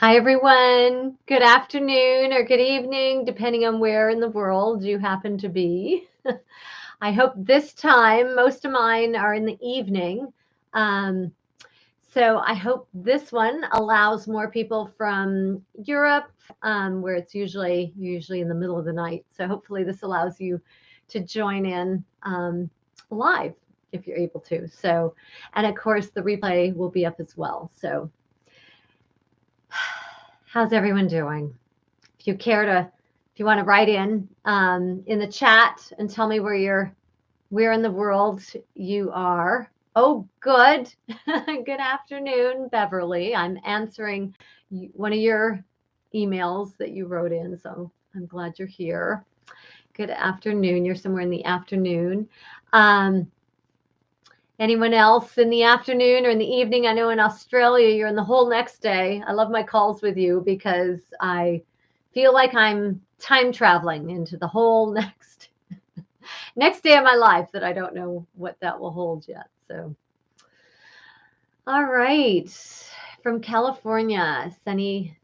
Hi, everyone. Good afternoon or good evening, depending on where in the world you happen to be. I hope this time, most of mine are in the evening. Um, so I hope this one allows more people from Europe, where it's usually in the middle of the night. So hopefully this allows you to join in live if you're able to. So, and of course the replay will be up as well. So how's everyone doing? If you care to, if you want to write in the chat and tell me where in the world you are. Oh, good. Good afternoon, Beverly. I'm answering one of your emails that you wrote in, so I'm glad you're here. Good afternoon. You're somewhere in the afternoon. Anyone else in the afternoon or in the evening? I know in Australia you're in the whole next day. I love my calls with you because I feel like I'm time traveling into the whole next day of my life that I don't know what that will hold yet. So, all right, from California, sunny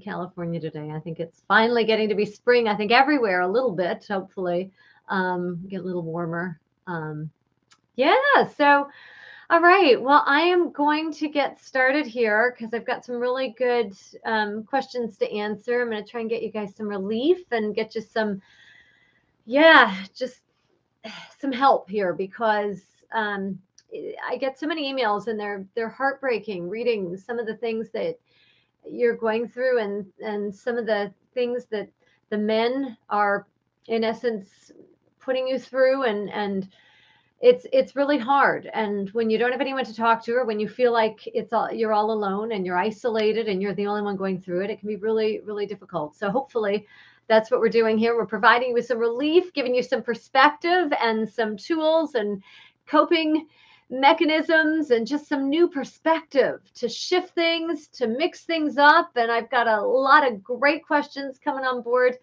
California today. I think it's finally getting to be spring. I think everywhere a little bit. Hopefully, get a little warmer. Yeah. So, all right. Well, I am going to get started here because I've got some really good questions to answer. I'm going to try and get you guys some relief and get you some, just some help here because I get so many emails and they're heartbreaking. Reading some of the things that you're going through and some of the things that the men are, in essence, putting you through and it's really hard. And when you don't have anyone to talk to, or when you feel like you're all alone and you're isolated and you're the only one going through it, it can be really, really difficult. So hopefully that's what we're doing here. We're providing you with some relief, giving you some perspective and some tools and coping mechanisms and just some new perspective to shift things, to mix things up. And I've got a lot of great questions coming on board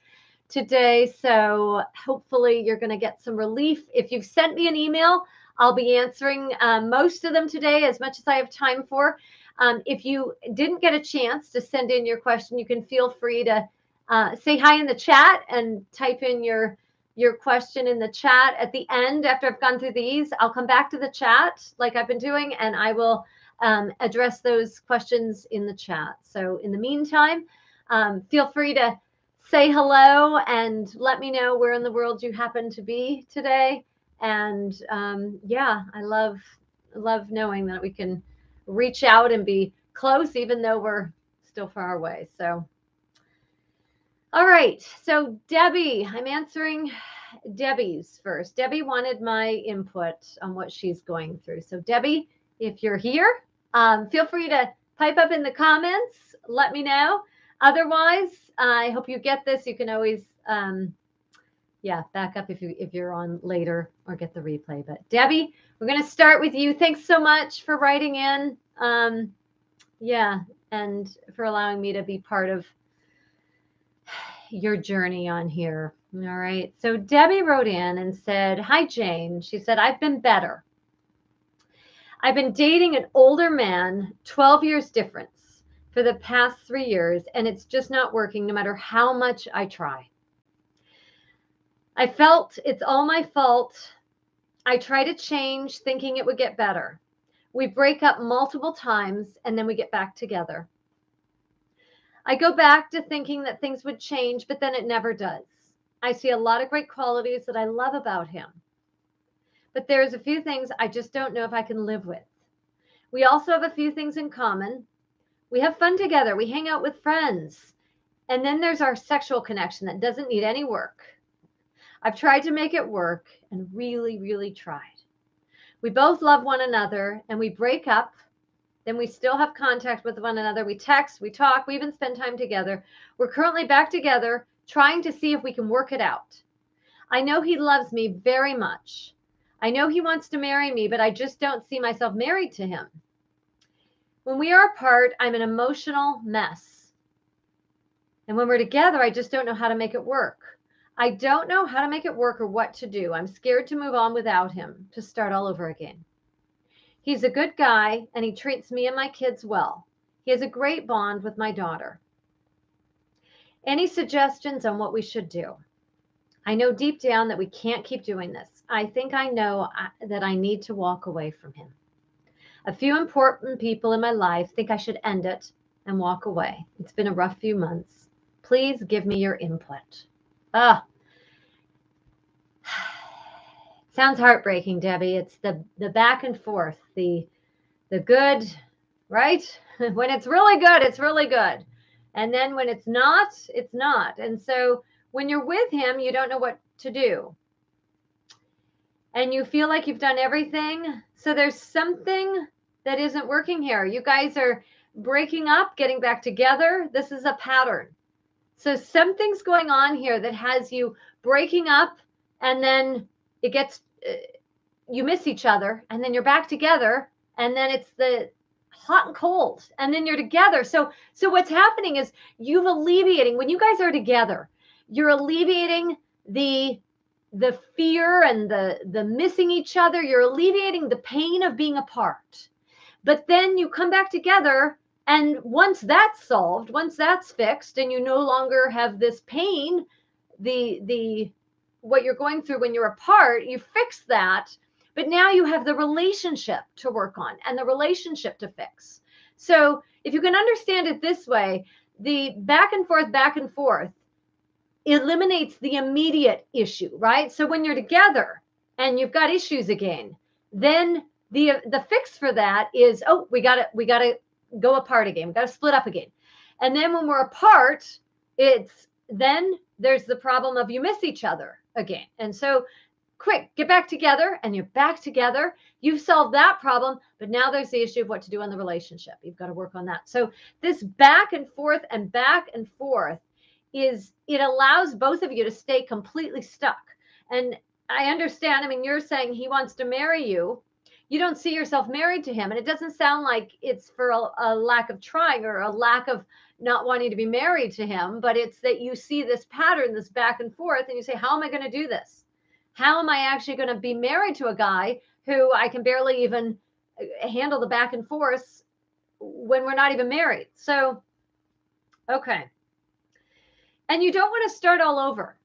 today. So hopefully you're going to get some relief. If you've sent me an email, I'll be answering most of them today, as much as I have time for. If you didn't get a chance to send in your question, you can feel free to say hi in the chat and type in your question in the chat. At the end, after I've gone through these, I'll come back to the chat like I've been doing, and I will address those questions in the chat. So in the meantime, feel free to say hello and let me know where in the world you happen to be today. And I love knowing that we can reach out and be close, even though we're still far away. So, all right. So Debbie, I'm answering Debbie's first. Debbie wanted my input on what she's going through. So Debbie, if you're here, feel free to pipe up in the comments. Let me know. Otherwise, I hope you get this. You can always, back up if you're on later or get the replay. But Debbie, we're going to start with you. Thanks so much for writing in. And for allowing me to be part of your journey on here. All right. So Debbie wrote in and said, "Hi, Jane." She said, "I've been better. I've been dating an older man, 12 years difference, for the past 3 years, and it's just not working no matter how much I try. I felt it's all my fault. I try to change thinking it would get better. We break up multiple times and then we get back together. I go back to thinking that things would change, but then it never does. I see a lot of great qualities that I love about him. But there's a few things I just don't know if I can live with. We also have a few things in common. We have fun together. We hang out with friends. And then there's our sexual connection that doesn't need any work. I've tried to make it work and really, really tried. We both love one another and we break up. Then we still have contact with one another. We text, we talk, we even spend time together. We're currently back together, trying to see if we can work it out. I know he loves me very much. I know he wants to marry me, but I just don't see myself married to him. When we are apart, I'm an emotional mess. And when we're together, I just don't know how to make it work. I don't know how to make it work or what to do. I'm scared to move on without him, to start all over again. He's a good guy, and he treats me and my kids well. He has a great bond with my daughter. Any suggestions on what we should do? I know deep down that we can't keep doing this. I think I know that I need to walk away from him. A few important people in my life think I should end it and walk away. It's been a rough few months. Please give me your input. Ah, sounds heartbreaking, Debbie. It's the back and forth, the good, right? When it's really good, it's really good. And then when it's not, it's not. And so when you're with him, you don't know what to do. And you feel like you've done everything. So there's something that isn't working here. You guys are breaking up, getting back together. This is a pattern. So something's going on here that has you breaking up, and then it gets, you miss each other, and then you're back together, and then it's the hot and cold, and then you're together. So what's happening is you've alleviating, when you guys are together, you're alleviating the fear and the missing each other. You're alleviating the pain of being apart. But then you come back together, and once that's solved, once that's fixed, and you no longer have this pain, the what you're going through when you're apart, you fix that. But now you have the relationship to work on and the relationship to fix. So if you can understand it this way, the back and forth eliminates the immediate issue, right? So when you're together and you've got issues again, then the fix for that is, oh, we gotta go apart again. We gotta split up again. And then when we're apart, then there's the problem of you miss each other again. And so quick, get back together, and you're back together. You've solved that problem, but now there's the issue of what to do in the relationship. You've got to work on that. So this back and forth it allows both of you to stay completely stuck. And I understand, I mean, you're saying he wants to marry you. You don't see yourself married to him. And it doesn't sound like it's for a lack of trying or a lack of not wanting to be married to him, but it's that you see this pattern, this back and forth, and you say, how am I going to do this? How am I actually going to be married to a guy who I can barely even handle the back and forth when we're not even married? So, okay. And you don't want to start all over.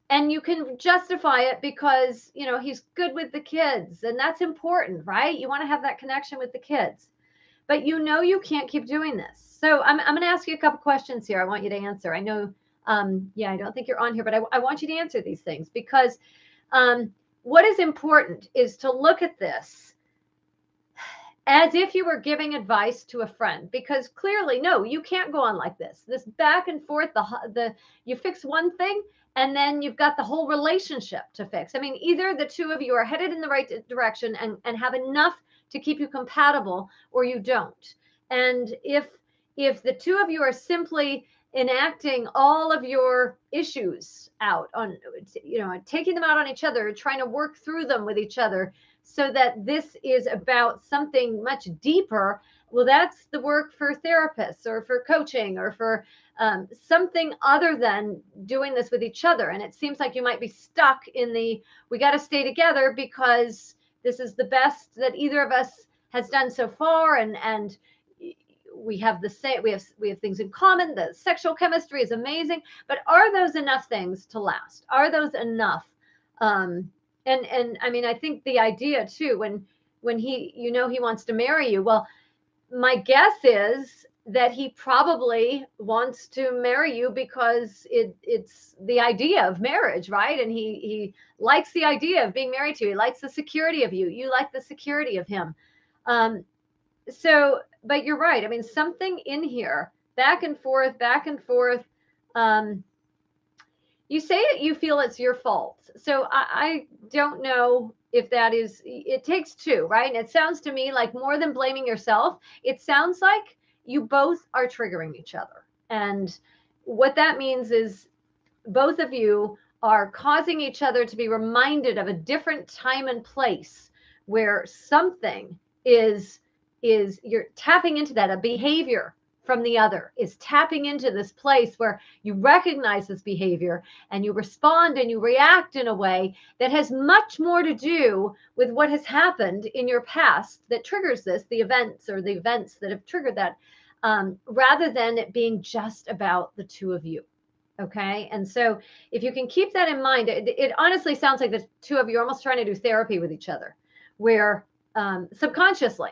And you can justify it because, he's good with the kids, and that's important, right? You want to have that connection with the kids, but you can't keep doing this. So I'm going to ask you a couple questions here. I want you to answer. I know, I don't think you're on here, but I want you to answer these things because what is important is to look at this as if you were giving advice to a friend, because clearly, no, you can't go on like this. This back and forth, you fix one thing, and then you've got the whole relationship to fix. I mean, either the two of you are headed in the right direction and have enough to keep you compatible, or you don't. And if the two of you are simply enacting all of your issues out on, taking them out on each other, trying to work through them with each other, so that this is about something much deeper, well, that's the work for therapists or for coaching or for something other than doing this with each other. And it seems like you might be stuck in we got to stay together because this is the best that either of us has done so far, and we have the same, we have things in common. The sexual chemistry is amazing, but are those enough things to last? Are those enough? And I mean, I think the idea too, when he wants to marry you, well, my guess is that he probably wants to marry you because it's the idea of marriage, right? And he likes the idea of being married to you. He likes the security of you. You like the security of him. But you're right. I mean, something in here, back and forth. You say that you feel it's your fault. So I don't know if that is, it takes two, right? And it sounds to me like more than blaming yourself, it sounds like you both are triggering each other. And what that means is both of you are causing each other to be reminded of a different time and place where something is you're tapping into that, a behavior from the other is tapping into this place where you recognize this behavior and you respond and you react in a way that has much more to do with what has happened in your past that triggers this, the events that have triggered that. rather than it being just about the two of you. Okay. And so if you can keep that in mind, it honestly sounds like the two of you are almost trying to do therapy with each other, where subconsciously,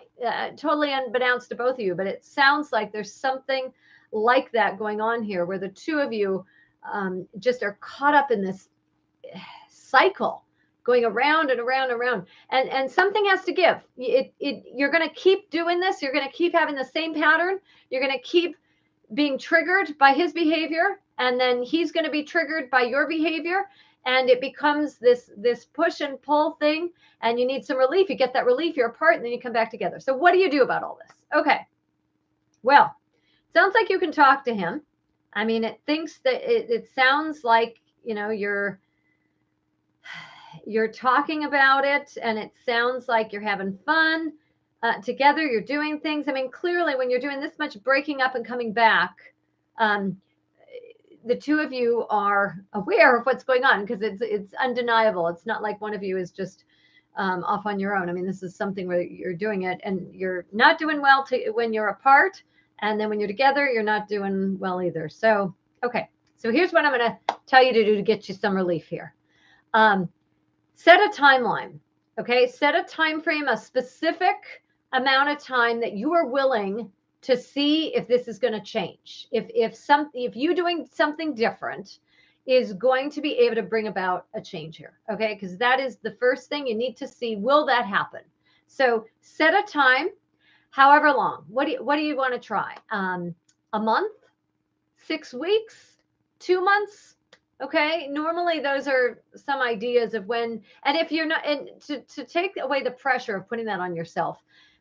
totally unbeknownst to both of you, but it sounds like there's something like that going on here where the two of you just are caught up in this cycle going around and around and around, and something has to give. You're going to keep doing this. You're going to keep having the same pattern. You're going to keep being triggered by his behavior, and then he's going to be triggered by your behavior, and it becomes this push and pull thing, and you need some relief. You get that relief, you're apart, and then you come back together. So what do you do about all this? Okay, well, sounds like you can talk to him. I mean, it sounds like, you're talking about it, and it sounds like you're having fun together. You're doing things. I mean, clearly when you're doing this much breaking up and coming back, the two of you are aware of what's going on, because it's undeniable. It's not like one of you is just off on your own. I mean, this is something where you're doing it, and you're not doing well when you're apart, and then when you're together, you're not doing well either. So, okay. So here's what I'm going to tell you to do to get you some relief here. Set a timeline. Okay. Set a time frame, a specific amount of time that you are willing to see if this is going to change. If you doing something different is going to be able to bring about a change here. Okay. Because that is the first thing you need to see. Will that happen? So set a time, however long. What do you want to try? A month, 6 weeks, 2 months? Okay. Normally those are some ideas of when, and if you're not, and to take away the pressure of putting that on yourself,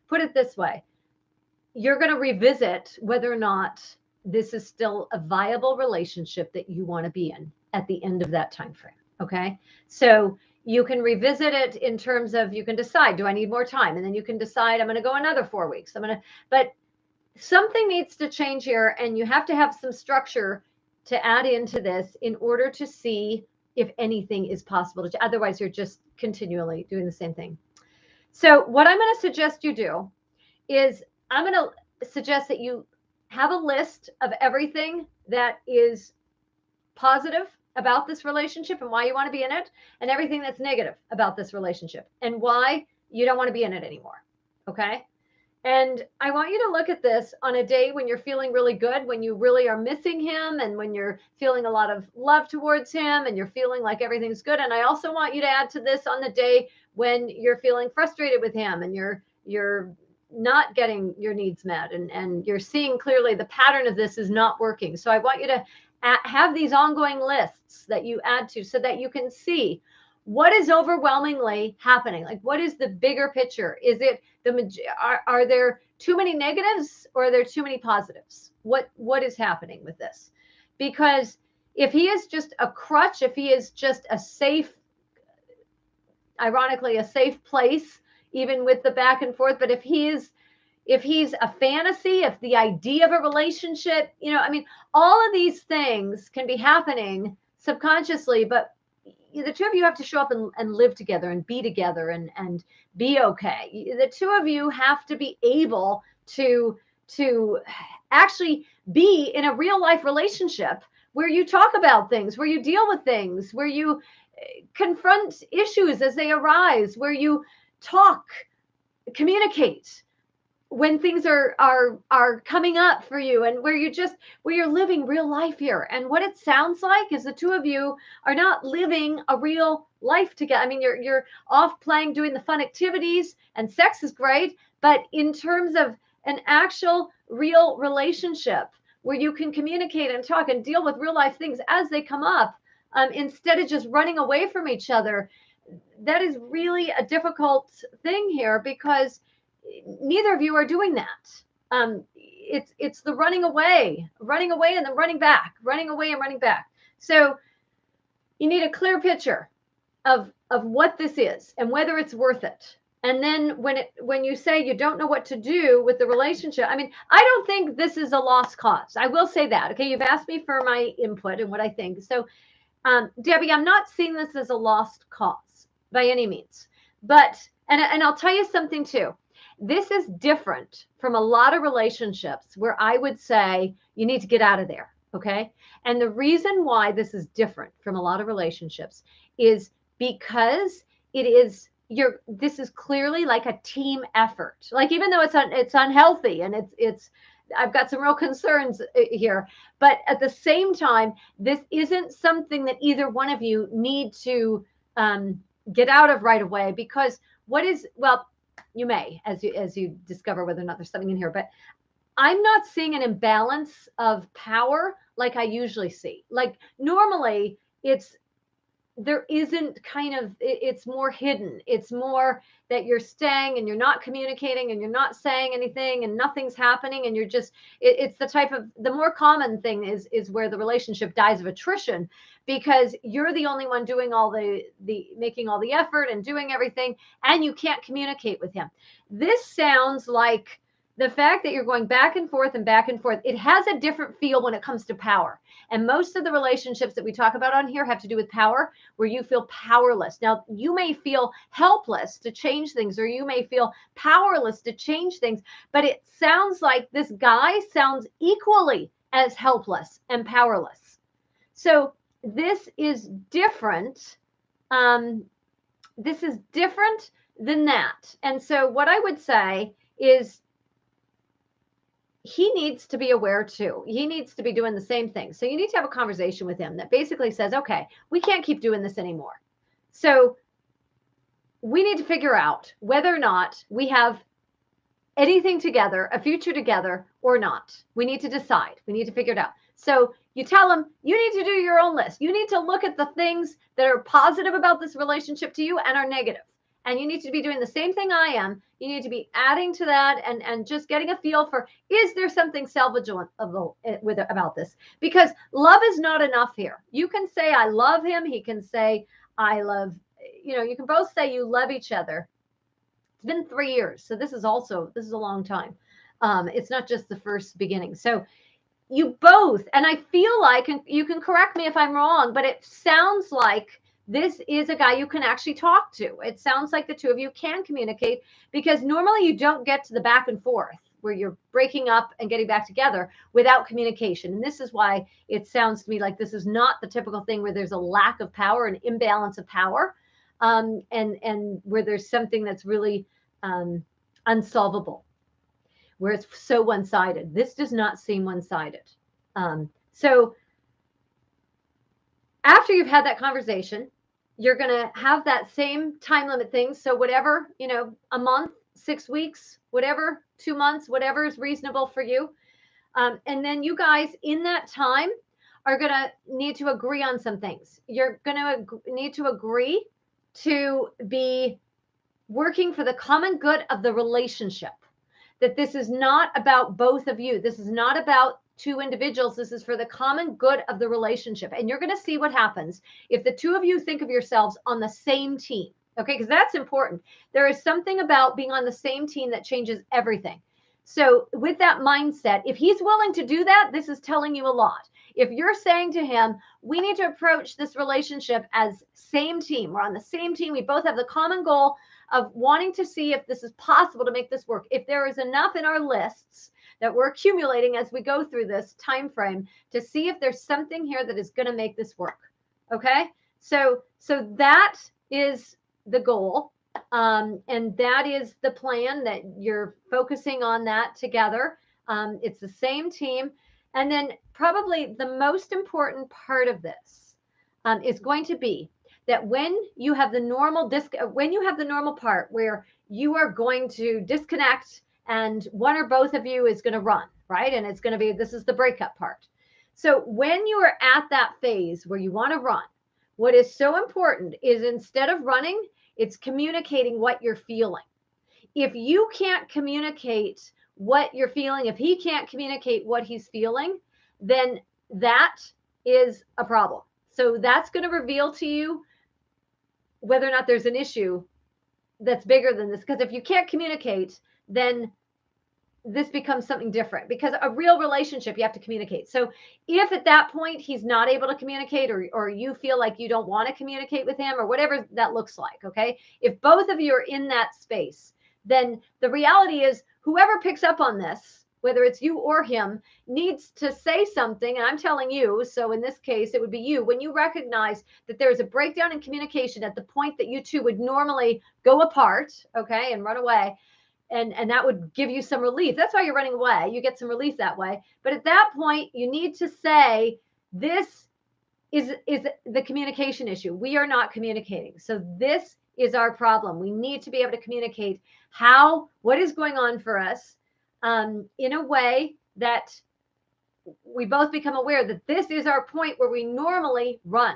put it this way. You're going to revisit whether or not this is still a viable relationship that you want to be in at the end of that time frame. Okay. So you can revisit it in terms of, you can decide, do I need more time? And then you can decide, I'm going to go another 4 weeks. But something needs to change here, and you have to have some structure to add into this in order to see if anything is possible. Otherwise, you're just continually doing the same thing. So what I'm going to suggest you do is, I'm going to suggest that you have a list of everything that is positive about this relationship and why you want to be in it, and everything that's negative about this relationship and why you don't want to be in it anymore. Okay. And I want you to look at this on a day when you're feeling really good, when you really are missing him, and when you're feeling a lot of love towards him, and you're feeling like everything's good. And I also want you to add to this on the day when you're feeling frustrated with him, and you're not getting your needs met, and you're seeing clearly the pattern of this is not working. So I want you to have these ongoing lists that you add to, so that you can see what is overwhelmingly happening. Like, what is the bigger picture? Is it are there too many negatives, or are there too many positives? What is happening with this? Because if he is just a crutch, if he is just a safe, ironically, a safe place, even with the back and forth, but if he's a fantasy, if the idea of a relationship, I mean, all of these things can be happening subconsciously, but the two of you have to show up and live together and be together and be okay. The two of you have to be able to actually be in a real life relationship where you talk about things, where you deal with things, where you confront issues as they arise, where you talk, communicate when things are coming up for you, and where you're living real life here. And what it sounds like is the two of you are not living a real life together. I mean, you're off playing, doing the fun activities, and sex is great, but in terms of an actual real relationship where you can communicate and talk and deal with real life things as they come up, instead of just running away from each other, that is really a difficult thing here, because neither of you are doing that. It's the running away and then running back, running away and running back. So you need a clear picture of what this is and whether it's worth it. And then when you say you don't know what to do with the relationship, I mean, I don't think this is a lost cause. I will say that. Okay, you've asked me for my input and what I think. So, Debbie, I'm not seeing this as a lost cause by any means. But and I'll tell you something too. This is different from a lot of relationships where I would say you need to get out of there. Okay. And the reason why this is different from a lot of relationships is because this is clearly like a team effort. Like, even though it's unhealthy and I've got some real concerns here, but at the same time, this isn't something that either one of you need to get out of right away, because well, you may, as you discover whether or not there's something in here, but I'm not seeing an imbalance of power like I usually see. Like, normally there isn't it's more hidden. It's more that you're staying and you're not communicating and you're not saying anything and nothing's happening, and you're just, it's the type of, the more common thing is where the relationship dies of attrition, because you're the only one doing all the making all the effort and doing everything, and you can't communicate with him. This sounds like the fact that you're going back and forth and back and forth, it has a different feel when it comes to power. And most of the relationships that we talk about on here have to do with power, where you feel powerless. Now, you may feel helpless to change things, or you may feel powerless to change things, but it sounds like this guy sounds equally as helpless and powerless. So this is different. This is different than that. And so what I would say is, he needs to be aware too. He needs to be doing the same thing. So you need to have a conversation with him that basically says, okay, we can't keep doing this anymore. So we need to figure out whether or not we have anything together, a future together or not. We need to decide. We need to figure it out. So you tell him, you need to do your own list. You need to look at the things that are positive about this relationship to you and are negative. And you need to be doing the same thing I am. You need to be adding to that and just getting a feel for, is there something salvageable about this? Because love is not enough here. You can say, I love him. He can say, I love, you can both say you love each other. It's been 3 years. So this is a long time. It's not just the first beginning. So you both, and I feel like, and you can correct me if I'm wrong, but it sounds like this is a guy you can actually talk to. It sounds like the two of you can communicate, because normally you don't get to the back and forth where you're breaking up and getting back together without communication. And this is why it sounds to me like this is not the typical thing where there's a lack of power, an imbalance of power, and where there's something that's really unsolvable, where it's so one-sided. This does not seem one-sided. So after you've had that conversation, you're going to have that same time limit thing. So whatever, a month, 6 weeks, whatever, 2 months, whatever is reasonable for you. And then you guys in that time are going to need to agree on some things. You're going to need to agree to be working for the common good of the relationship, that this is not about both of you. This is not about two individuals. This is for the common good of the relationship. And you're going to see what happens if the two of you think of yourselves on the same team. Okay, because that's important. There is something about being on the same team that changes everything. So with that mindset, if he's willing to do that, this is telling you a lot. If you're saying to him, we need to approach this relationship as same team, we're on the same team, we both have the common goal of wanting to see if this is possible to make this work. If there is enough in our lists that we're accumulating as we go through this time frame to see if there's something here that is going to make this work. Okay, so that is the goal, and that is the plan, that you're focusing on that together. It's the same team. And then probably the most important part of this is going to be that when you have the normal part where you are going to disconnect and one or both of you is going to run, right? And it's going to be, this is the breakup part. So when you are at that phase where you want to run, what is so important is, instead of running, it's communicating what you're feeling. If you can't communicate what you're feeling, if he can't communicate what he's feeling, then that is a problem. So that's going to reveal to you whether or not there's an issue that's bigger than this. Because if you can't communicate, then this becomes something different, because a real relationship, you have to communicate. So if at that point he's not able to communicate, or you feel like you don't want to communicate with him, or whatever that looks like, okay, if both of you are in that space, then the reality is whoever picks up on this, whether it's you or him, needs to say something. And I'm telling you, so in this case, it would be you. When you recognize that there is a breakdown in communication at the point that you two would normally go apart, okay, and run away, and that would give you some relief. That's why you're running away. You get some relief that way. But at that point, you need to say, this is the communication issue. We are not communicating. So this is our problem. We need to be able to communicate what is going on for us in a way that we both become aware that this is our point where we normally run.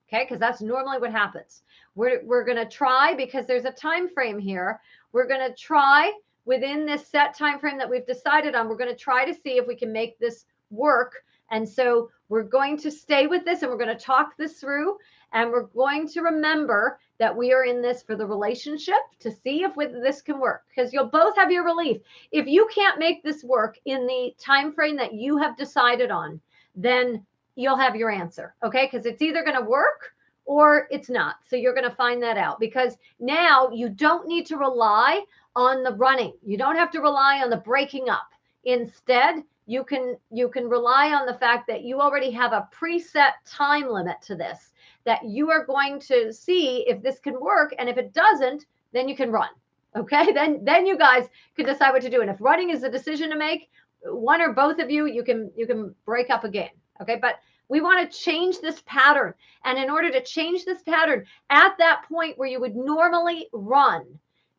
Okay, because that's normally what happens. We're going to try, because there's a time frame here. We're going to try within this set time frame that we've decided on. We're going to try to see if we can make this work. And so we're going to stay with this, and we're going to talk this through, and we're going to remember that we are in this for the relationship, to see if this can work, because you'll both have your relief. If you can't make this work in the time frame that you have decided on, then you'll have your answer. Okay, because it's either going to work or it's not. So you're going to find that out, because now you don't need to rely on the running. You don't have to rely on the breaking up. Instead, you can rely on the fact that you already have a preset time limit to this, that you are going to see if this can work. And if it doesn't, then you can run. Okay, then you guys can decide what to do. And if running is a decision to make, one or both of you, you can break up again. Okay, but we want to change this pattern. And in order to change this pattern, at that point where you would normally run,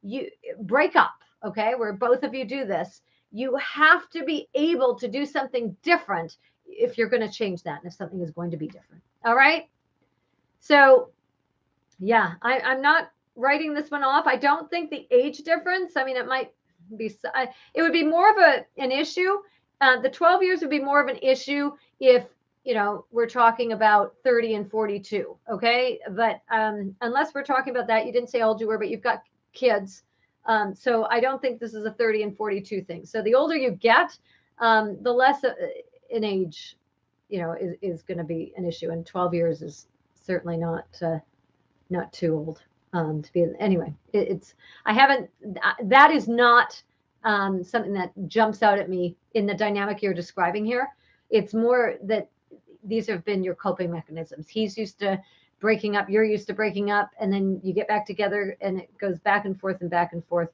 you break up, okay, where both of you do this, you have to be able to do something different if you're going to change that, and if something is going to be different. All right. So yeah, I'm not writing this one off. I don't think the age difference, I mean, it might be, it would be more of an issue. The 12 years would be more of an issue if, we're talking about 30 and 42. Okay. But unless we're talking about that, you didn't say how old you were, but you've got kids. So I don't think this is a 30 and 42 thing. So the older you get, the less in age, is going to be an issue. And 12 years is certainly not too old to be. Anyway, that is not something that jumps out at me in the dynamic you're describing here. It's more that these have been your coping mechanisms. He's used to breaking up, you're used to breaking up, and then you get back together, and it goes back and forth and back and forth.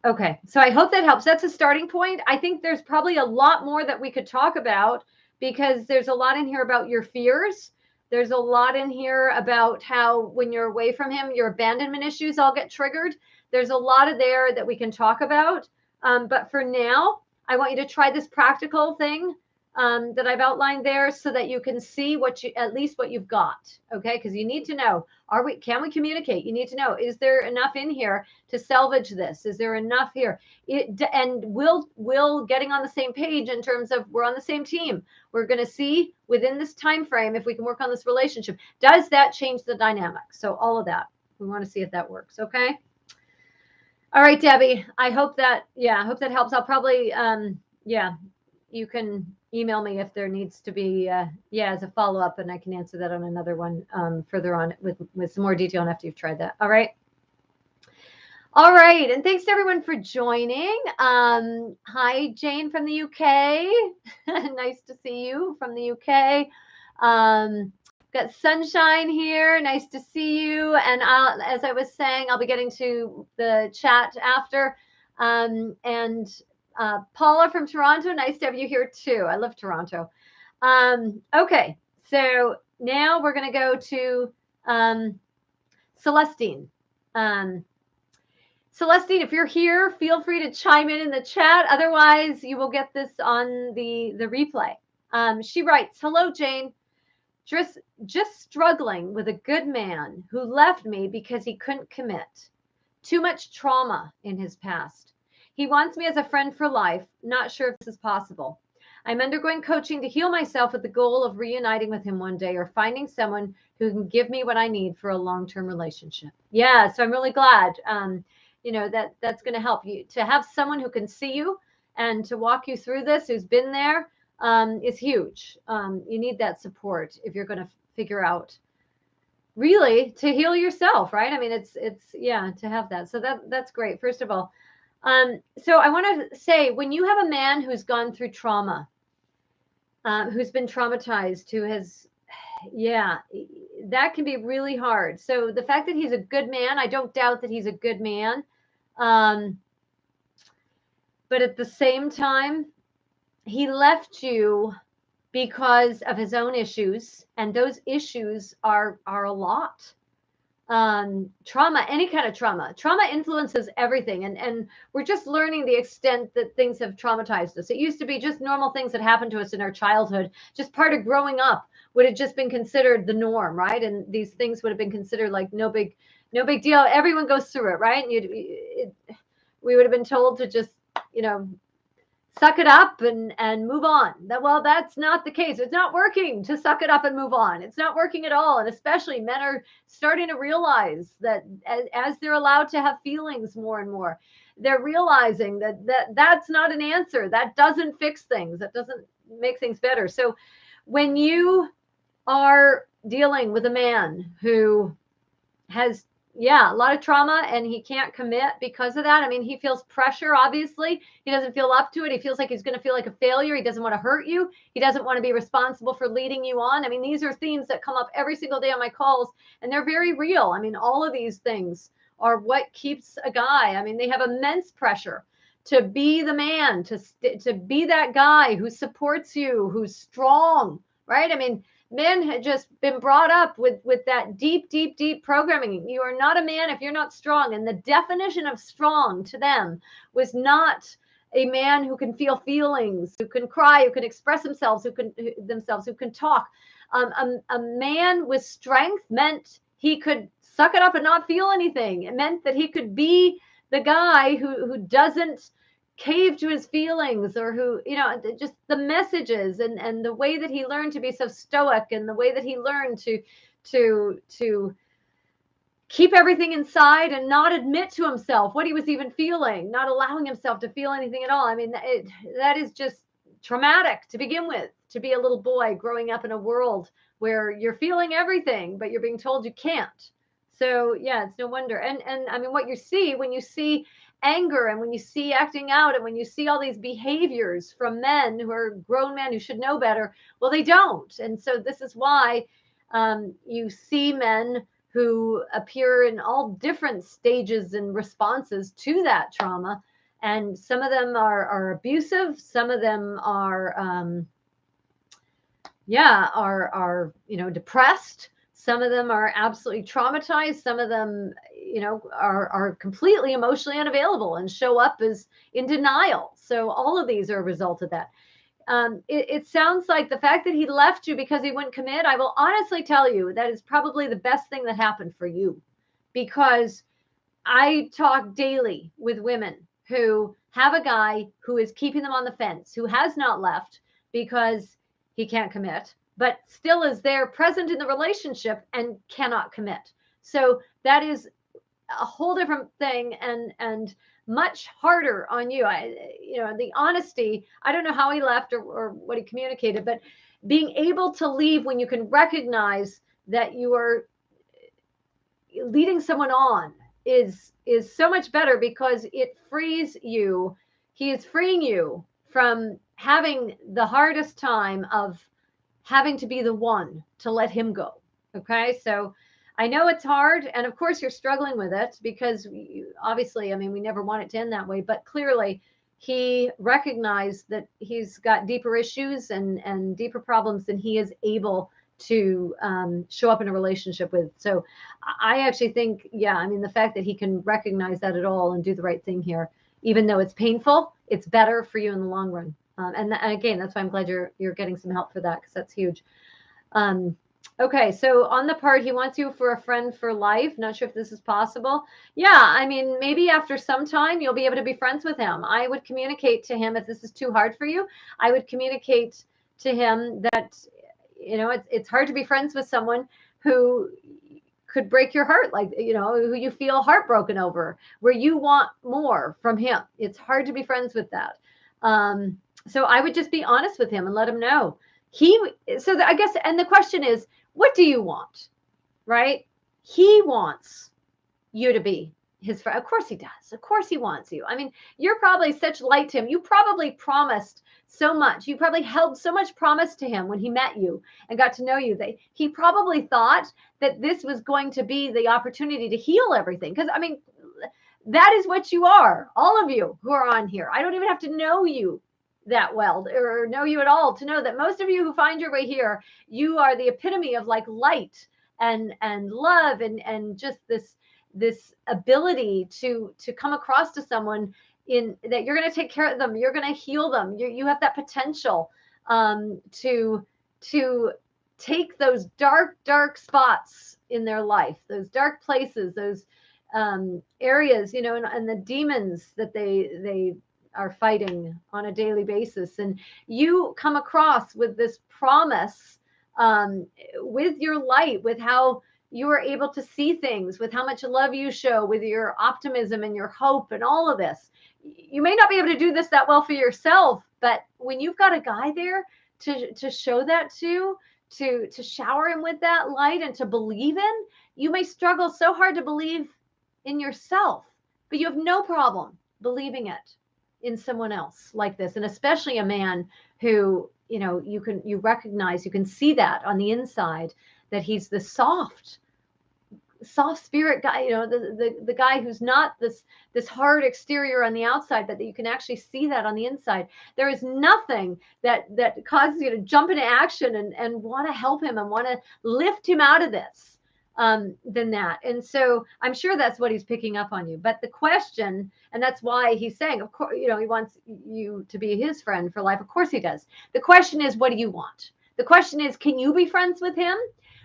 Okay. So I hope that helps. That's a starting point. I think there's probably a lot more that we could talk about, because there's a lot in here about your fears. There's a lot in here about how when you're away from him, your abandonment issues all get triggered. There's a lot of there that we can talk about. But for now, I want you to try this practical thing that I've outlined there, so that you can see at least what you've got. Okay. Because you need to know, can we communicate? You need to know, is there enough in here to salvage this? Is there enough here? And we'll getting on the same page in terms of we're on the same team. We're going to see within this time frame if we can work on this relationship. Does that change the dynamic? So all of that, we want to see if that works. Okay. All right, Debbie, I hope that helps. I'll probably, you can email me if there needs to be, as a follow-up, and I can answer that on another one further on with some more detail after you've tried that. All right. All right. And thanks to everyone for joining. Hi, Jane from the UK. Nice to see you from the UK. Got Sunshine here. Nice to see you. And as I was saying, I'll be getting to the chat after. And Paula from Toronto, nice to have you here too. I love Toronto. Okay, so now we're going to go to Celestine. Celestine, if you're here, feel free to chime in the chat. Otherwise, you will get this on the replay. She writes, hello, Jane. Just struggling with a good man who left me because he couldn't commit. Too much trauma in his past. He wants me as a friend for life. Not sure if this is possible. I'm undergoing coaching to heal myself with the goal of reuniting with him one day, or finding someone who can give me what I need for a long-term relationship. Yeah, so I'm really glad, that's going to help you to have someone who can see you and to walk you through this, who's been there, is huge. You need that support if you're going to figure out really to heal yourself, right? I mean, it's yeah, to have that. So that's great. First of all, so I want to say, when you have a man who's gone through trauma, who's been traumatized, who has, yeah, that can be really hard. So the fact that he's a good man, I don't doubt that he's a good man. Um, but at the same time, he left you because of his own issues, and those issues are a lot. Trauma, any kind of trauma influences everything, and we're just learning the extent that things have traumatized us. It used to be just normal things that happened to us in our childhood, just part of growing up, would have just been considered the norm, right? And these things would have been considered like no big deal. Everyone goes through it, right? And we would have been told to just, you know, suck it up and move on. Well, that's not the case. It's not working to suck it up and move on. It's not working at all. And especially men are starting to realize that as they're allowed to have feelings more and more, they're realizing that's not an answer. That doesn't fix things. That doesn't make things better. So when you are dealing with a man who has, yeah, a lot of trauma, and he can't commit because of that. I mean, he feels pressure, obviously. He doesn't feel up to it. He feels like he's going to feel like a failure. He doesn't want to hurt you. He doesn't want to be responsible for leading you on. I mean, these are themes that come up every single day on my calls, and they're very real. I mean, all of these things are what keeps a guy. I mean, they have immense pressure to be the man, to be that guy who supports you, who's strong, right? I mean, men had just been brought up with that deep programming. You are not a man if you're not strong. And the definition of strong to them was not a man who can feel feelings, who can cry, who can express themselves, who can talk. A man with strength meant he could suck it up and not feel anything. It meant that he could be the guy who doesn't cave to his feelings, or who, just the messages, and the way that he learned to be so stoic, and the way that he learned to keep everything inside and not admit to himself what he was even feeling, not allowing himself to feel anything at all. I mean, that is just traumatic to begin with, to be a little boy growing up in a world where you're feeling everything, but you're being told you can't. So yeah, it's no wonder. And I mean, what you see when you see anger, and when you see acting out, and when you see all these behaviors from men who are grown men who should know better, well, they don't. And so this is why you see men who appear in all different stages and responses to that trauma. And some of them are abusive. Some of them are depressed. Some of them are absolutely traumatized. Some of them, are completely emotionally unavailable and show up as in denial. So all of these are a result of that. It sounds like the fact that he left you because he wouldn't commit, I will honestly tell you that is probably the best thing that happened for you, because I talk daily with women who have a guy who is keeping them on the fence, who has not left because he can't commit, but still is there present in the relationship and cannot commit. So that is a whole different thing, and much harder on you. The honesty, I don't know how he left, or what he communicated, but being able to leave when you can recognize that you are leading someone on is so much better, because it frees you. He is freeing you from having the hardest time of having to be the one to let him go. Okay, so I know it's hard, and of course you're struggling with it, because obviously, I mean, we never want it to end that way, but clearly he recognized that he's got deeper issues and deeper problems than he is able to show up in a relationship with. So I actually think, yeah, I mean, the fact that he can recognize that at all and do the right thing here, even though it's painful, it's better for you in the long run. And again, that's why I'm glad you're getting some help for that, because that's huge. Okay, so on the part, he wants you for a friend for life. Not sure if this is possible. Yeah, I mean, maybe after some time you'll be able to be friends with him. I would communicate to him, if this is too hard for you, I would communicate to him that, it's hard to be friends with someone who could break your heart, like, who you feel heartbroken over, where you want more from him. It's hard to be friends with that. So I would just be honest with him and let him know. I guess, and the question is, what do you want? right? He wants you to be his friend. Of course he does. Of course he wants you. I mean, you're probably such light to him. You probably promised so much. You probably held so much promise to him when he met you and got to know you that he probably thought that this was going to be the opportunity to heal everything. Because, I mean, that is what you are, all of you who are on here. I don't even have to know you that well or know you at all to know that most of you who find your way here, you are the epitome of like light and love and just this ability to come across to someone in that you're going to take care of them, you're going to heal them, you have that potential to take those dark spots in their life, those dark places, those areas, you know, and the demons that they are fighting on a daily basis. And you come across with this promise, with your light, with how you are able to see things, with how much love you show, with your optimism and your hope and all of this. You may not be able to do this that well for yourself, but when you've got a guy there to show that to shower him with that light and to believe in, you may struggle so hard to believe in yourself, but you have no problem believing it in someone else like this. And especially a man who, you know, you recognize, you can see that on the inside, that he's the soft spirit guy, you know, the guy who's not this hard exterior on the outside, but that you can actually see that on the inside. There is nothing that causes you to jump into action and want to help him and want to lift him out of this than that. And so I'm sure that's what he's picking up on you. But the question, and that's why he's saying, of course, you know, he wants you to be his friend for life. Of course he does. The question is, what do you want? The question is, can you be friends with him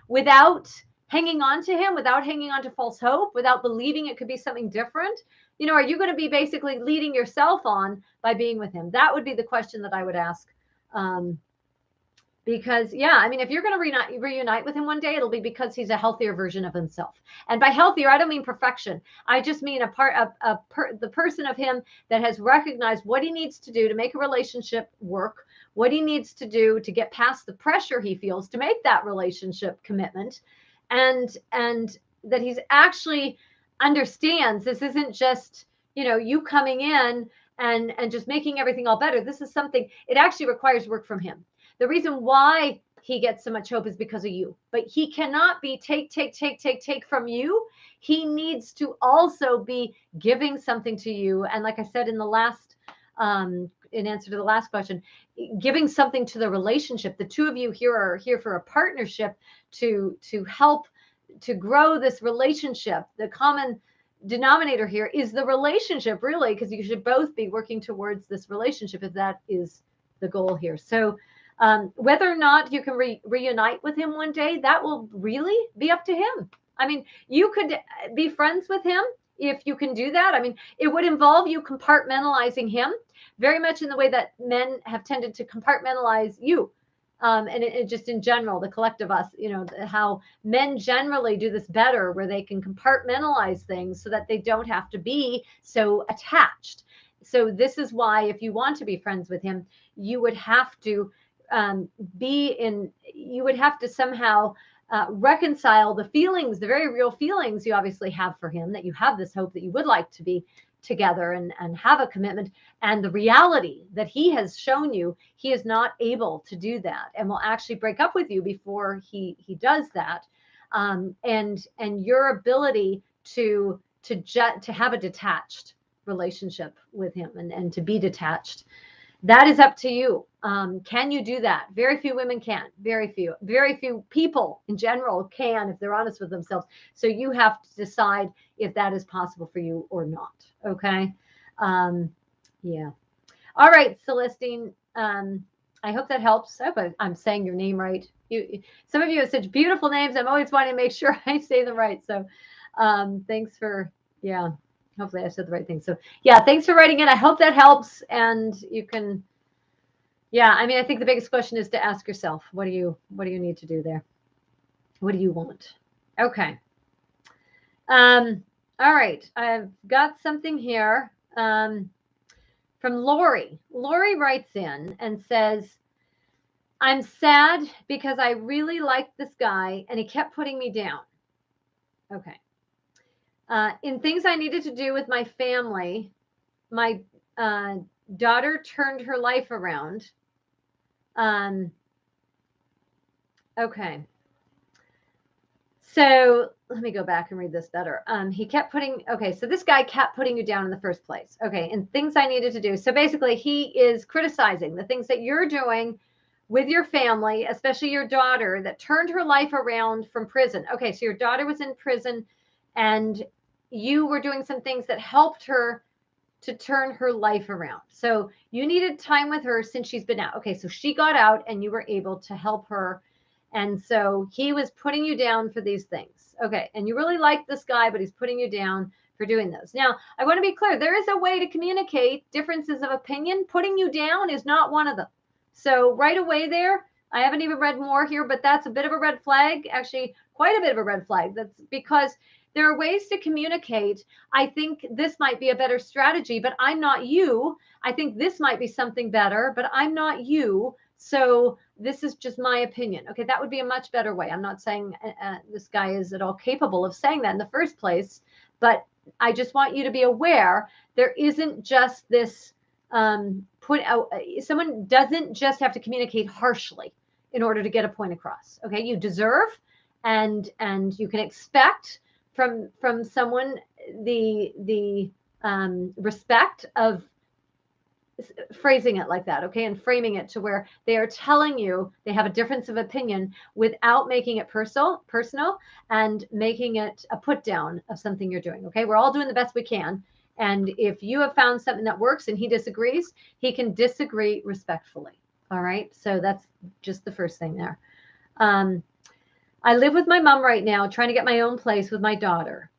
without hanging on to him, without hanging on to false hope, without believing it could be something different? You know, are you going to be basically leading yourself on by being with him? That would be the question that I would ask. Because, yeah, I mean, if you're going to reunite with him one day, it'll be because he's a healthier version of himself. And by healthier, I don't mean perfection. I just mean the person of him that has recognized what he needs to do to make a relationship work, what he needs to do to get past the pressure he feels to make that relationship commitment, and that he's actually understands this isn't just, you know, you coming in and just making everything all better. This is something, it actually requires work from him. The reason why he gets so much hope is because of you, but he cannot be take from you. He needs to also be giving something to you. And like I said in the last, in answer to the last question, giving something to the relationship. The two of you here are here for a partnership to help to grow this relationship. The common denominator here is the relationship, really, because you should both be working towards this relationship if that is the goal here. So whether or not you can reunite with him one day, that will really be up to him. I mean, you could be friends with him if you can do that. I mean, it would involve you compartmentalizing him very much in the way that men have tended to compartmentalize you. And it just in general, the collective us, you know, how men generally do this better, where they can compartmentalize things so that they don't have to be so attached. So this is why, if you want to be friends with him, you would have to you would have to somehow reconcile the feelings, the very real feelings you obviously have for him, that you have this hope that you would like to be together and have a commitment, and the reality that he has shown you he is not able to do that and will actually break up with you before he does that. And your ability to have a detached relationship with him and to be detached, that is up to you. Can you do that? Very few women can. Very few people in general can, if they're honest with themselves. So you have to decide if that is possible for you or not. Okay. Yeah. All right, Celestine. I hope that helps. I hope I'm saying your name right. Some of you have such beautiful names. I'm always wanting to make sure I say them right. So thanks for, yeah. Hopefully I said the right thing. So yeah, thanks for writing in. I hope that helps. And you can, yeah, I mean, I think the biggest question is to ask yourself, what do you need to do there? What do you want? Okay. All right. I've got something here from Lori. Lori writes in and says, I'm sad because I really liked this guy and he kept putting me down. Okay. In things I needed to do with my family, my daughter turned her life around. Okay. So let me go back and read this better. He kept putting, okay, so this guy kept putting you down in the first place. Okay, and things I needed to do. So basically, he is criticizing the things that you're doing with your family, especially your daughter that turned her life around from prison. Okay, so your daughter was in prison and you were doing some things that helped her to turn her life around. So you needed time with her since she's been out. Okay, so she got out and you were able to help her. And so he was putting you down for these things. Okay, and you really like this guy, but he's putting you down for doing those. Now, I want to be clear, there is a way to communicate differences of opinion. Putting you down is not one of them. So right away there, I haven't even read more here, but that's a bit of a red flag, actually quite a bit of a red flag. That's because there are ways to communicate. I think this might be a better strategy, but I'm not you. I think this might be something better, but I'm not you. So this is just my opinion. Okay, that would be a much better way. I'm not saying this guy is at all capable of saying that in the first place, but I just want you to be aware there isn't just this put out. Someone doesn't just have to communicate harshly in order to get a point across. Okay, you deserve and you can expect from someone the respect of phrasing it like that, okay, and framing it to where they are telling you they have a difference of opinion without making it personal and making it a put down of something you're doing. Okay, we're all doing the best we can, and if you have found something that works and he disagrees, he can disagree respectfully. All right, so that's just the first thing there. I live with my mom right now, trying to get my own place with my daughter.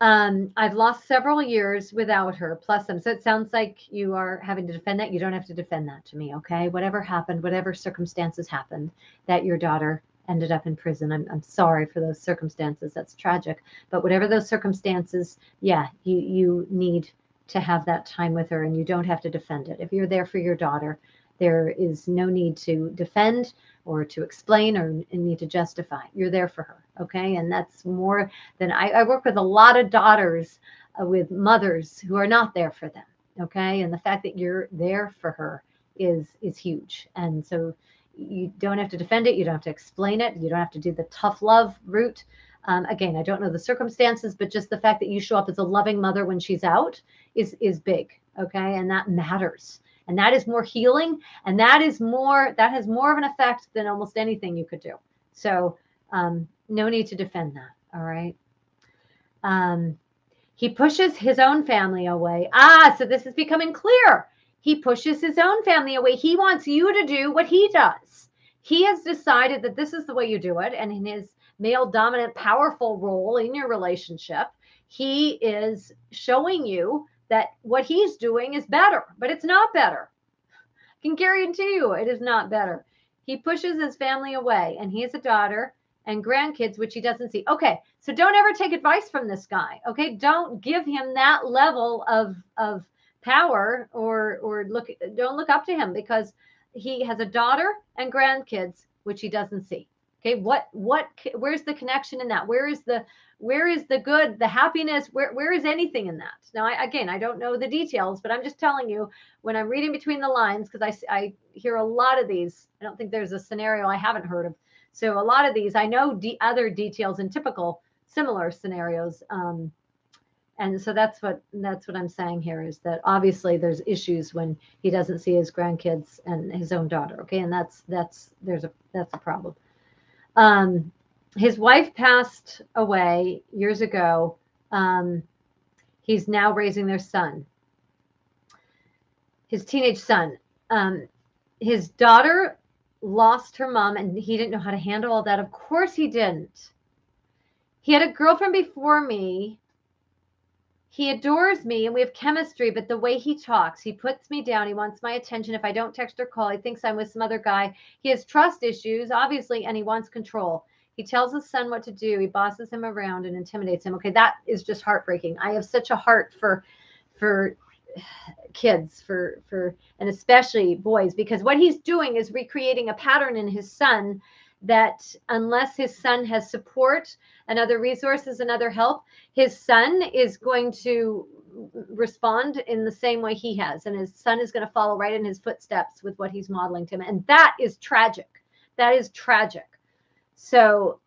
I've lost several years without her, plus them. So it sounds like you are having to defend that. You don't have to defend that to me, okay? Whatever happened, whatever circumstances happened, that your daughter ended up in prison. I'm sorry for those circumstances. That's tragic. But whatever those circumstances, yeah, you need to have that time with her, and you don't have to defend it. If you're there for your daughter, there is no need to defend or to explain or need to justify. You're there for her, okay? And that's more than I work with a lot of daughters with mothers who are not there for them, okay? And the fact that you're there for her is huge. And so you don't have to defend it. You don't have to explain it. You don't have to do the tough love route. Again, I don't know the circumstances, but just the fact that you show up as a loving mother when she's out is big, okay? And that matters. And that is more healing, and that has more of an effect than almost anything you could do. So no need to defend that. All right. He pushes his own family away. So this is becoming clear. He pushes his own family away. He wants you to do what he does. He has decided that this is the way you do it. And in his male dominant, powerful role in your relationship, he is showing you that what he's doing is better, but it's not better. I can guarantee you it is not better. He pushes his family away, and he has a daughter and grandkids, which he doesn't see. Okay, so don't ever take advice from this guy. Okay, don't give him that level of power or don't look up to him, because he has a daughter and grandkids, which he doesn't see. Okay, where's the connection in that? Where is the good, the happiness? Where is anything in that? Now, I don't know the details, but I'm just telling you when I'm reading between the lines, because I hear a lot of these. I don't think there's a scenario I haven't heard of. So a lot of these, I know other details in typical similar scenarios. And so that's what I'm saying here, is that obviously there's issues when he doesn't see his grandkids and his own daughter. Okay, and that's a problem. His wife passed away years ago. He's now raising their son, his teenage son. His daughter lost her mom, and he didn't know how to handle all that. Of course he didn't. He had a girlfriend before me. He adores me and we have chemistry, but the way he talks, he puts me down. He wants my attention. If I don't text or call, he thinks I'm with some other guy. He has trust issues, obviously, and he wants control. He tells his son what to do. He bosses him around and intimidates him. Okay, that is just heartbreaking. I have such a heart for kids, and especially boys, because what he's doing is recreating a pattern in his son that unless his son has support and other resources and other help, his son is going to respond in the same way he has. And his son is going to follow right in his footsteps with what he's modeling to him. And that is tragic. That is tragic. So,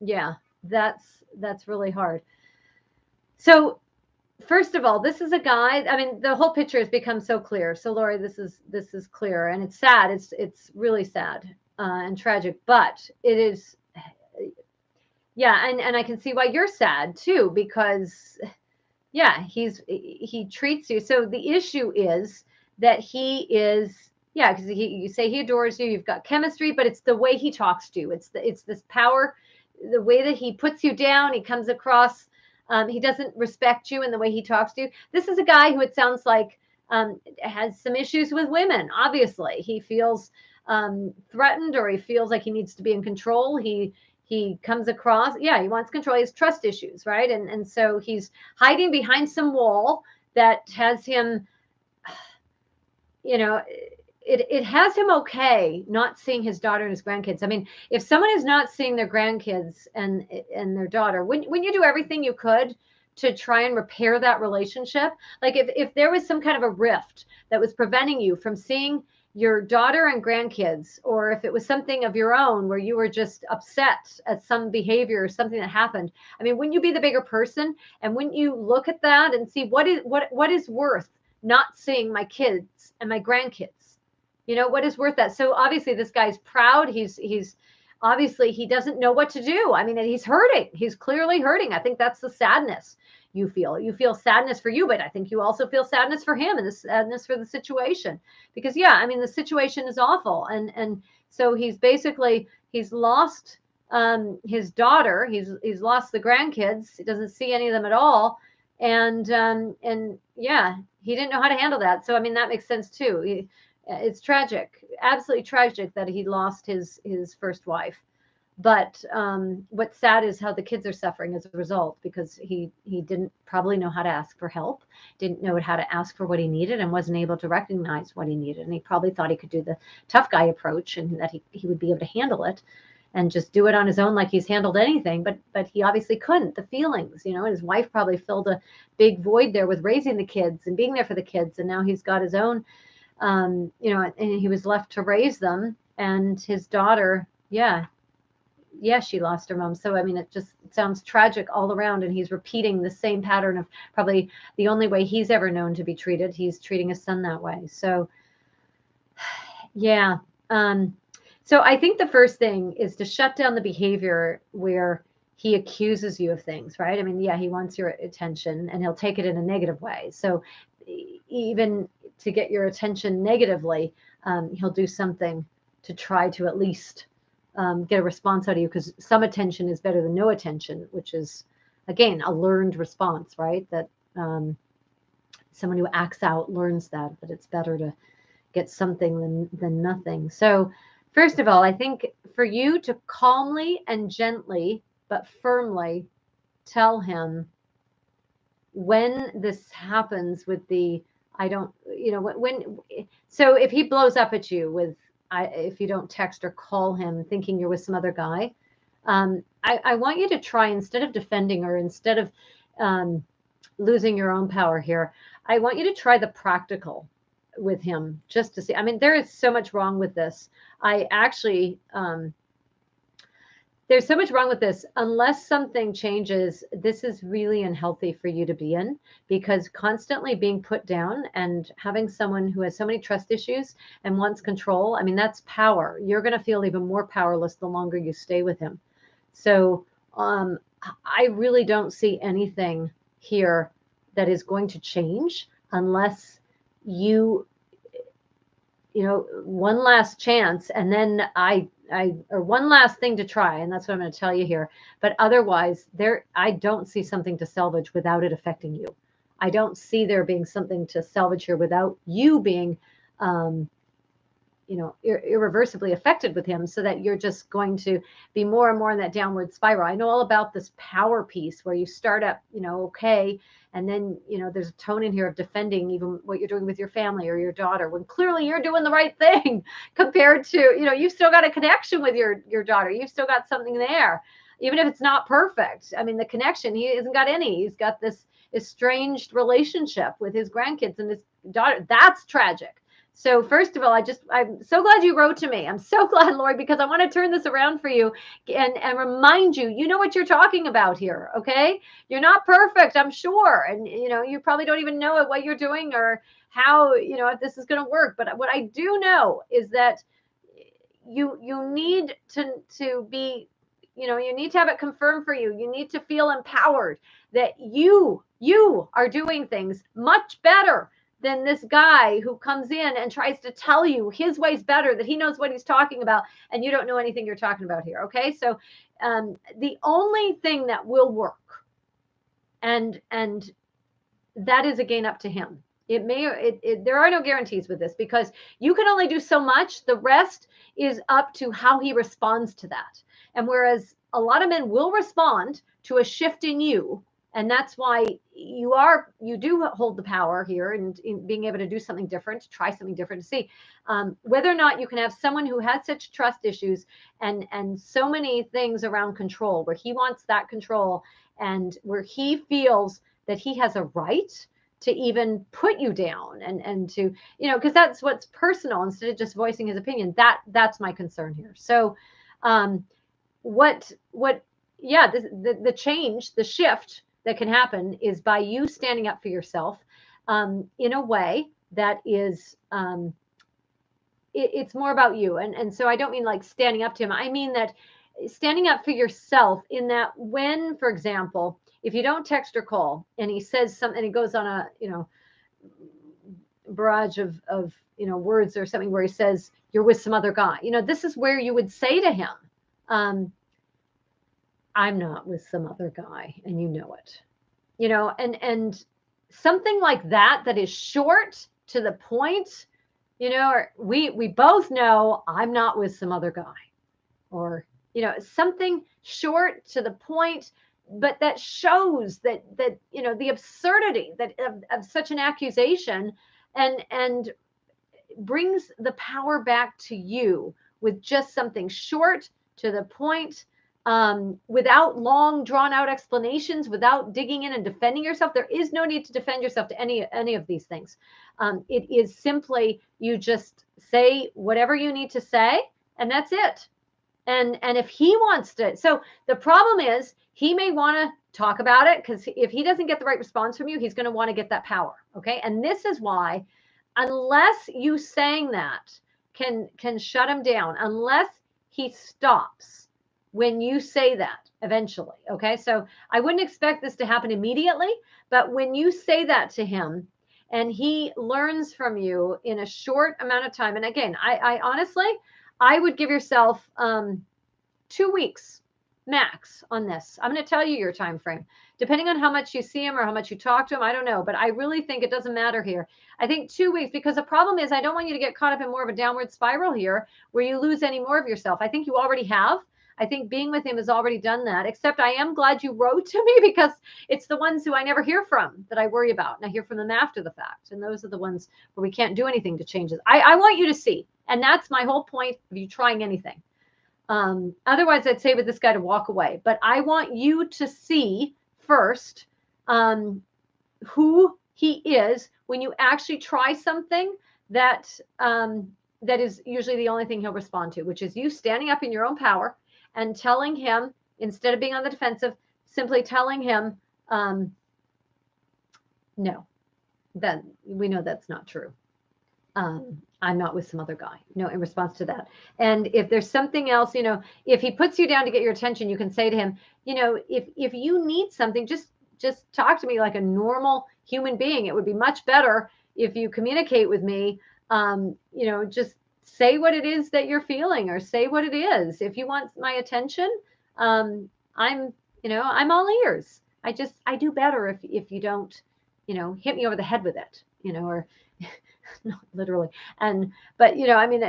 yeah, that's really hard. So, first of all, this is a guy. I mean, the whole picture has become so clear. So, Lori, this is clear, and it's sad. It's really sad and tragic, but it is. Yeah, and I can see why you're sad too, because yeah, he treats you. So the issue is that he is, yeah, because you say he adores you, you've got chemistry, but it's the way he talks to you. It's this power, the way that he puts you down. He comes across. He doesn't respect you in the way he talks to you. This is a guy who, it sounds like, has some issues with women. Obviously, he feels threatened, or he feels like he needs to be in control. He comes across, yeah, he wants control. He has trust issues, right? And so he's hiding behind some wall that has him, you know, it has him okay not seeing his daughter and his grandkids. I mean, if someone is not seeing their grandkids and their daughter, when you do everything you could to try and repair that relationship, like if there was some kind of a rift that was preventing you from seeing your daughter and grandkids, or if it was something of your own where you were just upset at some behavior or something that happened, I mean, wouldn't you be the bigger person? And wouldn't you look at that and see what is worth not seeing my kids and my grandkids? What is worth that? So obviously this guy's proud. He's obviously, he doesn't know what to do. I mean, he's hurting. He's clearly hurting. I think that's the sadness you feel. You feel sadness for you, but I think you also feel sadness for him and the sadness for the situation. Because yeah, I mean, the situation is awful. And so he's lost his daughter. He's lost the grandkids. He doesn't see any of them at all. And yeah, he didn't know how to handle that. So I mean, that makes sense too. It's tragic, absolutely tragic that he lost his first wife. But what's sad is how the kids are suffering as a result, because he didn't probably know how to ask for help, didn't know how to ask for what he needed, and wasn't able to recognize what he needed. And he probably thought he could do the tough guy approach, and that he would be able to handle it and just do it on his own like he's handled anything. But he obviously couldn't. The feelings, and his wife probably filled a big void there with raising the kids and being there for the kids. And now he's got his own, and he was left to raise them. And his daughter, yeah, she lost her mom. So I mean, it sounds tragic all around, and he's repeating the same pattern of probably the only way he's ever known to be treated. He's treating his son that way. So yeah. So I think the first thing is to shut down the behavior where he accuses you of things, right? I mean, yeah, he wants your attention, and he'll take it in a negative way. So even to get your attention negatively, he'll do something to try to at least get a response out of you, because some attention is better than no attention, which is, again, a learned response, right? That someone who acts out learns that it's better to get something than nothing. So first of all, I think for you to calmly and gently but firmly tell him when this happens with the, I don't, so if he blows up at you with, if you don't text or call him thinking you're with some other guy, I want you to try, instead of defending, or instead of losing your own power here, I want you to try the practical with him, just to see. I mean, there is so much wrong with this. There's so much wrong with this. Unless something changes, this is really unhealthy for you to be in, because constantly being put down and having someone who has so many trust issues and wants control, I mean, that's power. You're going to feel even more powerless the longer you stay with him. So I really don't see anything here that is going to change unless you one last chance, and then or one last thing to try, and that's what I'm going to tell you here. But otherwise, I don't see something to salvage without it affecting you. I don't see there being something to salvage here without you being, irreversibly affected with him, so that you're just going to be more and more in that downward spiral. I know all about this power piece where you start up, okay, and then, there's a tone in here of defending even what you're doing with your family or your daughter, when clearly you're doing the right thing compared to, you've still got a connection with your daughter. You've still got something there, even if it's not perfect. I mean, the connection, he hasn't got any. He's got this estranged relationship with his grandkids and his daughter. That's tragic. So first of all, I'm so glad you wrote to me. I'm so glad, Lori, because I want to turn this around for you and remind you, you know what you're talking about here. Okay. You're not perfect, I'm sure. And, you probably don't even know what you're doing or how, if this is going to work. But what I do know is that you need to be, you need to have it confirmed for you. You need to feel empowered that you are doing things much better than this guy who comes in and tries to tell you his way's better, that he knows what he's talking about, and you don't know anything you're talking about here. Okay. So the only thing that will work, and that is again up to him. There are no guarantees with this, because you can only do so much. The rest is up to how he responds to that. And whereas a lot of men will respond to a shift in you, and that's why you do hold the power here in being able to do something different, try something different, to see whether or not you can have someone who has such trust issues and so many things around control, where he wants that control and where he feels that he has a right to even put you down and to, because that's what's personal, instead of just voicing his opinion. That's my concern here. So the change, the shift that can happen is by you standing up for yourself in a way that is, it's more about you. And so I don't mean like standing up to him. I mean that standing up for yourself, in that when, for example, if you don't text or call and he says something, and he goes on a, barrage of words or something where he says you're with some other guy, this is where you would say to him, I'm not with some other guy, and you know it, and something like that is short, to the point, or we both know I'm not with some other guy, or, something short, to the point, but that shows that the absurdity of such an accusation, and brings the power back to you with just something short, to the point, without long drawn out explanations, without digging in and defending yourself. There is no need to defend yourself to any of these things. It is simply, you just say whatever you need to say, and that's it. And if he wants to, so the problem is, he may want to talk about it, because if he doesn't get the right response from you, he's going to want to get that power. Okay. And this is why, unless you saying that can shut him down, unless he stops when you say that eventually. Okay. So I wouldn't expect this to happen immediately, but when you say that to him and he learns from you in a short amount of time, and again, I honestly, I would give yourself 2 weeks max on this. I'm going to tell you your time frame, depending on how much you see him or how much you talk to him. I don't know, but I really think it doesn't matter here. I think 2 weeks, because the problem is, I don't want you to get caught up in more of a downward spiral here where you lose any more of yourself. I think you already have. I think being with him has already done that, except I am glad you wrote to me, because it's the ones who I never hear from that I worry about. And I hear from them after the fact. And those are the ones where we can't do anything to change it. I want you to see. And that's my whole point of you trying anything. Otherwise, I'd say with this guy to walk away. But I want you to see first who he is when you actually try something that is usually the only thing he'll respond to, which is you standing up in your own power and telling him, instead of being on the defensive, simply telling him, no, that we know that's not true. I'm not with some other guy, in response to that. And if there's something else, if he puts you down to get your attention, you can say to him, if you need something, just talk to me like a normal human being. It would be much better if you communicate with me, just say what it is that you're feeling, or say what it is. If you want my attention, I'm all ears. I do better if you don't, hit me over the head with it, or not literally. But I mean,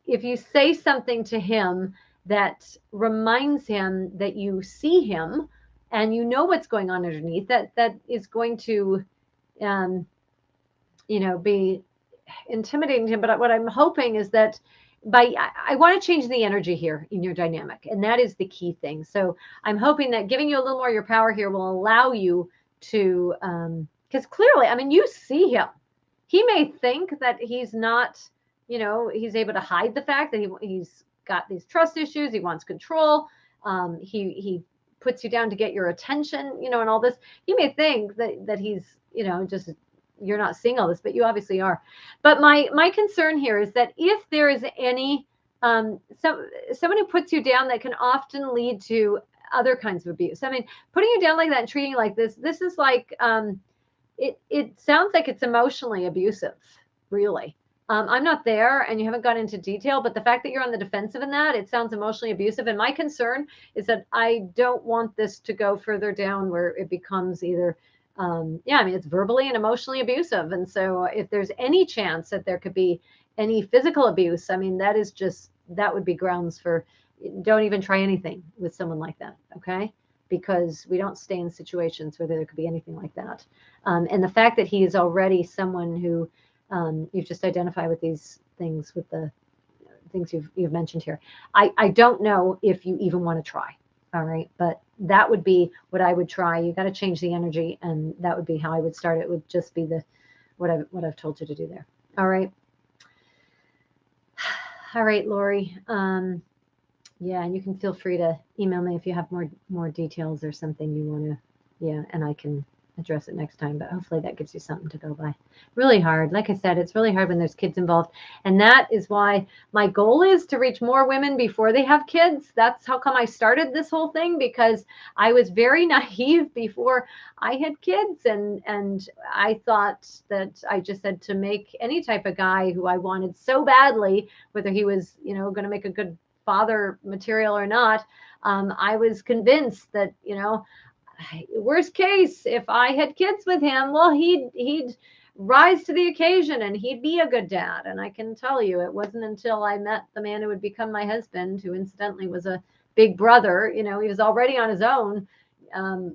if you say something to him that reminds him that you see him and you know what's going on underneath, that is going to, um, be intimidating to him. But what I'm hoping is that I want to change the energy here in your dynamic, and that is the key thing. So I'm hoping that giving you a little more of your power here will allow you to, because clearly, I mean, you see him. He may think that he's not, he's able to hide the fact that he's got these trust issues. He wants control. He puts you down to get your attention, and all this. You may think that he's, just, you're not seeing all this, but you obviously are. But my concern here is that if there is any someone who puts you down, that can often lead to other kinds of abuse. I mean, putting you down like that and treating you like this is like, it sounds like it's emotionally abusive, really. I'm not there and you haven't gone into detail, but the fact that you're on the defensive in that, it sounds emotionally abusive. And my concern is that I don't want this to go further down where it becomes either, I mean, it's verbally and emotionally abusive. And so if there's any chance that there could be any physical abuse, I mean, that would be grounds for, don't even try anything with someone like that. Okay. Because we don't stay in situations where there could be anything like that. And the fact that he is already someone who, you've just identified with these things, with the things you've mentioned here. I don't know if you even want to try. All right. But that would be what I would try. You got to change the energy, and that would be how I would start. It would just be what I've told you to do there. All right. All right, Lori. Yeah, and you can feel free to email me if you have more details or something you want to, and I can address it next time, but hopefully that gives you something to go by. Really hard. Like I said, it's really hard when there's kids involved. And that is why my goal is to reach more women before they have kids. That's how come I started this whole thing, because I was very naive before I had kids. And I thought that I just had to make any type of guy who I wanted so badly, whether he was, going to make a good father material or not. I was convinced that, worst case, if I had kids with him, well, he'd rise to the occasion and he'd be a good dad. And I can tell you, it wasn't until I met the man who would become my husband, who incidentally was a big brother. He was already on his own,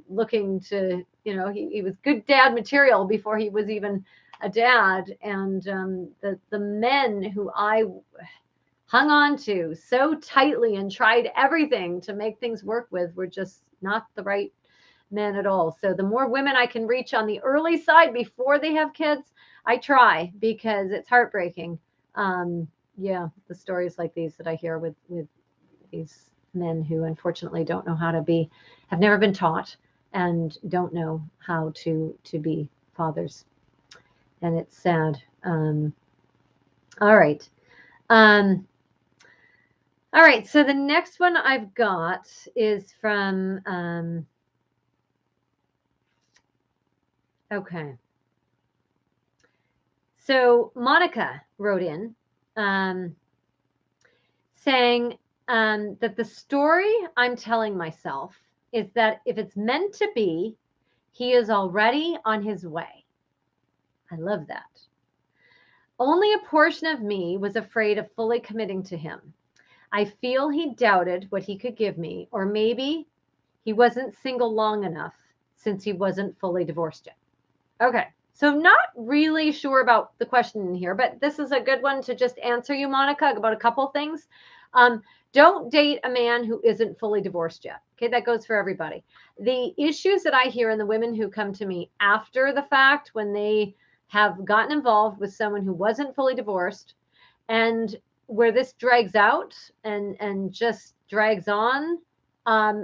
looking to, he was good dad material before he was even a dad. And the men who I hung on to so tightly and tried everything to make things work with were just not the right men at all. So the more women I can reach on the early side before they have kids, I try, because it's heartbreaking. The stories like these that I hear with these men who unfortunately don't know how to be, have never been taught, and don't know how to be fathers. And it's sad. All right. All right. So the next one I've got is from, okay. So Monica wrote in, saying that the story I'm telling myself is that if it's meant to be, he is already on his way. I love that. Only a portion of me was afraid of fully committing to him. I feel he doubted what he could give me, or maybe he wasn't single long enough since he wasn't fully divorced yet. Okay, so not really sure about the question in here, but this is a good one to just answer you, Monica, about a couple things. Don't date a man who isn't fully divorced yet. Okay, that goes for everybody. The issues that I hear in the women who come to me after the fact, when they have gotten involved with someone who wasn't fully divorced, and where this drags out and just drags on,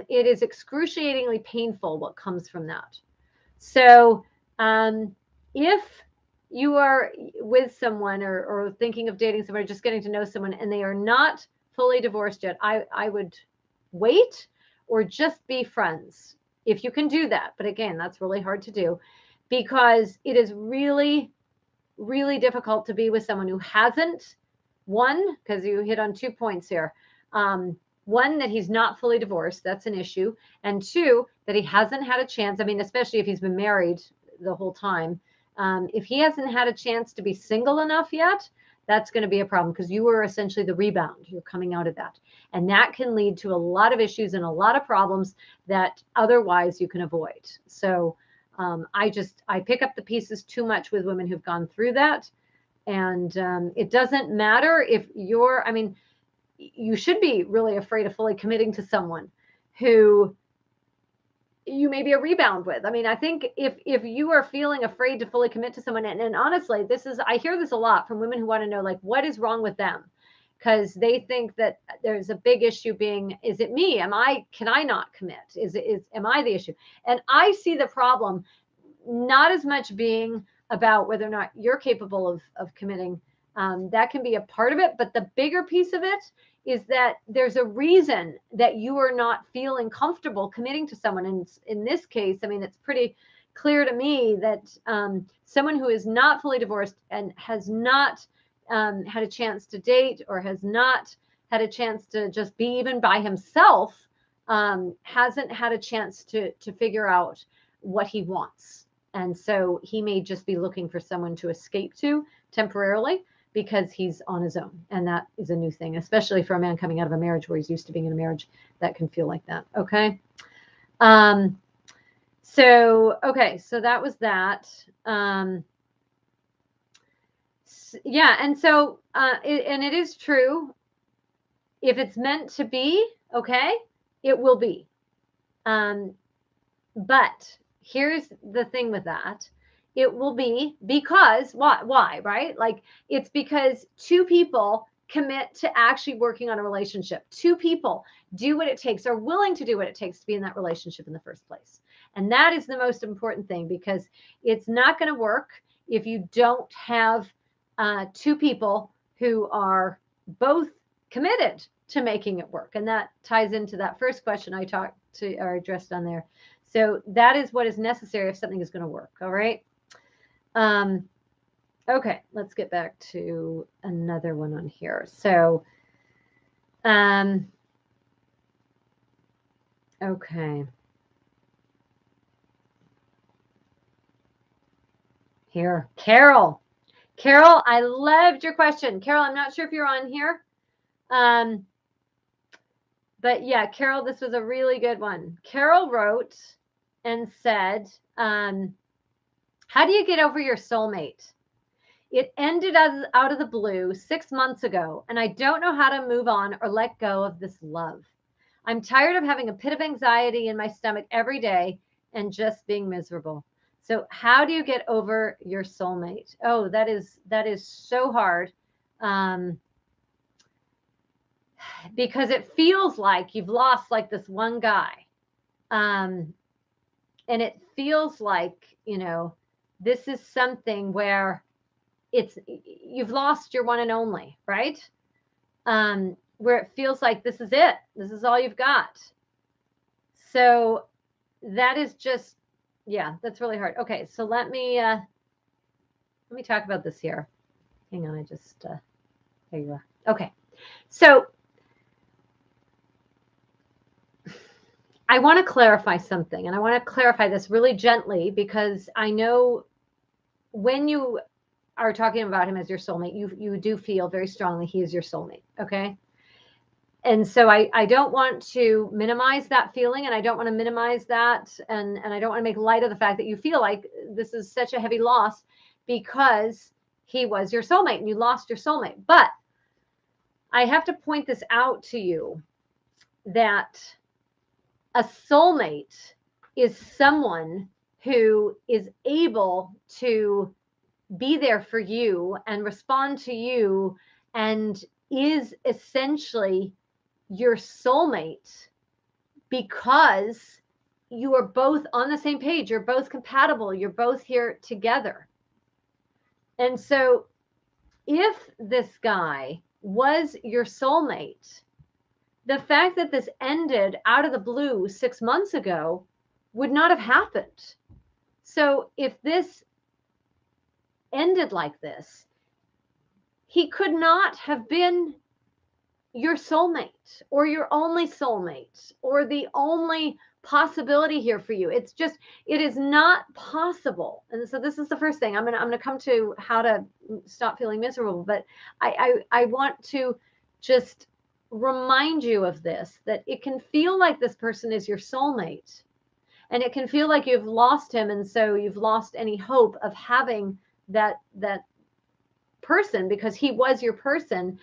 it is excruciatingly painful what comes from that. So if you are with someone or thinking of dating someone or just getting to know someone and they are not fully divorced yet, I would wait or just be friends if you can do that. But again, that's really hard to do, because it is really, really difficult to be with someone who hasn't, one, because you hit on 2 points here. One, that he's not fully divorced. That's an issue. And two, that he hasn't had a chance. I mean, especially if he's been married the whole time, If he hasn't had a chance to be single enough yet, that's going to be a problem because you were essentially the rebound. You're coming out of that. And that can lead to a lot of issues and a lot of problems that otherwise you can avoid. So I pick up the pieces too much with women who've gone through that. And it doesn't matter if you should be really afraid of fully committing to someone who you may be a rebound with. I mean, I think if you are feeling afraid to fully commit to someone, and honestly, I hear this a lot from women who want to know, like, what is wrong with them? Because they think that there's a big issue being, is it me? Can I not commit? Am I the issue? And I see the problem not as much being about whether or not you're capable of committing. That can be a part of it, but the bigger piece of it is that there's a reason that you are not feeling comfortable committing to someone. And in this case, I mean, it's pretty clear to me that someone who is not fully divorced and has not had a chance to date or has not had a chance to just be even by himself hasn't had a chance to figure out what he wants. And so he may just be looking for someone to escape to temporarily, because he's on his own. And that is a new thing, especially for a man coming out of a marriage where he's used to being in a marriage. That can feel like that. Okay. So that was that. Yeah. And so, it is true. If it's meant to be, okay, it will be. But here's the thing with that. It will be because why, right? Like, it's because two people commit to actually working on a relationship. Two people do what it takes, are willing to do what it takes to be in that relationship in the first place. And that is the most important thing, because it's not going to work if you don't have two people who are both committed to making it work. And that ties into that first question I addressed on there. So that is what is necessary if something is going to work. All right. Okay, let's get back to another one on here. So, okay. Here, Carol, I loved your question. Carol, I'm not sure if you're on here. But yeah, Carol, this was a really good one. Carol wrote and said, how do you get over your soulmate? It ended out of the blue 6 months ago, and I don't know how to move on or let go of this love. I'm tired of having a pit of anxiety in my stomach every day and just being miserable. So how do you get over your soulmate? Oh, that is so hard. Because it feels like you've lost like this one guy. And it feels like, this is something where you've lost your one and only, right? Where it feels like this is it. This is all you've got. So that is just, that's really hard. Okay. So let me talk about this here. Hang on. There you are. Okay. So I want to clarify something, and I want to clarify this really gently, because I know when you are talking about him as your soulmate, you do feel very strongly he is your soulmate. Okay. And so I don't want to minimize that feeling, and I don't want to minimize that. And I don't want to make light of the fact that you feel like this is such a heavy loss because he was your soulmate and you lost your soulmate. But I have to point this out to you, that a soulmate is someone who is able to be there for you and respond to you, and is essentially your soulmate because you are both on the same page. You're both compatible. You're both here together. And so if this guy was your soulmate, the fact that this ended out of the blue 6 months ago would not have happened. So if this ended like this, he could not have been your soulmate or your only soulmate or the only possibility here for you. It's just, it is not possible. And so this is the first thing. I'm gonna come to how to stop feeling miserable, but I want to just remind you of this, that it can feel like this person is your soulmate, and it can feel like you've lost him, and so you've lost any hope of having that person because he was your person.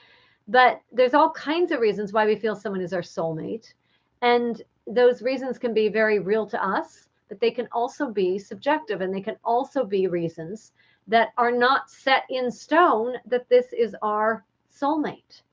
But there's all kinds of reasons why we feel someone is our soulmate, and those reasons can be very real to us, but they can also be subjective, and they can also be reasons that are not set in stone that this is our soulmate.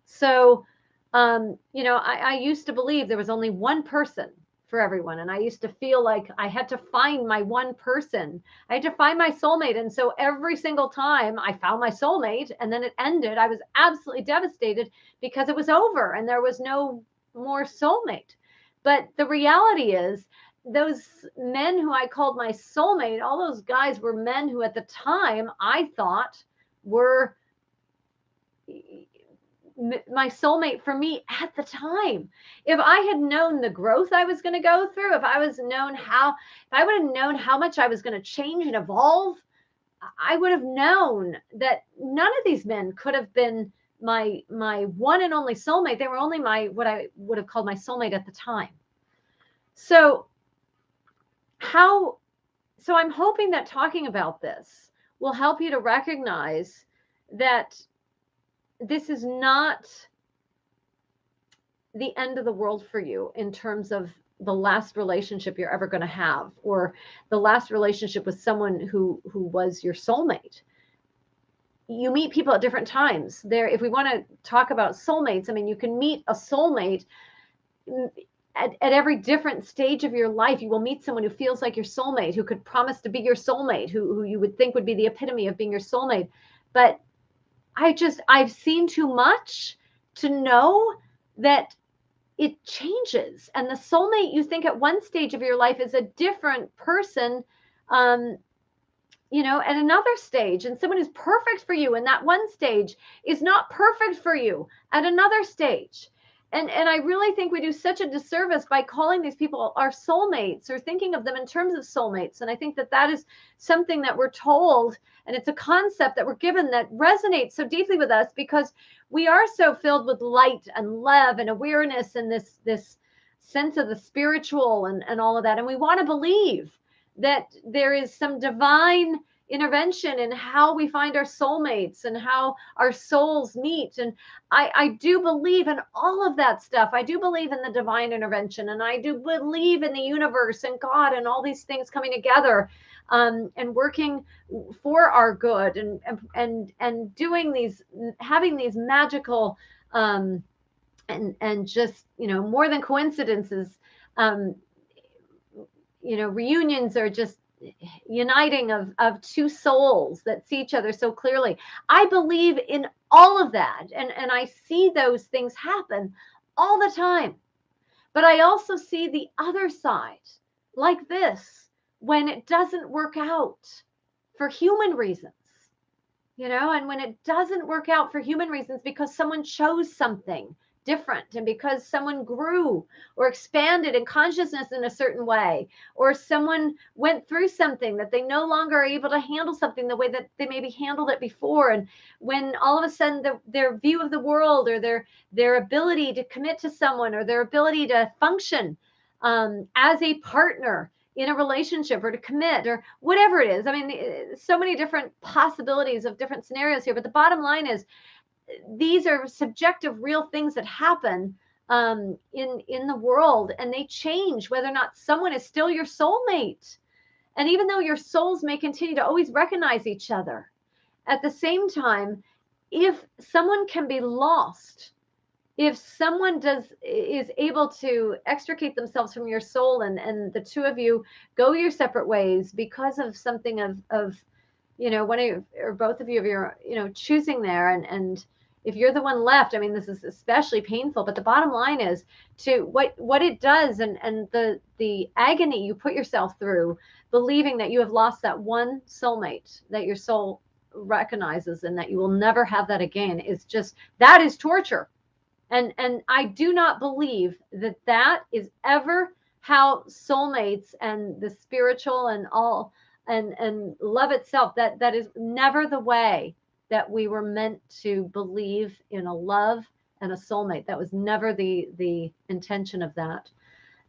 So I used to believe there was only one person for everyone. And I used to feel like I had to find my one person. I had to find my soulmate. And so every single time I found my soulmate and then it ended, I was absolutely devastated because it was over and there was no more soulmate. But the reality is, those men who I called my soulmate, all those guys were men who at the time I thought were my soulmate for me at the time. If I had known the growth I was going to go through, if I would have known how much I was going to change and evolve, I would have known that none of these men could have been my one and only soulmate. They were only what I would have called my soulmate at the time. So I'm hoping that talking about this will help you to recognize that this is not the end of the world for you in terms of the last relationship you're ever going to have, or the last relationship with someone who was your soulmate. You meet people at different times. If we want to talk about soulmates, I mean, you can meet a soulmate at every different stage of your life. You will meet someone who feels like your soulmate, who could promise to be your soulmate, who you would think would be the epitome of being your soulmate. But I've seen too much to know that it changes. And the soulmate you think at one stage of your life is a different person, at another stage. And someone who's perfect for you in that one stage is not perfect for you at another stage. And I really think we do such a disservice by calling these people our soulmates or thinking of them in terms of soulmates. And I think that is something that we're told, and it's a concept that we're given that resonates so deeply with us because we are so filled with light and love and awareness and this sense of the spiritual and all of that. And we want to believe that there is some divine intervention in how we find our soulmates and how our souls meet. And I do believe in all of that stuff. I do believe in the divine intervention, and I do believe in the universe and God and all these things coming together and working for our good and doing having these magical and just more than coincidences. Reunions are just uniting of two souls that see each other so clearly. I believe in all of that, and I see those things happen all the time. But I also see the other side, like this, when it doesn't work out for human reasons, and when it doesn't work out for human reasons because someone chose something different, and because someone grew or expanded in consciousness in a certain way, or someone went through something that they no longer are able to handle something the way that they maybe handled it before. And when all of a sudden their view of the world or their ability to commit to someone or their ability to function as a partner in a relationship or to commit or whatever it is. I mean, so many different possibilities of different scenarios here, but the bottom line is these are subjective, real things that happen in the world, and they change whether or not someone is still your soulmate. And even though your souls may continue to always recognize each other, at the same time, if someone can be lost, if someone is able to extricate themselves from your soul and the two of you go your separate ways because of something of one of you or both of you of your choosing there, and if you're the one left, I mean, this is especially painful, but the bottom line is to what it does and the agony you put yourself through believing that you have lost that one soulmate that your soul recognizes and that you will never have that again that is torture. And I do not believe that is ever how soulmates and the spiritual and all and love itself, that is never the way that we were meant to believe in a love and a soulmate. That was never the intention of that.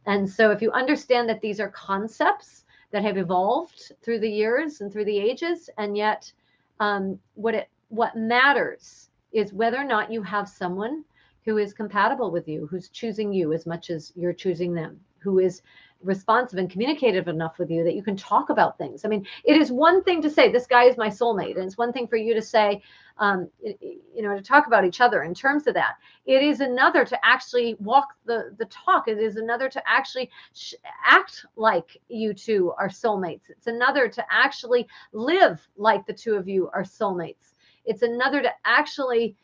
And so if you understand that these are concepts that have evolved through the years and through the ages, and yet what matters is whether or not you have someone who is compatible with you, who's choosing you as much as you're choosing them, who is responsive and communicative enough with you that you can talk about things. I mean, it is one thing to say this guy is my soulmate, and it's one thing for you to say, to talk about each other in terms of that. It is another to actually walk the talk. It is another to actually act like you two are soulmates. It's another to actually live like the two of you are soulmates. It's another to actually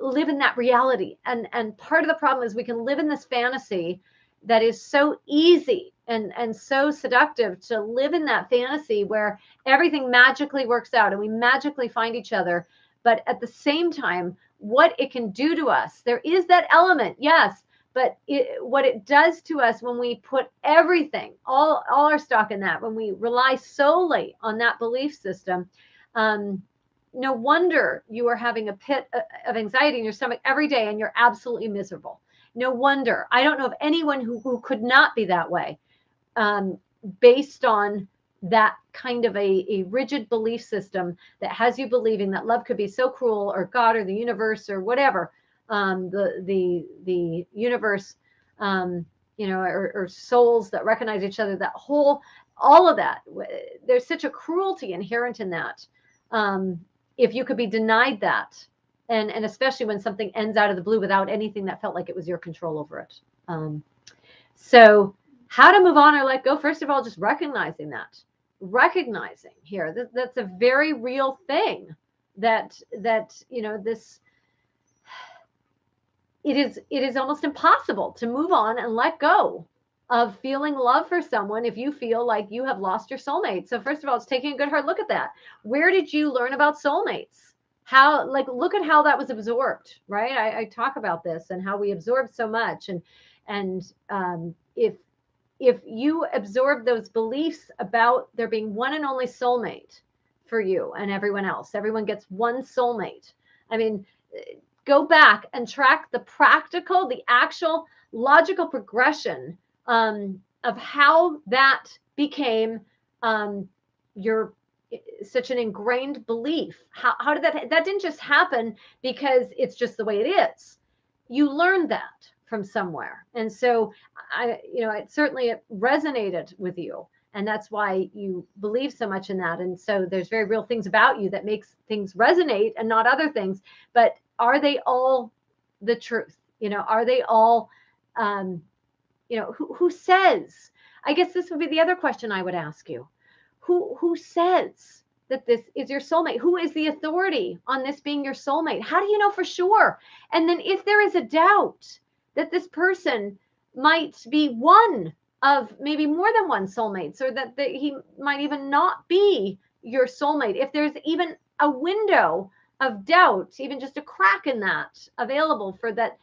live in that reality. And part of the problem is we can live in this fantasy that is so easy and so seductive, to live in that fantasy where everything magically works out and we magically find each other. But at the same time, what it can do to us, there is that element, yes, but what it does to us when we put everything, all our stock in that, when we rely solely on that belief system, no wonder you are having a pit of anxiety in your stomach every day and you're absolutely miserable. No wonder. I don't know of anyone who could not be that way, based on that kind of a rigid belief system that has you believing that love could be so cruel, or God or the universe or whatever, the universe, or souls that recognize each other, all of that. There's such a cruelty inherent in that. If you could be denied that, and especially when something ends out of the blue without anything that felt like it was your control over it. So how to move on or let go? First of all, just recognizing here that's a very real thing, that this, it is almost impossible to move on and let go of feeling love for someone if you feel like you have lost your soulmate. So first of all, it's taking a good hard look at that. Where did you learn about soulmates? Look at how that was absorbed, right? I talk about this and how we absorb so much. And if you absorb those beliefs about there being one and only soulmate for you and everyone gets one soulmate. I mean, go back and track the actual logical progression of how that became your such an ingrained belief. How did that didn't just happen because it's just the way it is. You learned that from somewhere. And so it resonated with you. And that's why you believe so much in that. And so there's very real things about you that makes things resonate and not other things. But are they all the truth? Are they all, who says? I guess this would be the other question I would ask you. Who says that this is your soulmate? Who is the authority on this being your soulmate? How do you know for sure? And then if there is a doubt that this person might be one of maybe more than one soulmates, or that he might even not be your soulmate, if there's even a window of doubt, even just a crack in that available for that,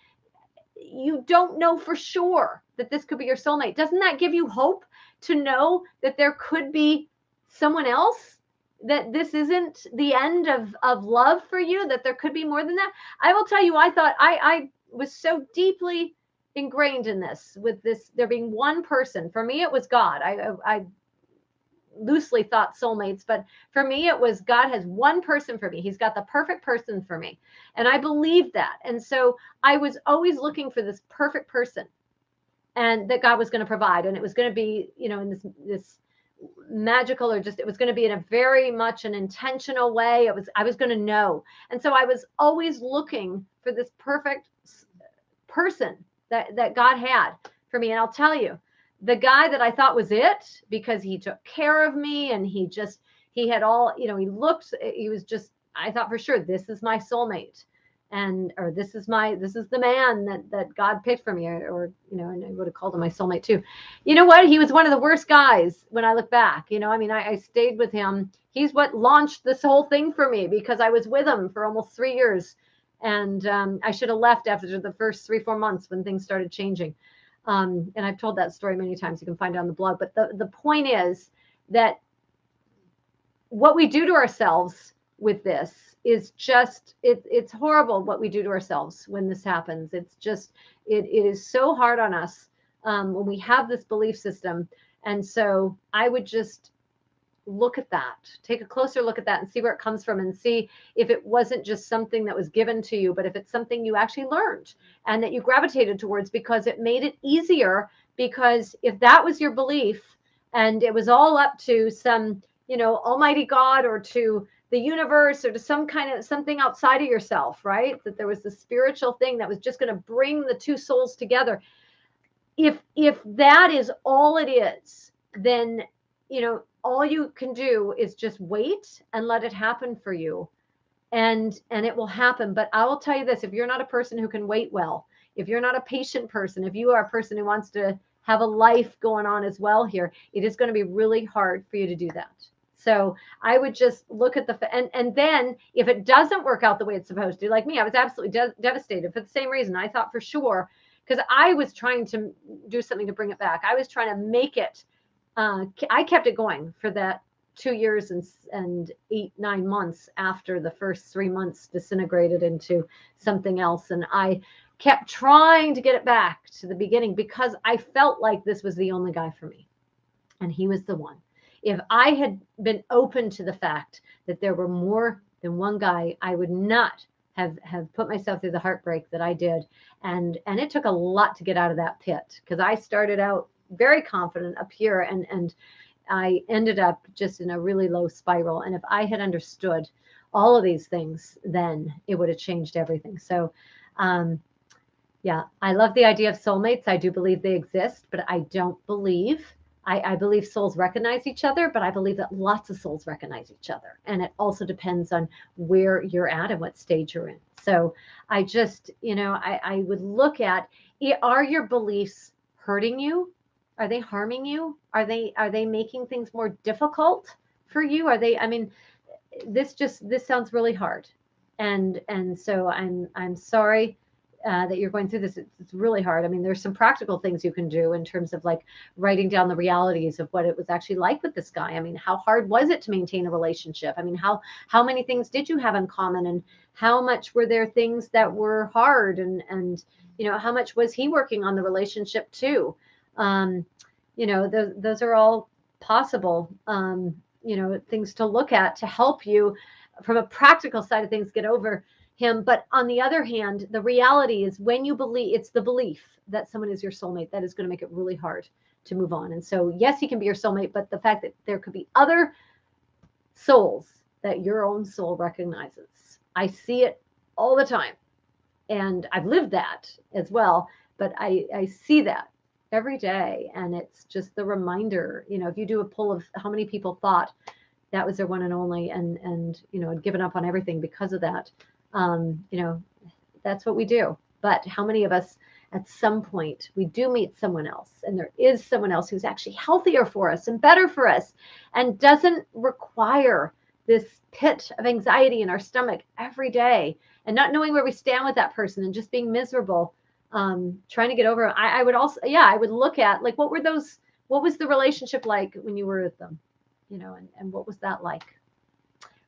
you don't know for sure that this could be your soulmate. Doesn't that give you hope to know that there could be someone else, that this isn't the end of love for you, that there could be more than that? I will tell you, I thought I was so deeply ingrained in this, with this, there being one person. For me, it was God. I loosely thought soulmates, but for me, it was God has one person for me. He's got the perfect person for me. And I believed that. And so I was always looking for this perfect person, and that God was going to provide. And it was going to be, in this magical, or just, it was going to be in a very much an intentional way. I was going to know. And so I was always looking for this perfect person that God had for me. And I'll tell you, the guy that I thought was it, because he took care of me and he had all, he was just, I thought for sure, this is my soulmate, or this is the man that God picked for me, or and I would have called him my soulmate too. You know what? He was one of the worst guys when I look back. I stayed with him. He's what launched this whole thing for me, because I was with him for almost 3 years. And I should have left after the first 3-4 months when things started changing. And I've told that story many times. You can find it on the blog. But the point is that what we do to ourselves with this is just it's horrible what we do to ourselves when this happens. It's just it is so hard on us when we have this belief system. And so I would just look at that, take a closer look at that and see where it comes from, and see if it wasn't just something that was given to you, but if it's something you actually learned and that you gravitated towards because it made it easier. Because if that was your belief and it was all up to some, almighty God or to the universe or to some kind of something outside of yourself, right? That there was the spiritual thing that was just going to bring the two souls together. If that is all it is, then, all you can do is just wait and let it happen for you. And it will happen. But I will tell you this, if you're not a person who can wait well, if you're not a patient person, if you are a person who wants to have a life going on as well here, it is going to be really hard for you to do that. So I would just look at and then if it doesn't work out the way it's supposed to, like me, I was absolutely devastated for the same reason. I thought for sure, because I was trying to do something to bring it back. I was trying to make it. I kept it going for that 2 years and 8-9 months after the first 3 months disintegrated into something else. And I kept trying to get it back to the beginning because I felt like this was the only guy for me. And he was the one. If I had been open to the fact that there were more than one guy, I would not have put myself through the heartbreak that I did. And it took a lot to get out of that pit, because I started out very confident up here and I ended up just in a really low spiral. And if I had understood all of these things, then it would have changed everything. So, yeah, I love the idea of soulmates. I do believe they exist, but I don't believe, I believe souls recognize each other, but I believe that lots of souls recognize each other. And it also depends on where you're at and what stage you're in. So I just, I would look at, are your beliefs hurting you? Are they harming you? Are they making things more difficult for you? Are they, this sounds really hard. And so I'm sorry that you're going through this. It's really hard. There's some practical things you can do in terms of like writing down the realities of what it was actually like with this guy. How hard was it to maintain a relationship? How many things did you have in common, and how much were there things that were hard, and how much was he working on the relationship too? Those are all possible, things to look at to help you from a practical side of things get over him. But on the other hand, the reality is when you believe, it's the belief that someone is your soulmate that is going to make it really hard to move on. And so, yes, he can be your soulmate, but the fact that there could be other souls that your own soul recognizes. I see it all the time. And I've lived that as well, but I see that every day. And it's just the reminder, if you do a poll of how many people thought that was their one and only, and had given up on everything because of that, that's what we do. But how many of us at some point we do meet someone else, and there is someone else who's actually healthier for us and better for us and doesn't require this pit of anxiety in our stomach every day, and not knowing where we stand with that person and just being miserable, trying to get over. I would also, I would look at like, what was the relationship like when you were with them, and what was that like?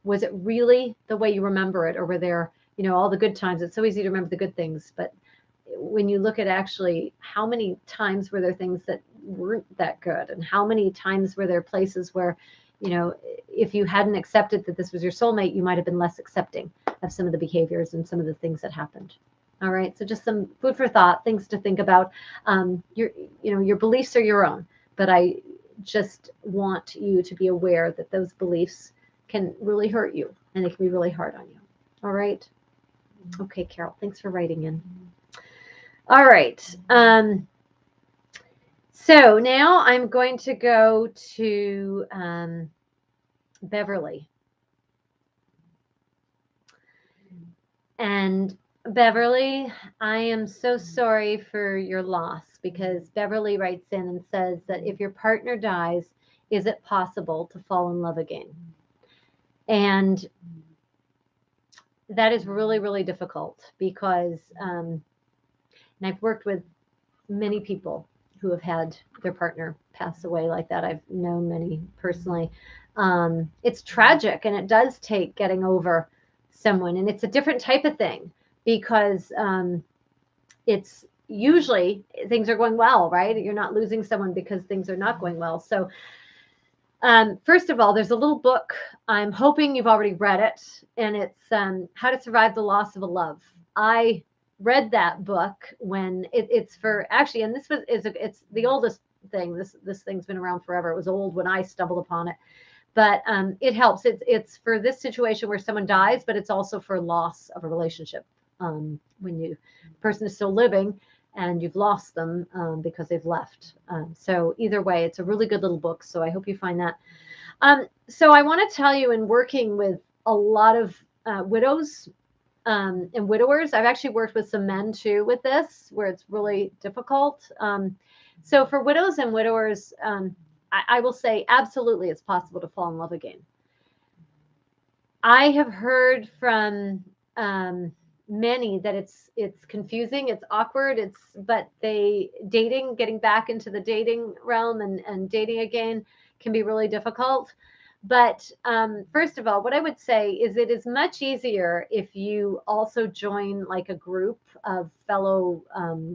Was it really the way you remember it, or were there, all the good times? It's so easy to remember the good things, but when you look at actually how many times were there things that weren't that good, and how many times were there places where, if you hadn't accepted that this was your soulmate, you might have been less accepting of some of the behaviors and some of the things that happened. All right. So just some food for thought, things to think about. Your beliefs are your own, but I just want you to be aware that those beliefs can really hurt you, and they can be really hard on you. All right. Okay, Carol, thanks for writing in. All right. So now I'm going to go to Beverly. And Beverly, I am so sorry for your loss, because Beverly writes in and says that if your partner dies, is it possible to fall in love again? And that is really, really difficult, because and I've worked with many people who have had their partner pass away like that. I've known many personally. It's tragic, and it does take getting over someone, and it's a different type of thing because it's usually things are going well, right? You're not losing someone because things are not going well. So first of all, there's a little book. I'm hoping you've already read it, and it's How to Survive the Loss of a Love. I read that book when it's for actually, and this it's the oldest thing. This thing's been around forever. It was old when I stumbled upon it, but it helps. It's for this situation where someone dies, but it's also for loss of a relationship. When the person is still living and you've lost them because they've left. So either way, it's a really good little book. So I hope you find that. So I want to tell you, in working with a lot of widows and widowers, I've actually worked with some men too with this, where it's really difficult. So for widows and widowers, I will say absolutely it's possible to fall in love again. I have heard from many that it's confusing, it's awkward, getting back into the dating realm and dating again can be really difficult. But first of all, what I would say is it is much easier if you also join like a group of fellow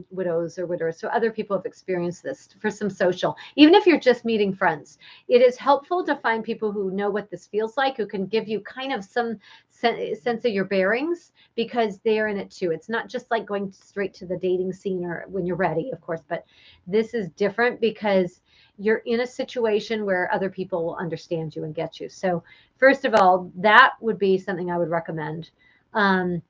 widows or widowers. So other people have experienced this for some social, even if you're just meeting friends. It is helpful to find people who know what this feels like, who can give you kind of some sense of your bearings, because they're in it too. It's not just like going straight to the dating scene or when you're ready, of course, but this is different because you're in a situation where other people will understand you and get you. So first of all, that would be something I would recommend to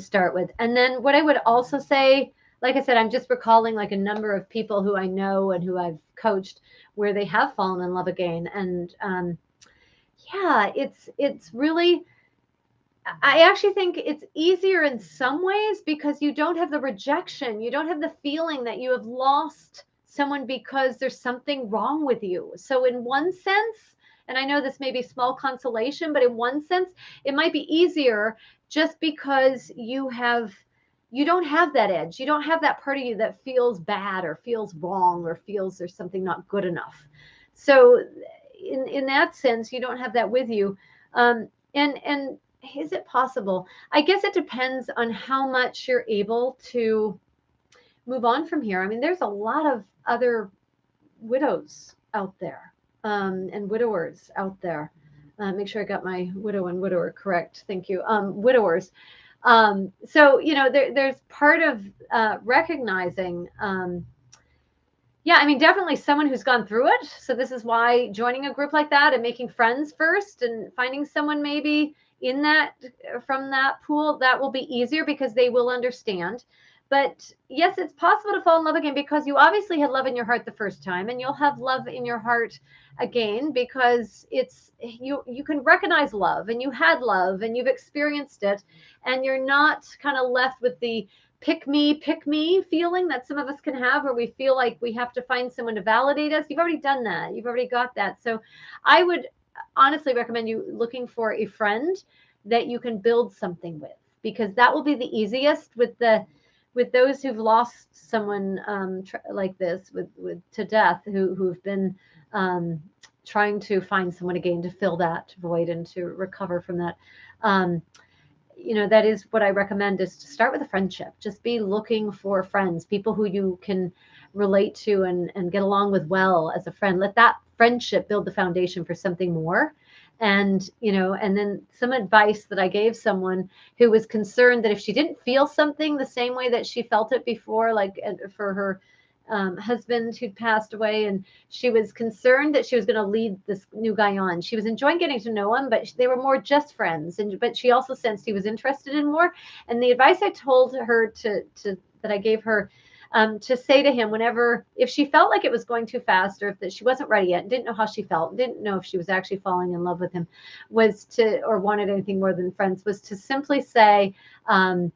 start with. And then what I would also say, like I said, I'm just recalling like a number of people who I know and who I've coached where they have fallen in love again. And yeah, it's really, I actually think it's easier in some ways because you don't have the rejection. You don't have the feeling that you have lost someone because there's something wrong with you. So in one sense, and I know this may be small consolation, but in one sense, it might be easier just because you don't have that edge. You don't have that part of you that feels bad or feels wrong or feels there's something not good enough. So in that sense, you don't have that with you. And is it possible? I guess it depends on how much you're able to move on from here. I mean, there's a lot of other widows out there and widowers out there. Make sure I got my widow and widower correct. Thank you. Widowers. So, there's part of recognizing, yeah, I mean, definitely someone who's gone through it. So this is why joining a group like that and making friends first and finding someone maybe from that pool, that will be easier because they will understand. But yes, it's possible to fall in love again because you obviously had love in your heart the first time, and you'll have love in your heart again because you can recognize love, and you had love and you've experienced it, and you're not kind of left with the pick me feeling that some of us can have, where we feel like we have to find someone to validate us. You've already done that. You've already got that. So I would honestly recommend you looking for a friend that you can build something with, because that will be the easiest with those who've lost someone like this to death, who've been trying to find someone again to fill that void and to recover from that. That is what I recommend, is to start with a friendship. Just be looking for friends, people who you can relate to and get along with well as a friend. Let that friendship build the foundation for something more. And then some advice that I gave someone who was concerned that if she didn't feel something the same way that she felt it before, like for her husband who'd passed away, and she was concerned that she was going to lead this new guy on. She was enjoying getting to know him, but they were more just friends. But she also sensed he was interested in more. And the advice I told her that I gave her, to say to him if she felt like it was going too fast, or if that she wasn't ready yet, didn't know how she felt, didn't know if she was actually falling in love with him, or wanted anything more than friends, was to simply say, I'm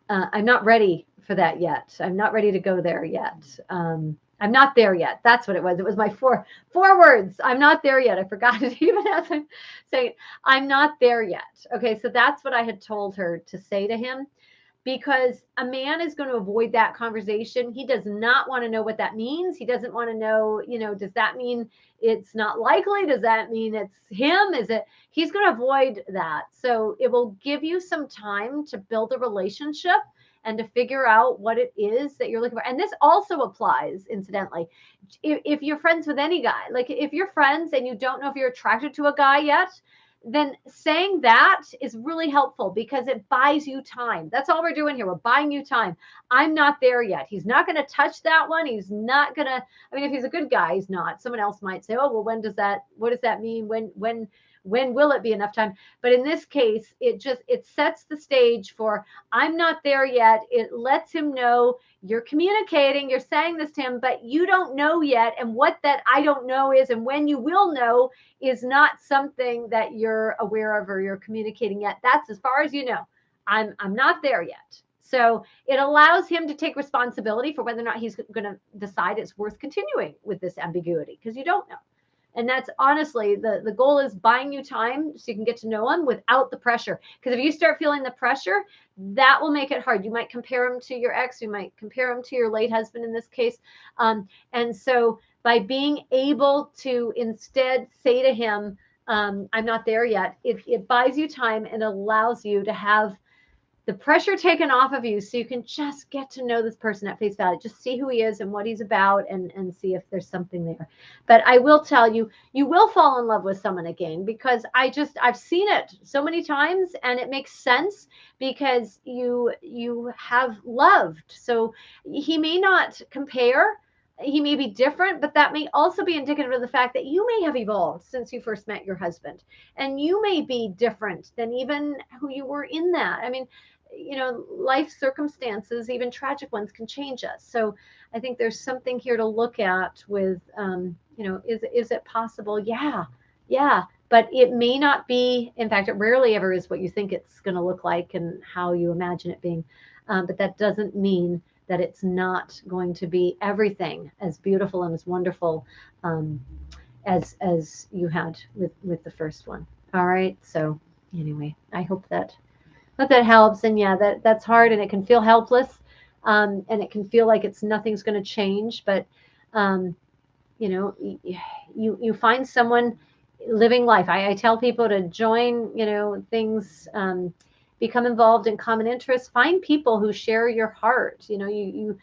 not ready for that yet. I'm not ready to go there yet. I'm not there yet. That's what it was. It was my four words. I'm not there yet. I forgot it even as I'm saying, I'm not there yet. Okay. So that's what I had told her to say to him, because a man is going to avoid that conversation. He does not want to know what that means. He doesn't want to know, does that mean it's not likely? Does that mean it's him? Is it? He's going to avoid that. So it will give you some time to build a relationship and to figure out what it is that you're looking for. And this also applies, incidentally, if you're friends with any guy, like if you're friends and you don't know if you're attracted to a guy yet, then saying that is really helpful because it buys you time. That's all we're doing here. We're buying you time. I'm not there yet. He's not going to touch that one. He's not going to, I mean, if he's a good guy, he's not. Someone else might say, oh, well, what does that mean? When will it be enough time? But in this case, it sets the stage for, I'm not there yet. It lets him know you're communicating, you're saying this to him, but you don't know yet. And what that I don't know is, and when you will know is not something that you're aware of or you're communicating yet. That's as far as you know. I'm not there yet. So it allows him to take responsibility for whether or not he's going to decide it's worth continuing with this ambiguity, because you don't know. And that's honestly, the goal is buying you time so you can get to know him without the pressure. Because if you start feeling the pressure, that will make it hard. You might compare him to your ex. You might compare him to your late husband in this case. And so by being able to instead say to him, I'm not there yet, it buys you time and allows you to have the pressure taken off of you so you can just get to know this person at face value. Just see who he is and what he's about and see if there's something there. But I will tell you, you will fall in love with someone again, because I've seen it so many times, and it makes sense because you have loved. So he may not compare, he may be different, but that may also be indicative of the fact that you may have evolved since you first met your husband, and you may be different than even who you were in that. I mean, life circumstances, even tragic ones, can change us. So I think there's something here to look at with, is it possible? Yeah. But it may not be, in fact, it rarely ever is what you think it's going to look like and how you imagine it being. But that doesn't mean that it's not going to be everything as beautiful and as wonderful as you had with the first one. All right. So anyway, I hope that helps. And yeah, that's hard, and it can feel helpless, and it can feel like nothing's going to change. But you find someone living life. I tell people to join, things, become involved in common interests. Find people who share your heart. You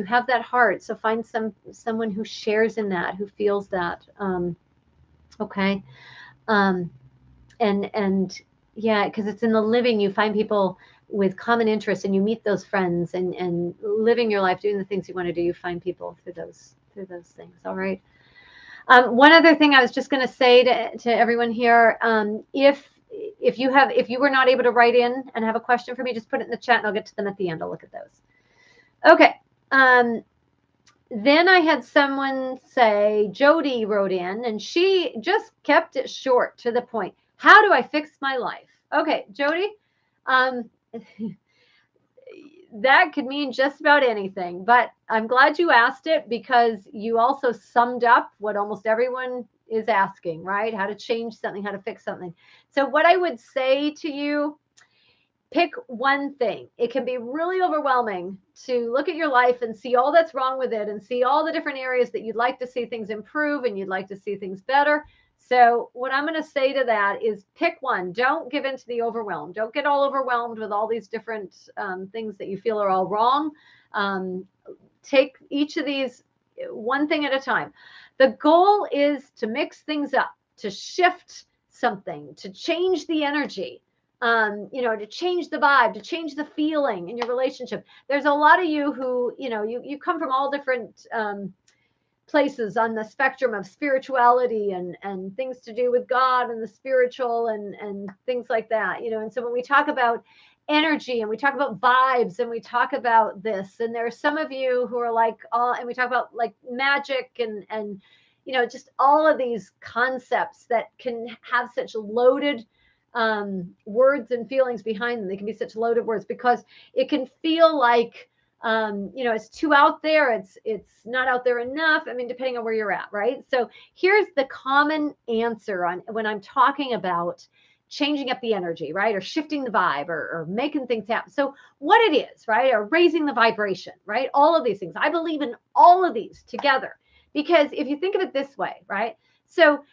have that heart, so find someone who shares in that, who feels that. Okay, and yeah, because it's in the living. You find people with common interests, and you meet those friends, and living your life, doing the things you want to do. You find people through those things. All right. One other thing I was just going to say to everyone here, if you were not able to write in and have a question for me, just put it in the chat, and I'll get to them at the end. I'll look at those. Okay. Then I had someone say, Jody wrote in, and she just kept it short, to the point. How do I fix my life? Okay, Jody, that could mean just about anything, but I'm glad you asked it, because you also summed up what almost everyone is asking, right? How to change something, how to fix something. So what I would say to you, pick one thing. It can be really overwhelming to look at your life and see all that's wrong with it, and see all the different areas that you'd like to see things improve and you'd like to see things better. So what I'm going to say to that is pick one. Don't give in to the overwhelm. Don't get all overwhelmed with all these different things that you feel are all wrong. Take each of these one thing at a time. The goal is to mix things up, to shift something, to change the energy, to change the vibe, to change the feeling in your relationship. There's a lot of you who, you come from all different places on the spectrum of spirituality and things to do with God and the spiritual and things like that, and so when we talk about energy and we talk about vibes and we talk about this, and there are some of you who are like, and we talk about like magic and just all of these concepts that can have such loaded words and feelings behind them. They can be such loaded words because it can feel like it's too out there. It's not out there enough. I mean, depending on where you're at, right? So here's the common answer on when I'm talking about changing up the energy, right? Or shifting the vibe, or making things happen. So what it is, right? Or raising the vibration, right? All of these things. I believe in all of these together, because if you think of it this way, right? So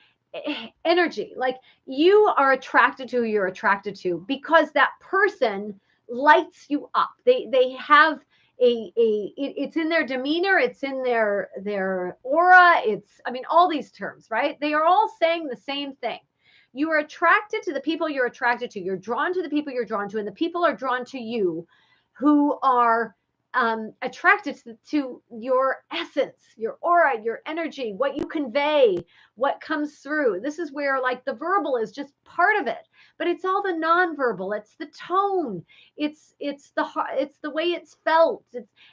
energy, like, you are attracted to who you're attracted to because that person lights you up. They have it's in their demeanor, it's in their aura, it's, I mean, all these terms, right? They are all saying the same thing. You are attracted to the people you're attracted to. You're drawn to the people you're drawn to, and the people are drawn to you who are attracted to your essence, your aura, your energy, what you convey, what comes through. This is where, like, the verbal is just part of it, but it's all the nonverbal. It's the tone. It's the way it's felt.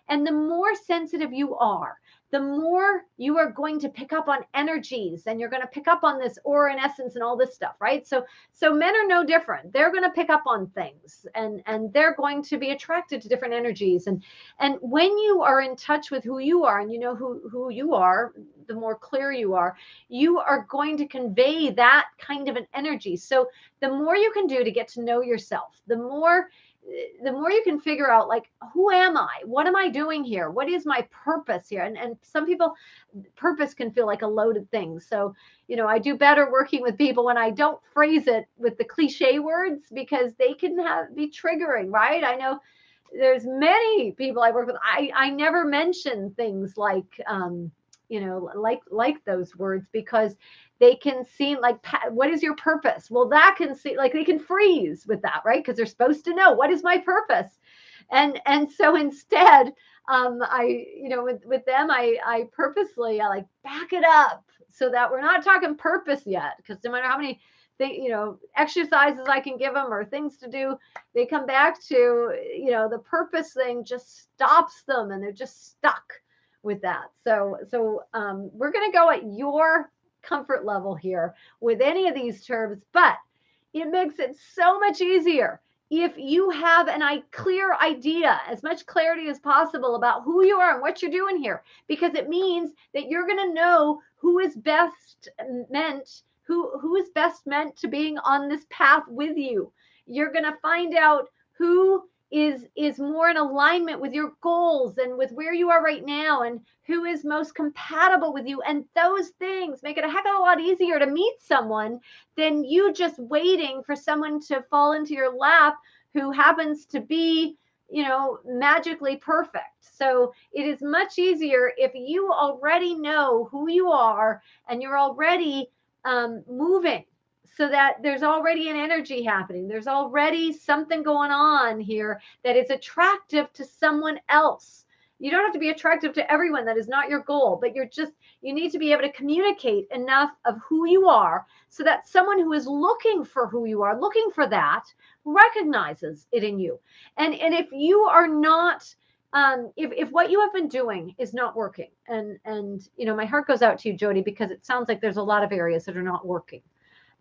And the more sensitive you are, the more you are going to pick up on energies, and you're going to pick up on this aura and essence and all this stuff, right? So men are no different. They're going to pick up on things, and they're going to be attracted to different energies. And when you are in touch with who you are, and you know who you are, the more clear you are going to convey that kind of an energy. So the more you can do to get to know yourself, the more you can figure out, like, who am I? What am I doing here? What is my purpose here? And some people, purpose can feel like a loaded thing. So, I do better working with people when I don't phrase it with the cliche words, because they can be triggering, right? I know there's many people I work with. I never mention things like, like those words, because they can seem like, what is your purpose? Well, that can seem like they can freeze with that, right? Because they're supposed to know, what is my purpose? And so instead, with them, I purposely, I like back it up so that we're not talking purpose yet, because no matter how many exercises I can give them or things to do, they come back to, the purpose thing just stops them, and they're just stuck with that. So we're going to go at your comfort level here with any of these terms, but it makes it so much easier if you have a clear idea, as much clarity as possible about who you are and what you're doing here, because it means that you're going to know who is best meant to being on this path with you. You're going to find out who is more in alignment with your goals and with where you are right now, and who is most compatible with you. And those things make it a heck of a lot easier to meet someone than you just waiting for someone to fall into your lap who happens to be, magically perfect. So it is much easier if you already know who you are, and you're already moving, so that there's already an energy happening. There's already something going on here that is attractive to someone else. You don't have to be attractive to everyone. That is not your goal, but you need to be able to communicate enough of who you are so that someone who is looking for who you are, looking for that, recognizes it in you. And if you are not, if what you have been doing is not working, and my heart goes out to you, Jody, because it sounds like there's a lot of areas that are not working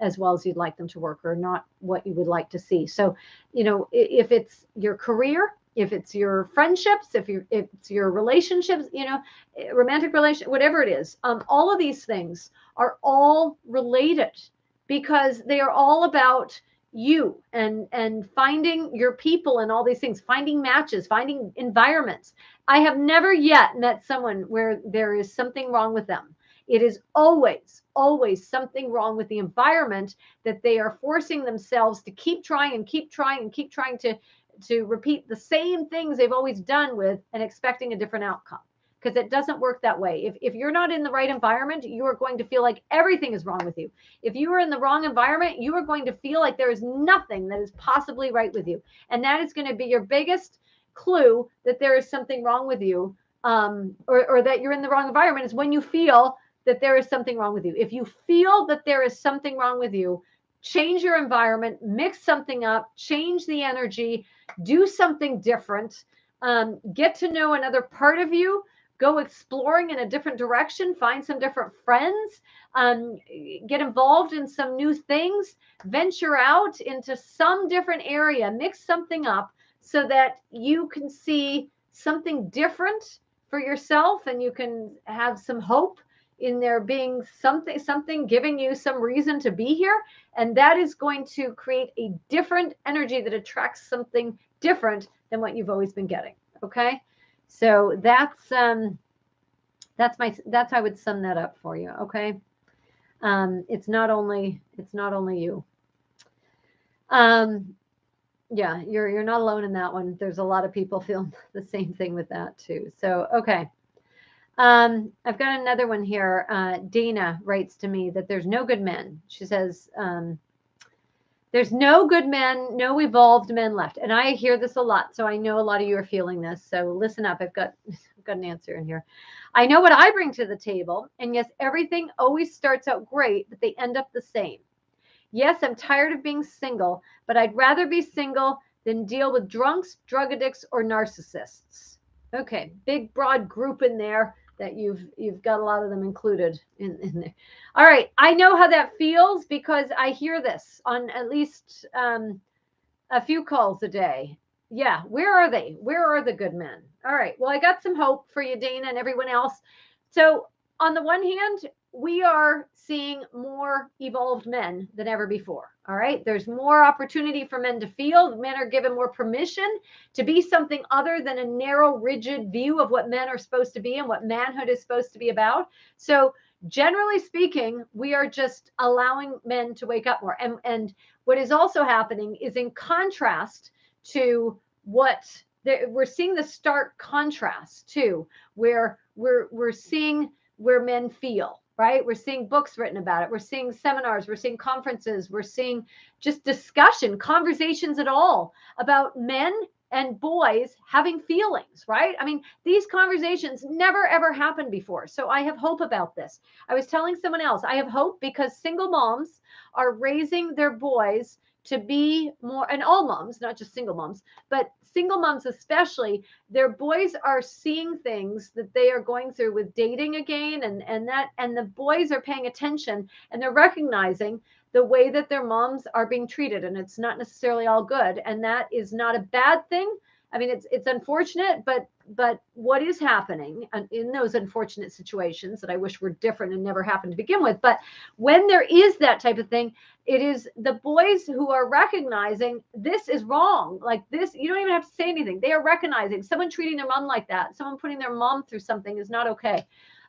as well as you'd like them to work, or not what you would like to see. So, if it's your career, if it's your friendships, if it's your relationships, romantic relation, whatever it is, all of these things are all related, because they are all about you and finding your people and all these things, finding matches, finding environments. I have never yet met someone where there is something wrong with them. It is always something wrong with the environment that they are forcing themselves to keep trying to repeat the same things they've always done with, and expecting a different outcome, because it doesn't work that way. If you're not in the right environment, you are going to feel like everything is wrong with you. If you are in the wrong environment, you are going to feel like there is nothing that is possibly right with you. And that is going to be your biggest clue that there is something wrong with you, or that you're in the wrong environment, is when you feel that there is something wrong with you. If you feel that there is something wrong with you, change your environment, mix something up, change the energy, do something different, get to know another part of you, go exploring in a different direction, find some different friends, get involved in some new things, venture out into some different area, mix something up so that you can see something different for yourself, and you can have some hope in there being something giving you some reason to be here, and that is going to create a different energy that attracts something different than what you've always been getting. Okay, so that's I would sum that up for you. Okay, it's not only you. Yeah, you're not alone in that one. There's a lot of people feeling the same thing with that too. So okay. I've got another one here. Dana writes to me that there's no good men. She says, there's no good men, no evolved men left. And I hear this a lot. So I know a lot of you are feeling this. So listen up. I've got an answer in here. I know what I bring to the table. And yes, everything always starts out great, but they end up the same. Yes, I'm tired of being single, but I'd rather be single than deal with drunks, drug addicts, or narcissists. Okay, big broad group in there that you've got a lot of them included in there. All right, I know how that feels because I hear this on at least a few calls a day. Yeah, where are they? Where are the good men? All right, well, I got some hope for you, Dana, and everyone else. So on the one hand, we are seeing more evolved men than ever before. All right. There's more opportunity for men to feel. Men are given more permission to be something other than a narrow, rigid view of what men are supposed to be and what manhood is supposed to be about. So generally speaking, we are just allowing men to wake up more. And what is also happening is in contrast to what we're seeing the stark contrast too, where we're seeing where men feel, right? We're seeing books written about it. We're seeing seminars. We're seeing conferences. We're seeing just discussion, conversations at all about men and boys having feelings, right? I mean, these conversations never ever happened before. So I have hope about this. I was telling someone else, I have hope because single moms are raising their boys to be more, and all moms, not just single moms, but single moms especially, their boys are seeing things that they are going through with dating again, and the boys are paying attention and they're recognizing the way that their moms are being treated, and it's not necessarily all good, and that is not a bad thing. I mean, it's unfortunate, but what is happening in those unfortunate situations that I wish were different and never happened to begin with, but when there is that type of thing, it is the boys who are recognizing this is wrong. Like this, you don't even have to say anything. They are recognizing someone treating their mom like that, someone putting their mom through something is not okay.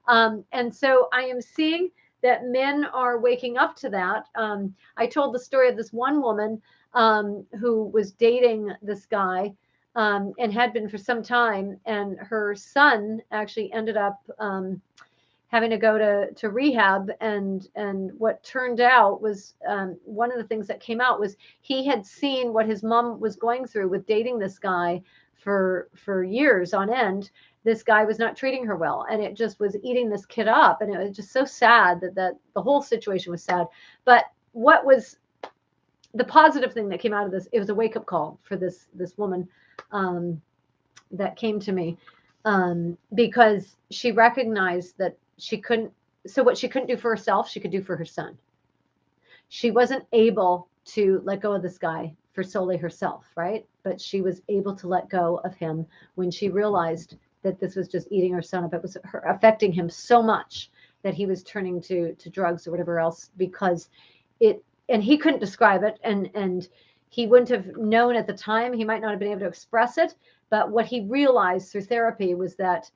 And so I am seeing that men are waking up to that. I told the story of this one woman who was dating this guy and had been for some time, and her son actually ended up having to go to rehab, and what turned out was one of the things that came out was he had seen what his mom was going through with dating this guy for years on end. This guy was not treating her well, and it just was eating this kid up, and it was just so sad that the whole situation was sad. But what was the positive thing that came out of this? It was a wake-up call for this woman that came to me because she recognized that she couldn't. So what she couldn't do for herself, she could do for her son. She wasn't able to let go of this guy for solely herself, right? But she was able to let go of him when she realized that this was just eating her son up. It was affecting him so much that he was turning to drugs or whatever else because it, and he couldn't describe it, and he wouldn't have known at the time. He might not have been able to express it, but what he realized through therapy was that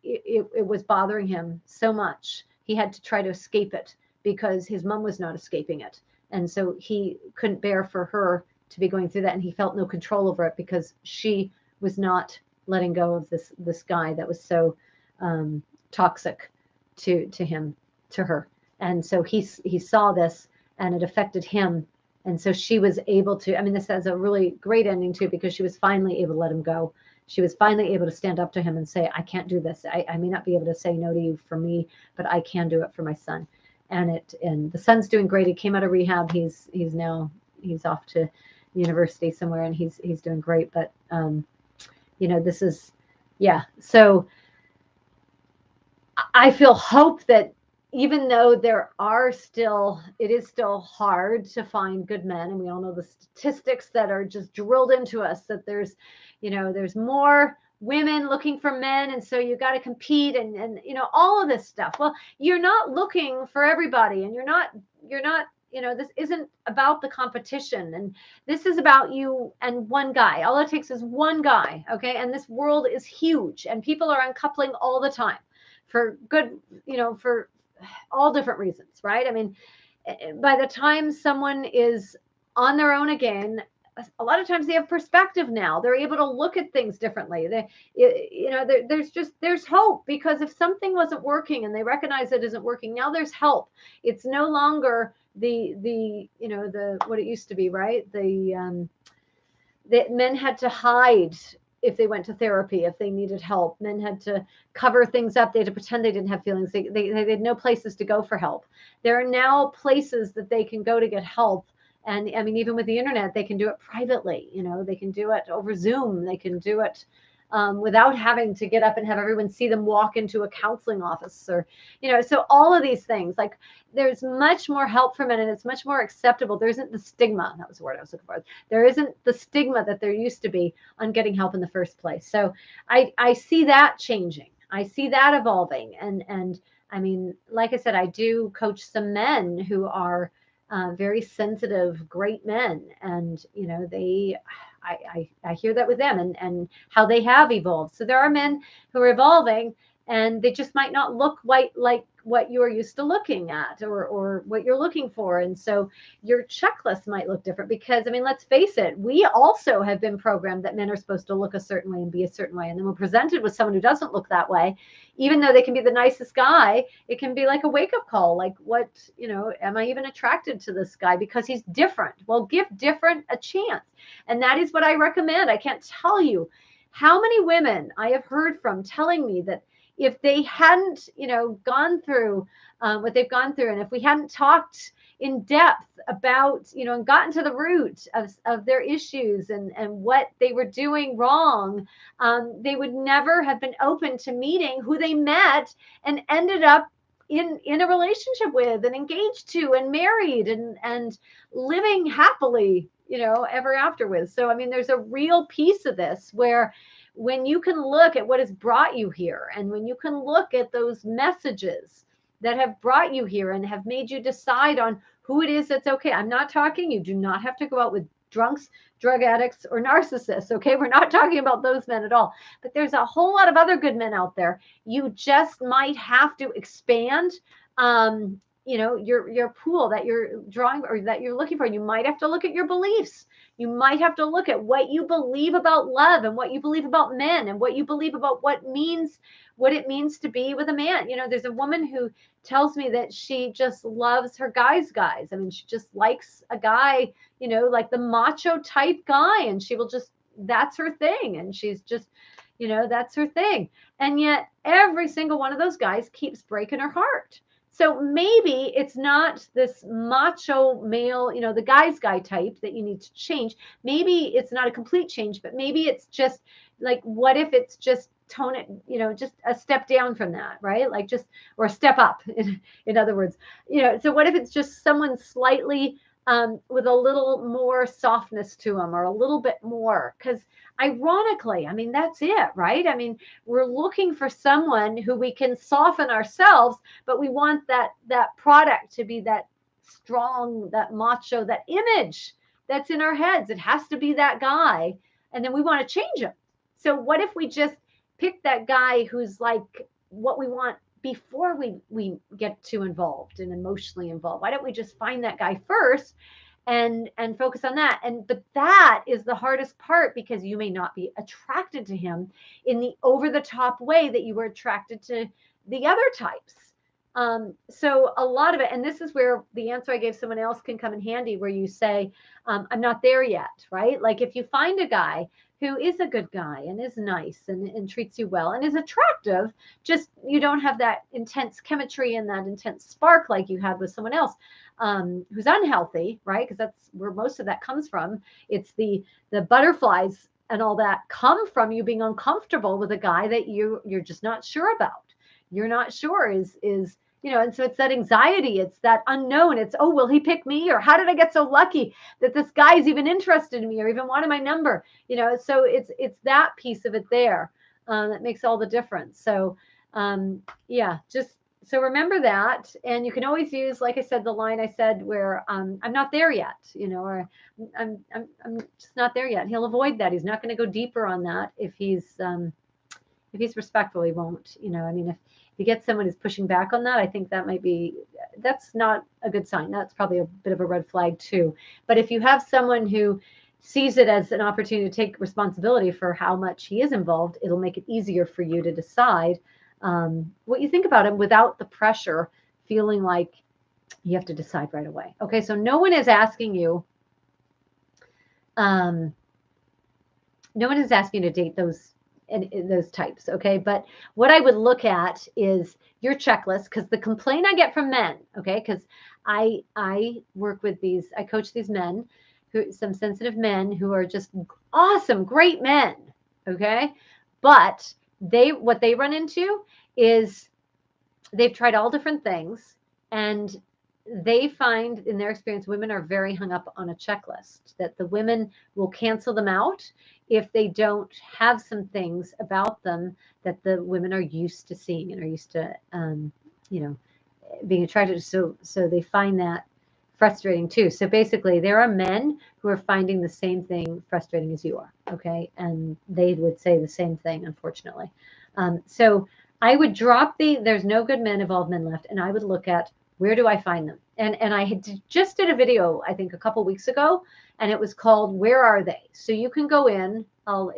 it was bothering him so much. He had to try to escape it because his mom was not escaping it. And so he couldn't bear for her to be going through that. And he felt no control over it because she was not letting go of this guy that was so toxic to him, to her. And so he saw this and it affected him. And so she was able to, I mean, this has a really great ending too, because she was finally able to let him go. She was finally able to stand up to him and say, I can't do this. I may not be able to say no to you for me, but I can do it for my son. And the son's doing great. He came out of rehab. He's off to university somewhere, and he's doing great. But this is, yeah. So I feel hope that even though it is still hard to find good men, and we all know the statistics that are just drilled into us, that there's more women looking for men, and so you got to compete, and all of this stuff. Well, you're not looking for everybody, and you're not this isn't about the competition, and this is about you and one guy. All it takes is one guy, okay? And this world is huge, and people are uncoupling all the time for good, for all different reasons, right? I mean, by the time someone is on their own again, a lot of times they have perspective now. They're able to look at things differently. There's hope, because if something wasn't working and they recognize it isn't working, now there's help. It's no longer the what it used to be, right? That men had to hide if they went to therapy, if they needed help. Men had to cover things up. They had to pretend they didn't have feelings. They had no places to go for help. There are now places that they can go to get help. And I mean, even with the internet, they can do it privately. They can do it over Zoom. They can do it without having to get up and have everyone see them walk into a counseling office, or, so all of these things, like, there's much more help for men, and it's much more acceptable. There isn't the stigma. That was the word I was looking for. There isn't the stigma that there used to be on getting help in the first place. So I see that changing. I see that evolving. And I mean, like I said, I do coach some men who are very sensitive, great men. And, I hear that with them, and how they have evolved. So there are men who are evolving, and they just might not look like what you're used to looking at, or what you're looking for. And so your checklist might look different, because, I mean, let's face it, we also have been programmed that men are supposed to look a certain way and be a certain way. And then we're presented with someone who doesn't look that way, even though they can be the nicest guy. It can be like a wake-up call, like, what, am I even attracted to this guy because he's different? Well, give different a chance. And that is what I recommend. I can't tell you how many women I have heard from telling me that if they hadn't, gone through what they've gone through, and if we hadn't talked in depth about, and gotten to the root of their issues, and what they were doing wrong, they would never have been open to meeting who they met and ended up in a relationship with, and engaged to, and married, and living happily, ever after with. So, I mean, there's a real piece of this where, when you can look at what has brought you here, and when you can look at those messages that have brought you here and have made you decide on who it is that's okay. I'm not talking, you do not have to go out with drunks, drug addicts, or narcissists, okay? We're not talking about those men at all. But there's a whole lot of other good men out there. You just might have to expand your pool that you're drawing, or that you're looking for. You might have to look at your beliefs. You might have to look at what you believe about love, and what you believe about men, and what you believe about what it means to be with a man. There's a woman who tells me that she just loves her guys. I mean, she just likes a guy, like the macho type guy, and she will just, that's her thing. And she's just, that's her thing. And yet every single one of those guys keeps breaking her heart. So maybe it's not this macho male, the guy's guy type that you need to change. Maybe it's not a complete change, but maybe it's just like, what if it's just tone it, just a step down from that, right? Like or a step up, in other words, so what if it's just someone slightly with a little more softness to them, or a little bit more? Because ironically, I mean, that's it, right? I mean, we're looking for someone who we can soften ourselves, but we want that product to be that strong, that macho, that image that's in our heads. It has to be that guy, and then we want to change him. So what if we just pick that guy who's like what we want before we get too involved and emotionally involved? Why don't we just find that guy first and focus on that? But that is the hardest part, because you may not be attracted to him in the over the top way that you were attracted to the other types. So a lot of it, and this is where the answer I gave someone else can come in handy, where you say, I'm not there yet, right? Like, if you find a guy who is a good guy and is nice and treats you well and is attractive, just you don't have that intense chemistry and that intense spark like you had with someone else who's unhealthy, right? Because that's where most of that comes from. It's the butterflies and all that come from you being uncomfortable with a guy that you're just not sure about. You're not sure is and so it's that anxiety, it's that unknown. It's, oh, will he pick me? Or how did I get so lucky that this guy is even interested in me, or even wanted my number? So it's that piece of it there. That makes all the difference. So, yeah, just so remember that. And you can always use, like I said, the line I said where I'm not there yet, or I'm just not there yet. He'll avoid that. He's not going to go deeper on that if he's respectful. He won't. I mean, if you get someone who's pushing back on that, I think that's not a good sign. That's probably a bit of a red flag too. But if you have someone who sees it as an opportunity to take responsibility for how much he is involved, it'll make it easier for you to decide what you think about him without the pressure, feeling like you have to decide right away. Okay, so no one is asking you. No one is asking you to date those types, okay? But what I would look at is your checklist, because the complaint I get from men, okay, because I work with I coach these men, some sensitive men who are just awesome, great men, okay? But what they run into is they've tried all different things, and they find in their experience women are very hung up on a checklist, that the women will cancel them out if they don't have some things about them that the women are used to seeing and are used to being attracted to. So they find that frustrating too. So basically there are men who are finding the same thing frustrating as you are, okay? And they would say the same thing, unfortunately. So I would drop there's no good men, evolved men left, and I would look at, where do I find them? And I just did a video, I think a couple weeks ago, and it was called, Where Are They? So you can go in, I'll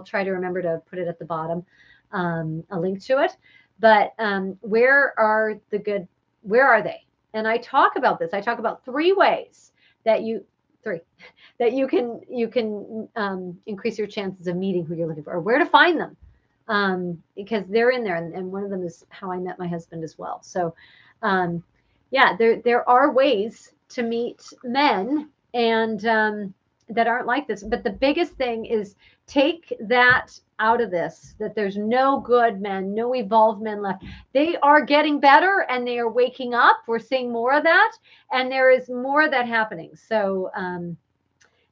try to remember to put it at the bottom, a link to it. But where are they? And I talk about this. I talk about three ways that you can increase your chances of meeting who you're looking for, or where to find them. Because they're in there, and one of them is how I met my husband as well. So, yeah, there are ways to meet men, and that aren't like this. But the biggest thing is, take that out of this, that there's no good men, no evolved men left. They are getting better, and they are waking up. We're seeing more of that, and there is more of that happening. So,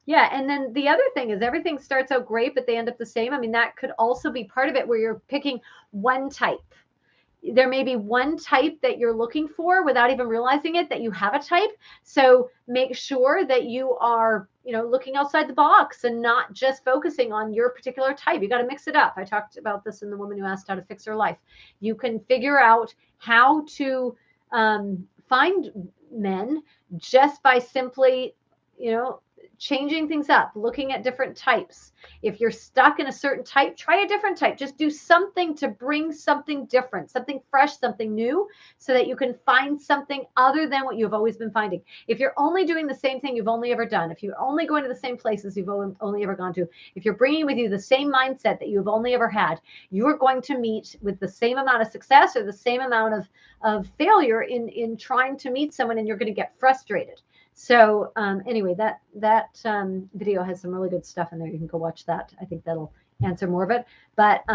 yeah, and then the other thing is, everything starts out great, but they end up the same. I mean, that could also be part of it, where you're picking one type. There may be one type that you're looking for without even realizing it, that you have a type. So make sure that you are, looking outside the box and not just focusing on your particular type. You got to mix it up. I talked about this in The Woman Who Asked How to Fix Her Life. You can figure out how to find men just by simply, changing things up, looking at different types. If you're stuck in a certain type, try a different type. Just do something to bring something different, something fresh, something new, so that you can find something other than what you've always been finding. If you're only doing the same thing you've only ever done, if you're only going to the same places you've only ever gone to, if you're bringing with you the same mindset that you've only ever had, you're going to meet with the same amount of success or the same amount of failure in trying to meet someone, and you're going to get frustrated. So anyway, that video has some really good stuff in there. You can go watch that. I think that'll answer more of it. But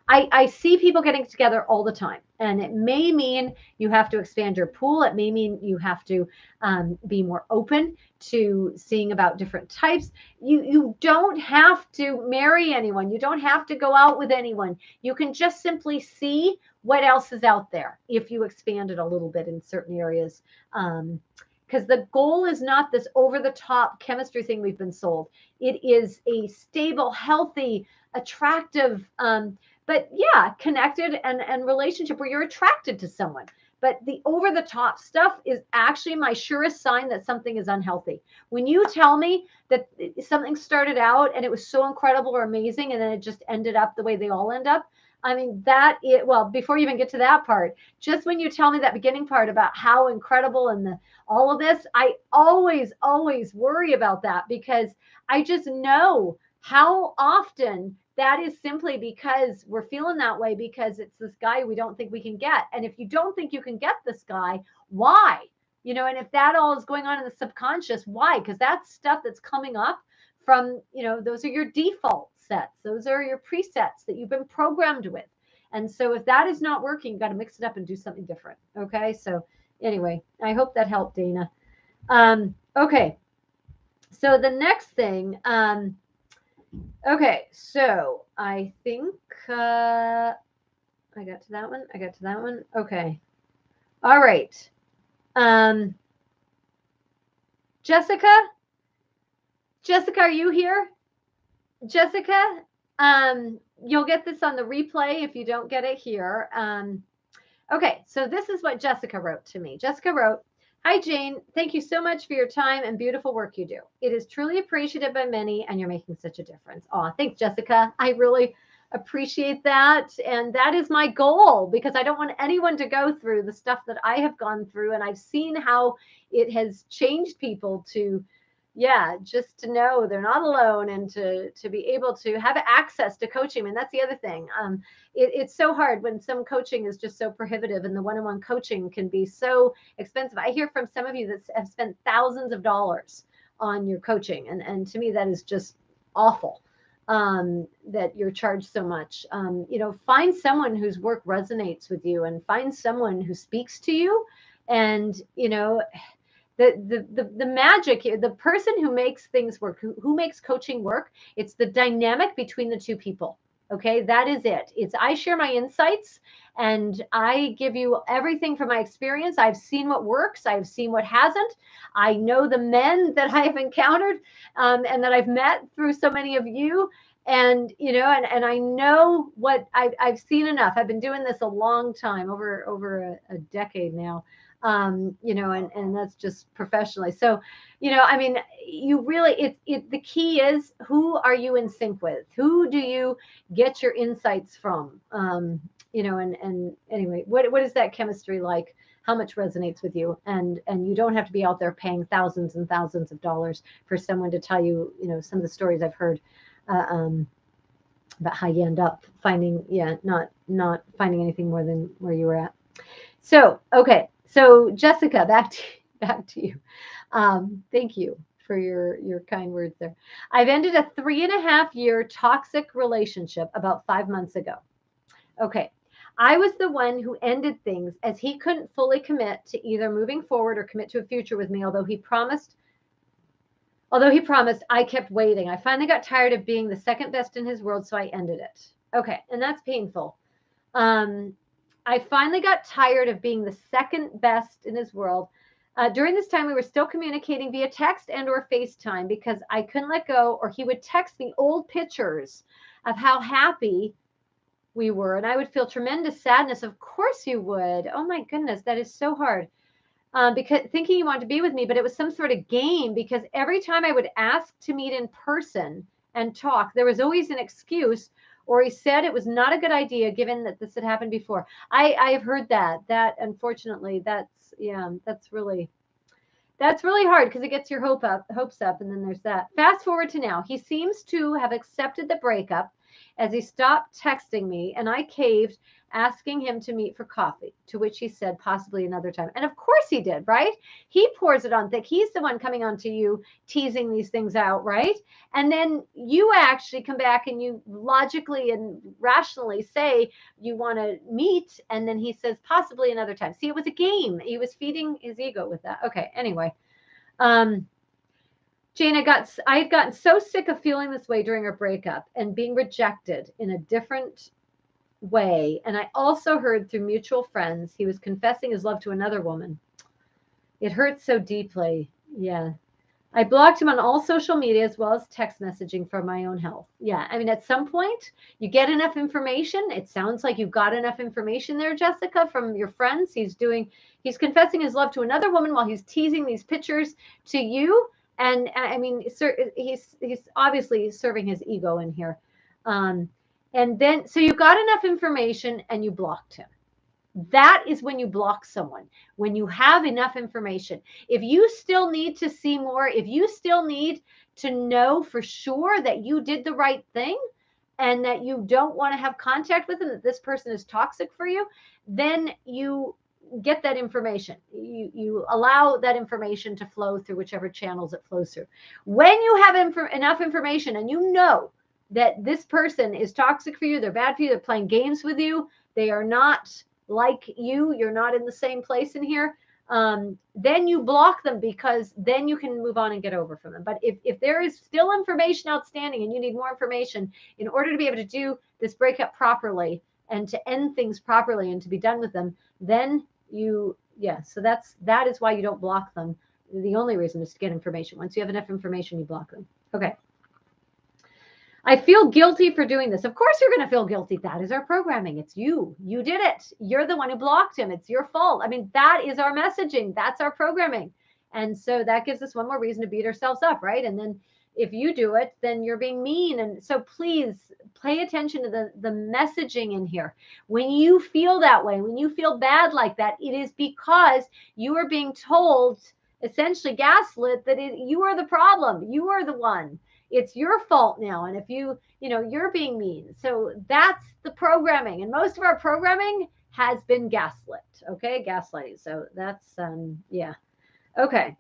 I see people getting together all the time, and it may mean you have to expand your pool. It may mean you have to be more open to seeing about different types. You don't have to marry anyone. You don't have to go out with anyone. You can just simply see what else is out there if you expand it a little bit in certain areas. Because the goal is not this over-the-top chemistry thing we've been sold. It is a stable, healthy, attractive, but yeah, connected and relationship where you're attracted to someone. But the over-the-top stuff is actually my surest sign that something is unhealthy. When you tell me that something started out and it was so incredible or amazing, and then it just ended up the way they all end up, I mean, before you even get to that part, just when you tell me that beginning part about how incredible and all of this, I always, always worry about that, because I just know how often that is simply because we're feeling that way, because it's this guy we don't think we can get. And if you don't think you can get this guy, why? And if that all is going on in the subconscious, why? Because that's stuff that's coming up from, those are your default sets. Those are your presets that you've been programmed with. And so if that is not working, you got to mix it up and do something different. Okay. So anyway, I hope that helped, Dana. Okay. So the next thing, Okay, so I think I got to that one. I got to that one. Okay. All right. Um, Jessica, Jessica, are you here? Jessica, you'll get this on the replay if you don't get it here. Okay, so this is what Jessica wrote to me. Jessica wrote, "Hi, Jane. Thank you so much for your time and beautiful work you do. It is truly appreciated by many, and you're making such a difference." Oh, thanks, Jessica. I really appreciate that. And that is my goal because I don't want anyone to go through the stuff that I have gone through. And I've seen how it has changed people to, yeah, just to know they're not alone and to be able to have access to coaching. And that's the other thing. It's so hard when some coaching is just so prohibitive, and the one-on-one coaching can be so expensive. I hear from some of you that have spent thousands of dollars on your coaching, and to me that is just awful, that you're charged so much. Find someone whose work resonates with you, and find someone who speaks to you. And the magic here, the person who makes things work, who makes coaching work, it's the dynamic between the two people. Okay, that is it. It's I share my insights and I give you everything from my experience. I've seen what works, I've seen what hasn't. I know the men that I have encountered, and that I've met through so many of you. And and I know what I've seen enough. I've been doing this a long time, over a decade now. And that's just professionally. So, I mean, you really, the key is, who are you in sync with? Who do you get your insights from? And anyway, what is that chemistry like? How much resonates with you? And you don't have to be out there paying thousands and thousands of dollars for someone to tell you, some of the stories I've heard, uh, um, about how you end up finding, yeah, not finding anything more than where you were at. So, okay. So, Jessica, back to you. Thank you for your kind words there. I've ended a 3.5 year toxic relationship about 5 months ago. Okay. I was the one who ended things as he couldn't fully commit to either moving forward or commit to a future with me, although he promised, I kept waiting. I finally got tired of being the second best in his world, so I ended it. Okay, and that's painful. Um, I finally got tired of being the second best in his world. During this time, we were still communicating via text and/or FaceTime because I couldn't let go, or he would text me old pictures of how happy we were, and I would feel tremendous sadness. Of course, you would. Oh my goodness, that is so hard. Because thinking he wanted to be with me, but it was some sort of game, because every time I would ask to meet in person and talk, there was always an excuse, or he said it was not a good idea given that this had happened before. I have heard that unfortunately, that's really hard because it gets your hopes up, and then there's that. Fast forward to now. He seems to have accepted the breakup as he stopped texting me, and I caved, asking him to meet for coffee, to which he said possibly another time. And of course he did, right? He pours it on thick. He's the one coming on to you, teasing these things out, right? And then you actually come back and you logically and rationally say you want to meet, and then he says possibly another time. See, it was a game. He was feeding his ego with that. Okay, anyway. Um, Jane, I had gotten so sick of feeling this way during our breakup and being rejected in a different way. And I also heard through mutual friends he was confessing his love to another woman. It hurts so deeply. Yeah. I blocked him on all social media as well as text messaging for my own health. Yeah. I mean, at some point, you get enough information. It sounds like you got enough information there, Jessica, from your friends. He's confessing his love to another woman while he's teasing these pictures to you. And I mean, he's obviously serving his ego in here. Um, and then, so you got enough information and you blocked him. That is when you block someone, when you have enough information. If you still need to see more, if you still need to know for sure that you did the right thing and that you don't want to have contact with them, that this person is toxic for you, then you get that information. You allow that information to flow through whichever channels it flows through. When you have enough information and you know that this person is toxic for you, they're bad for you, they're playing games with you, they are not like you're not in the same place in here. then you block them, because then you can move on and get over from them. But if there is still information outstanding and you need more information in order to be able to do this breakup properly and to end things properly and to be done with them, then so that is why you don't block them. The only reason is to get information. Once you have enough information, you block them. Okay. I feel guilty for doing this. Of course you're going to feel guilty. That is our programming. It's you. You did it. You're the one who blocked him. It's your fault. I mean, that is our messaging. That's our programming. And so that gives us one more reason to beat ourselves up, right? And then if you do it, then you're being mean. And so please pay attention to the messaging in here. When you feel that way, when you feel bad like that, it is because you are being told, essentially gaslit, that you are the problem. You are the one. It's your fault now. And if you're being mean. So that's the programming. And most of our programming has been gaslit. Okay. Gaslighting. So that's, yeah. Okay.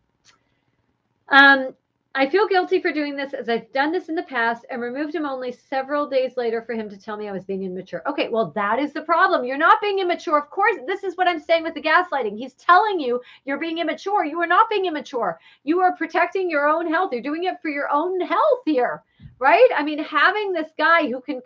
I feel guilty for doing this, as I've done this in the past and removed him only several days later for him to tell me I was being immature. Okay, well, that is the problem. You're not being immature. Of course, this is what I'm saying with the gaslighting. He's telling you you're being immature. You are not being immature. You are protecting your own health. You're doing it for your own health here, right? I mean, having this guy who can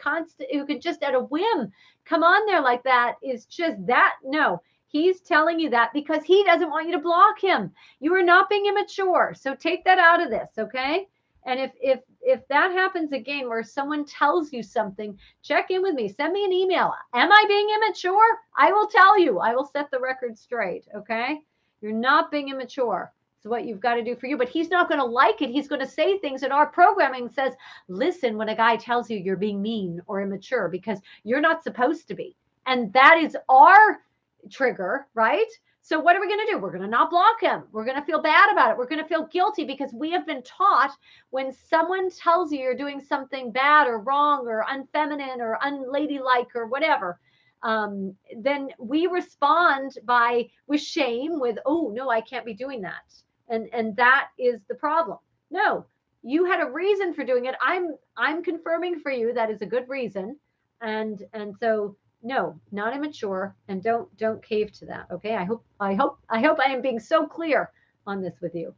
just at a whim come on there like that is just that. No. He's telling you that because he doesn't want you to block him. You are not being immature. So take that out of this, okay? And if that happens again, where someone tells you something, check in with me. Send me an email. Am I being immature? I will tell you. I will set the record straight, okay? You're not being immature. It's what you've got to do for you. But he's not going to like it. He's going to say things in our programming says, listen when a guy tells you you're being mean or immature because you're not supposed to be. And that is our trigger, right? So what are we going to do? We're going to not block him. We're going to feel bad about it. We're going to feel guilty because we have been taught when someone tells you you're doing something bad or wrong or unfeminine or unladylike or whatever, then we respond with shame, with, oh no, I can't be doing that. And that is the problem. No, you had a reason for doing it. I'm confirming for you that is a good reason. And so no, not immature, and don't cave to that. Okay. I hope I am being so clear on this with you.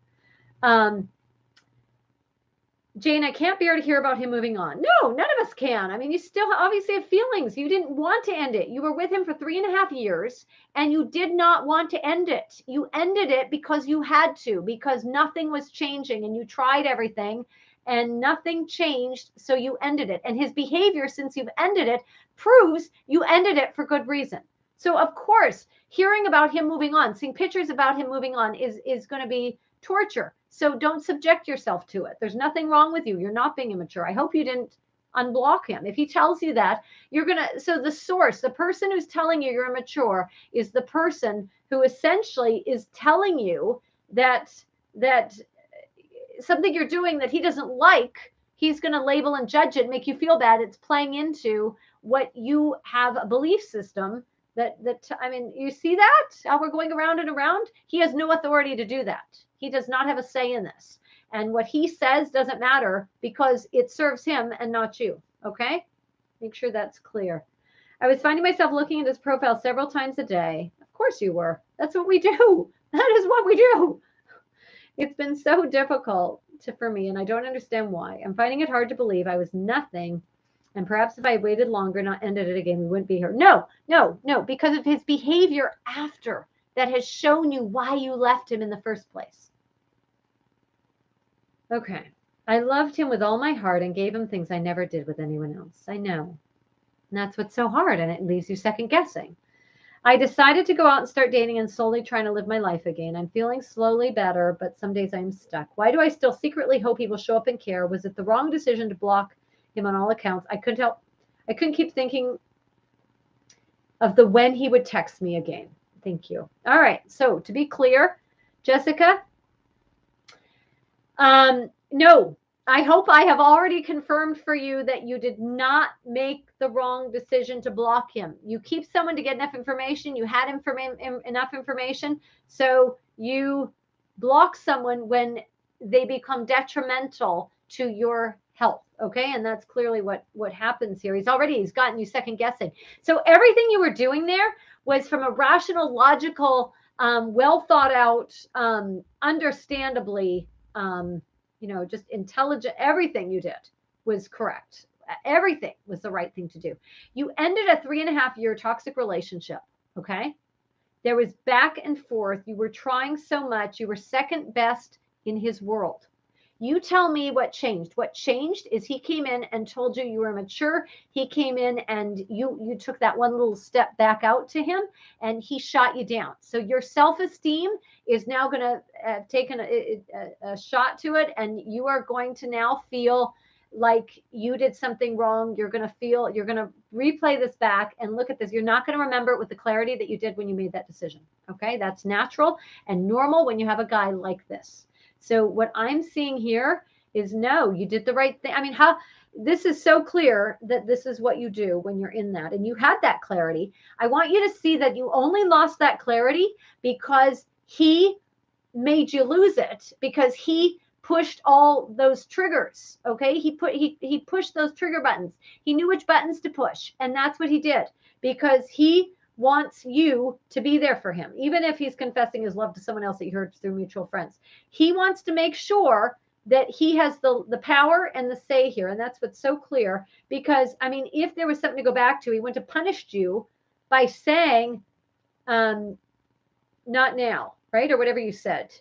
Jane, I can't bear to hear about him moving on. No, none of us can. I mean, you still obviously have feelings. You didn't want to end it. You were with him for 3.5 years and you did not want to end it. You ended it because you had to, because nothing was changing and you tried everything and nothing changed. So you ended it. And his behavior since you've ended it proves you ended it for good reason. So of course, hearing about him moving on, seeing pictures about him moving on is going to be torture. So don't subject yourself to it. There's nothing wrong with you. You're not being immature. I hope you didn't unblock him. If he tells you that, so the source, the person who's telling you you're immature is the person who essentially is telling you that something you're doing that he doesn't like, he's going to label and judge it, make you feel bad. It's playing into what you have a belief system I mean, you see that? How we're going around and around? He has no authority to do that. He does not have a say in this. And what he says doesn't matter because it serves him and not you. Okay? Make sure that's clear. I was finding myself looking at his profile several times a day. Of course you were. That's what we do. That is what we do. It's been so difficult for me, and I don't understand why. I'm finding it hard to believe I was nothing. And perhaps if I waited longer, not ended it again, we wouldn't be here. No, because of his behavior after that has shown you why you left him in the first place. Okay. I loved him with all my heart and gave him things I never did with anyone else. I know. And that's what's so hard, and it leaves you second guessing. I decided to go out and start dating and slowly trying to live my life again. I'm feeling slowly better, but some days I'm stuck. Why do I still secretly hope he will show up and care? Was it the wrong decision to block him on all accounts? I couldn't keep thinking of when he would text me again. Thank you. All right. So to be clear, Jessica, no, I hope I have already confirmed for you that you did not make the wrong decision to block him. You keep someone to get enough information. You had enough information. So you block someone when they become detrimental to your health. Okay. And that's clearly what happens here. He's gotten you second guessing. So everything you were doing there was from a rational, logical well thought out, understandably, just intelligent. Everything you did was correct. Everything was the right thing to do. You ended a 3.5 year toxic relationship. Okay. There was back and forth. You were trying so much. You were second best in his world. You tell me what changed. What changed is he came in and told you you were mature. He came in and you took that one little step back out to him and he shot you down. So your self-esteem is now going to have taken a shot to it, and you are going to now feel like you did something wrong. You're going to replay this back and look at this. You're not going to remember it with the clarity that you did when you made that decision. Okay. That's natural and normal when you have a guy like this. So what I'm seeing here is, no, you did the right thing. I mean, this is so clear that this is what you do when you're in that, and you had that clarity. I want you to see that you only lost that clarity because he made you lose it, because he pushed all those triggers. Okay. He pushed those trigger buttons. He knew which buttons to push. And that's what he did, because he wants you to be there for him. Even if he's confessing his love to someone else that you heard through mutual friends, he wants to make sure that he has the power and the say here. And that's what's so clear, because I mean, if there was something to go back to, he wouldn't have punished you by saying, not now, right? Or whatever you said.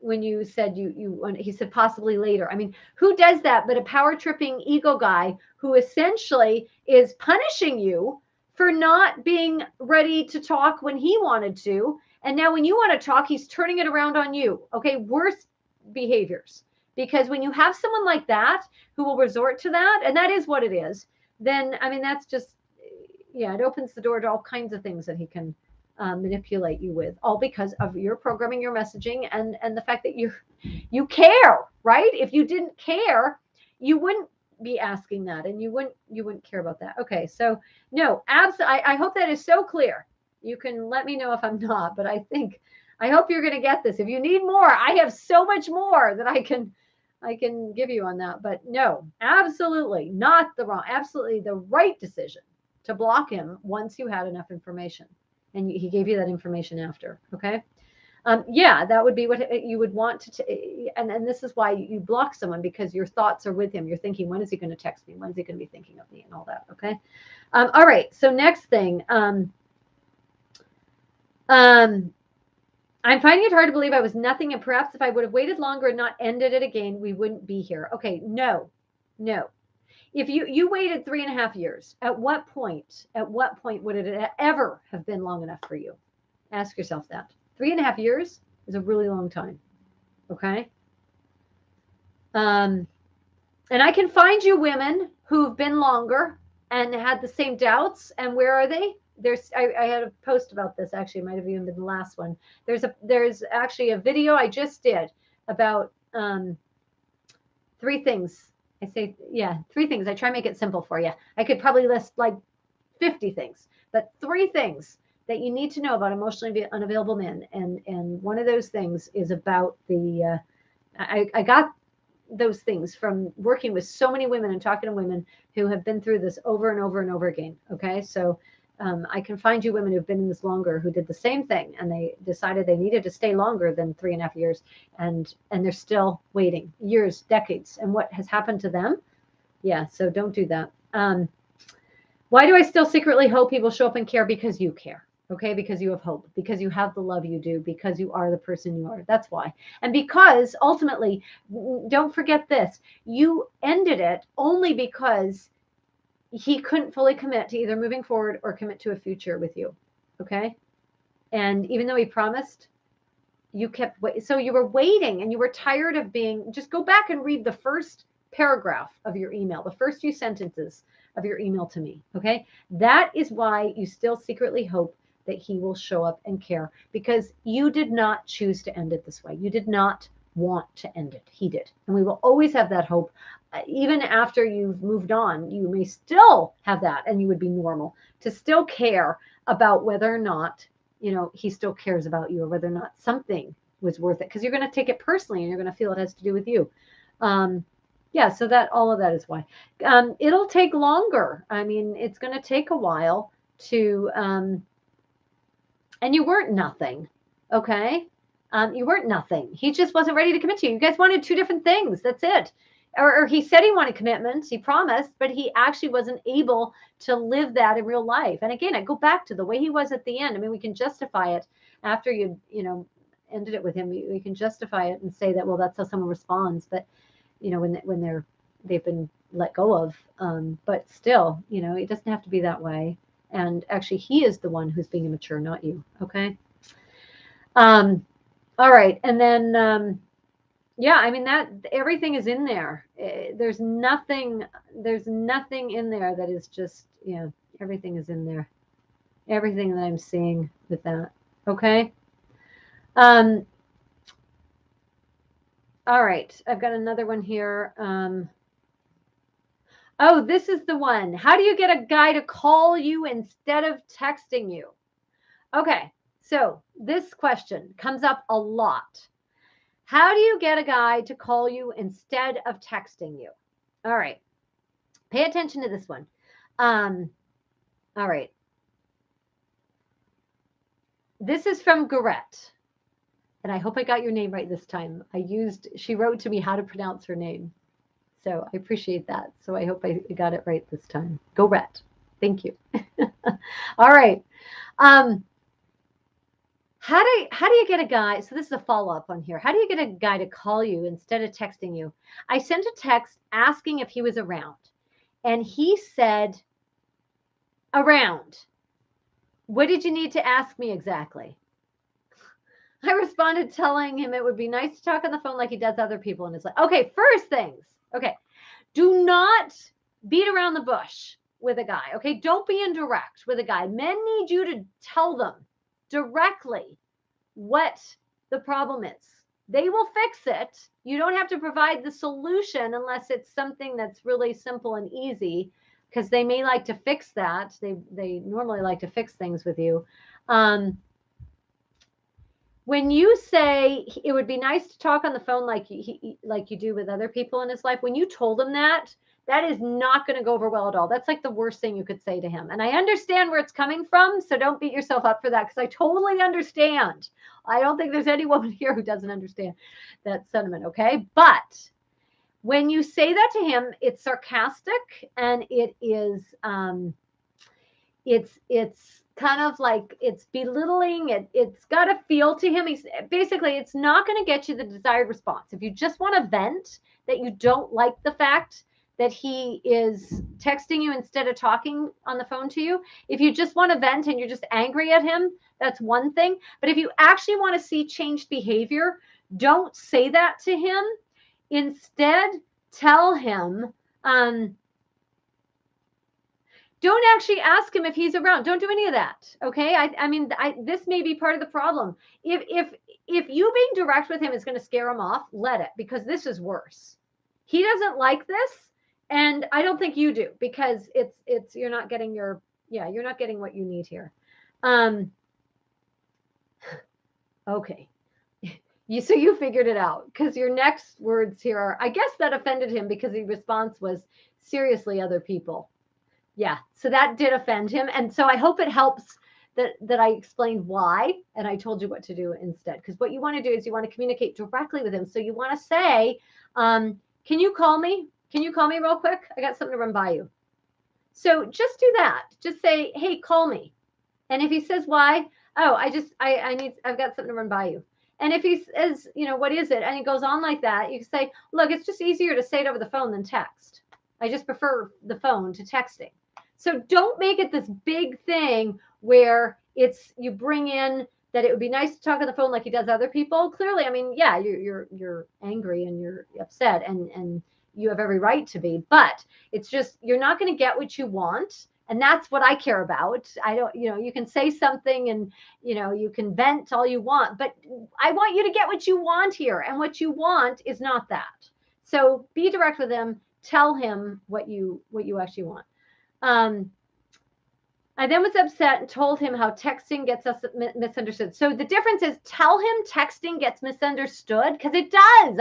When you said he said possibly later. I mean, who does that but a power tripping ego guy who essentially is punishing you for not being ready to talk when he wanted to. And now when you want to talk, he's turning it around on you. Okay. Worst behaviors. Because when you have someone like that who will resort to that, and that is what it is, then, I mean, that's just, it opens the door to all kinds of things that he can manipulate you with, all because of your programming, your messaging, and the fact that you care, right? If you didn't care, you wouldn't be asking that, and you wouldn't care about that. Okay, so no, absolutely. I hope that is so clear. You can let me know if I'm not, but I hope you're going to get this. If you need more, I have so much more that I can give you on that. But no, absolutely not absolutely the right decision to block him once you had enough information. And he gave you that information after. Okay. That would be what you would want to, and this is why you block someone, because your thoughts are with him. You're thinking, when is he going to text me? When is he going to be thinking of me and all that? Okay. All right. So next thing, I'm finding it hard to believe I was nothing. And perhaps if I would have waited longer and not ended it again, we wouldn't be here. Okay. No. If you waited 3.5 years, at what point would it ever have been long enough for you? Ask yourself that. 3.5 years is a really long time. Okay. And I can find you women who've been longer and had the same doubts. And where are they? I had a post about this. Actually, it might have even been the last one. There's actually a video I just did about 3 things. I say, 3 things. I try to make it simple for you. I could probably list like 50 things, but 3 things that you need to know about emotionally unavailable men. And one of those things is about I got those things from working with so many women and talking to women who have been through this over and over and over again. Okay. So I can find you women who've been in this longer, who did the same thing, and they decided they needed to stay longer than 3.5 years, and they're still waiting years, decades. And what has happened to them? Yeah. So don't do that. Why do I still secretly hope he will show up and care? Because you care. Okay. Because you have hope, because you have the love you do, because you are the person you are. That's why. And because ultimately, don't forget this, you ended it only because he couldn't fully commit to either moving forward or commit to a future with you. Okay. And even though he promised, you kept waiting. So you were waiting, and you were tired of just go back and read the first paragraph of your email, the first few sentences of your email to me. Okay. That is why you still secretly hope that he will show up and care, because you did not choose to end it this way. You did not want to end it. He did. And we will always have that hope. Even after you've moved on, you may still have that, and you would be normal to still care about whether or not, he still cares about you, or whether or not something was worth it, because you're going to take it personally and you're going to feel it has to do with you. So that all of that is why. It'll take longer. I mean, it's going to take a while to, and you weren't nothing. Okay. You weren't nothing. He just wasn't ready to commit to you. You guys wanted two different things. That's it. Or he said he wanted commitment. He promised, but he actually wasn't able to live that in real life. And again, I go back to the way he was at the end. I mean, we can justify it after ended it with him. We can justify it and say that, well, that's how someone responds. But when they've been let go of, but still, it doesn't have to be that way. And actually, he is the one who's being immature, not you. Okay. All right. And then, yeah, I mean that everything is in there. There's nothing in there that is just, everything is in there. Everything that I'm seeing with that. Okay. Um, all right. I've got another one here. Oh, this is the one. How do you get a guy to call you instead of texting you? Okay. So this question comes up a lot. How do you get a guy to call you instead of texting you? All right. Pay attention to this one. All right. This is from Garrett. And I hope I got your name right this time. She wrote to me how to pronounce her name. So I appreciate that. So I hope I got it right this time. Garrett. Thank you. All right. How do you get a guy? So this is a follow-up on here. How do you get a guy to call you instead of texting you? I sent a text asking if he was around, and he said, around. What did you need to ask me exactly? I responded telling him it would be nice to talk on the phone like he does other people in his life. Okay, first things. Okay. Do not beat around the bush with a guy. Okay. Don't be indirect with a guy. Men need you to tell them directly what the problem is. They will fix it. You don't have to provide the solution unless it's something that's really simple and easy, because they may like to fix that. They normally like to fix things with you. When you say it would be nice to talk on the phone like you do with other people in his life, when you told him that is not going to go over well at all. That's like the worst thing you could say to him. And I understand where it's coming from, so don't beat yourself up for that, because I totally understand. I don't think there's any woman here who doesn't understand that sentiment, okay? But when you say that to him, it's sarcastic, and it is it's kind of like it's belittling. It's got a feel to him. He's basically, it's not going to get you the desired response. If you just want to vent that you don't like the fact that he is texting you instead of talking on the phone to you, if you just want to vent and you're just angry at him, that's one thing. But if you actually want to see changed behavior, don't say that to him. Instead, tell him, don't actually ask him if he's around. Don't do any of that. Okay. I mean, this may be part of the problem. If you being direct with him is going to scare him off, let it, because this is worse. He doesn't like this. And I don't think you do, because you're not getting you're not getting what you need here. Okay. So you figured it out, because your next words here are, I guess that offended him because the response was seriously other people. Yeah, so that did offend him. And so I hope it helps that I explained why, and I told you what to do instead. Because what you want to do is you want to communicate directly with him. So you want to say, can you call me? Can you call me real quick? I got something to run by you. So just do that. Just say, hey, call me. And if he says why, oh, I've got something to run by you. And if he says, what is it? And he goes on like that, you can say, look, it's just easier to say it over the phone than text. I just prefer the phone to texting. So don't make it this big thing where you bring in that it would be nice to talk on the phone like he does other people. Clearly, I mean, yeah, you're angry and you're upset, and you have every right to be, but it's just, you're not going to get what you want. And that's what I care about. I don't, you can say something and, you can vent all you want, but I want you to get what you want here. And what you want is not that. So be direct with him. Tell him what you actually want. I then was upset and told him how texting gets us misunderstood. So the difference is, tell him texting gets misunderstood, because it does.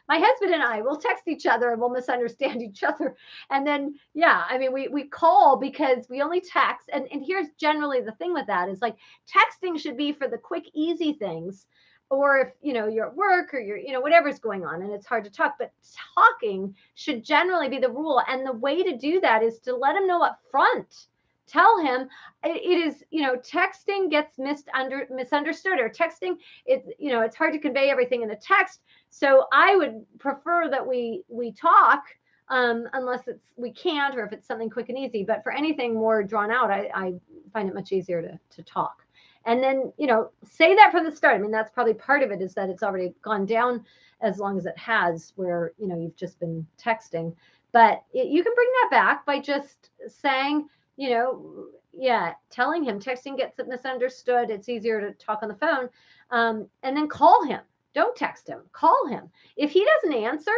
my husband and I will text each other and we'll misunderstand each other. And then, yeah, I mean, we call because we only text. And here's generally the thing with that is like texting should be for the quick, easy things. Or if, you're at work or you're, whatever's going on and it's hard to talk, but talking should generally be the rule. And the way to do that is to let him know up front. Tell him it is, texting gets misunderstood, or texting, it's hard to convey everything in a text. So I would prefer that we talk, unless we can't, or if it's something quick and easy. But for anything more drawn out, I find it much easier to talk. And then, say that from the start. I mean, that's probably part of it, is that it's already gone down as long as it has, where, you've just been texting. But you can bring that back by just saying, telling him texting gets misunderstood. It's easier to talk on the phone. And then call him. Don't text him. Call him. If he doesn't answer,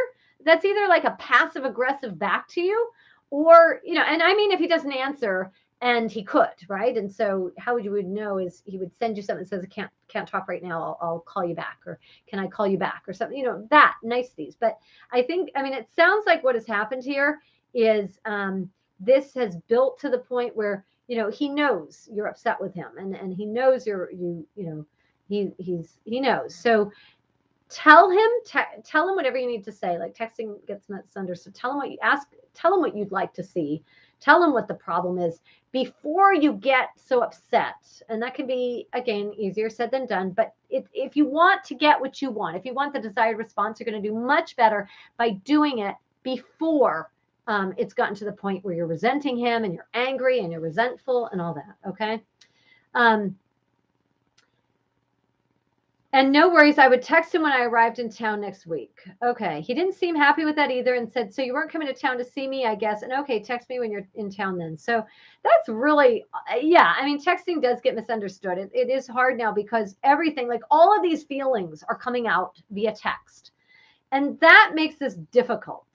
that's either like a passive aggressive back to you, or, and I mean, if he doesn't answer, and he could, right? And so how you would know is he would send you something that says, I can't talk right now. I'll call you back, or can I call you back, or something, that niceties. But I mean, it sounds like what has happened here is, this has built to the point where, he knows you're upset with him, and he knows he knows. So tell him whatever you need to say. Like texting gets misunderstood. Tell him what you'd like to see. Tell him what the problem is before you get so upset. And that can be, again, easier said than done. But if you want to get what you want, if you want the desired response, you're going to do much better by doing it before it's gotten to the point where you're resenting him and you're angry and you're resentful and all that. Okay. And no worries, I would text him when I arrived in town next week. Okay. He didn't seem happy with that either, and said, so you weren't coming to town to see me, I guess. And okay, text me when you're in town then. So that's really, yeah. I mean, texting does get misunderstood. It is hard now because everything, like all of these feelings are coming out via text. And that makes this difficult.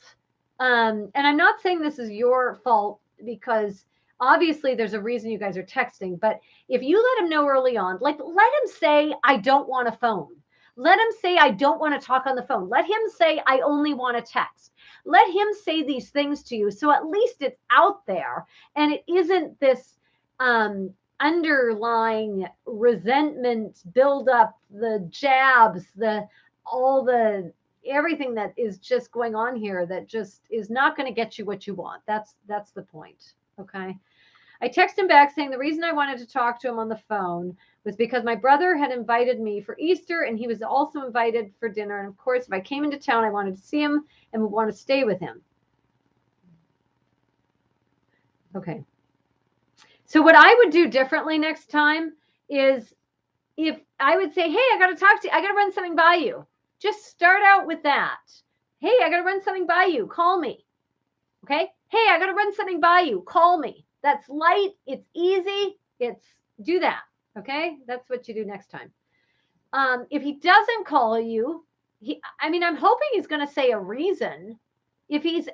And I'm not saying this is your fault, because obviously there's a reason you guys are texting. But if you let him know early on, like let him say, I don't want a phone. Let him say, I don't want to talk on the phone. Let him say, I only want to text. Let him say these things to you. So at least it's out there, and it isn't this underlying resentment buildup, the jabs, everything that is just going on here that just is not going to get you what you want. That's the point. Okay. I texted him back saying the reason I wanted to talk to him on the phone was because my brother had invited me for Easter, and he was also invited for dinner. And of course, if I came into town, I wanted to see him and would want to stay with him. Okay. So what I would do differently next time is, if I would say, hey, I got to talk to you. I got to run something by you. Just start out with that. Hey, I got to run something by you. Call me. Okay. Hey, I got to run something by you. Call me. That's light. It's easy. Do that. Okay. That's what you do next time. If he doesn't call you, I'm hoping he's going to say a reason. If he's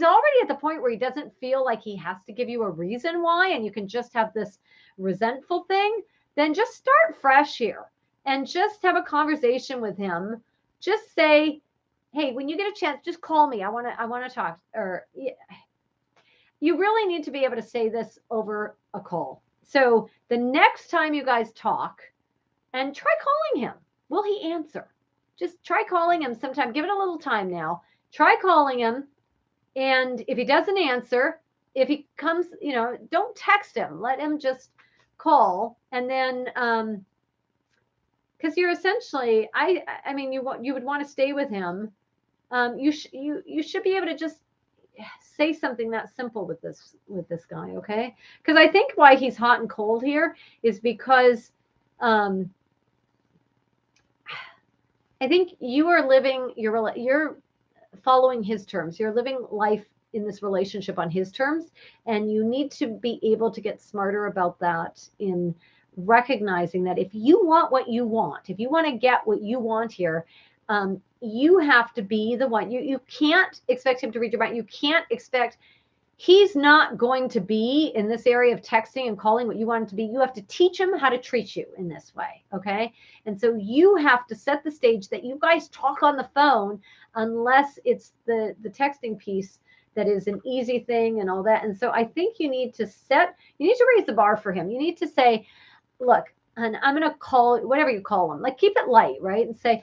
already at the point where he doesn't feel like he has to give you a reason why, and you can just have this resentful thing, then just start fresh here and just have a conversation with him. Just say, hey, when you get a chance, just call me. I want to talk. Or you really need to be able to say this over a call. So the next time you guys talk, and try calling him. Will he answer? Just try calling him sometime. Give it a little time now. Try calling him. And if he doesn't answer, if he comes, don't text him. Let him just call. And then, because you're essentially, you would want to stay with him. You should be able to just say something that simple with this guy, okay? Because I think why he's hot and cold here is because I think you are living you're following his terms. You're living life in this relationship on his terms, and you need to be able to get smarter about that, in recognizing that if you want what you want, if you want to get what you want here, you have to be the one. You can't expect him to read your mind. You can't expect he's not going to be in this area of texting and calling what you want him to be. You have to teach him how to treat you in this way. Okay. And so you have to set the stage that you guys talk on the phone unless it's the texting piece that is an easy thing and all that. And so I think you need to raise the bar for him. You need to say, look, and I'm going to call whatever you call him, like keep it light, right? And say,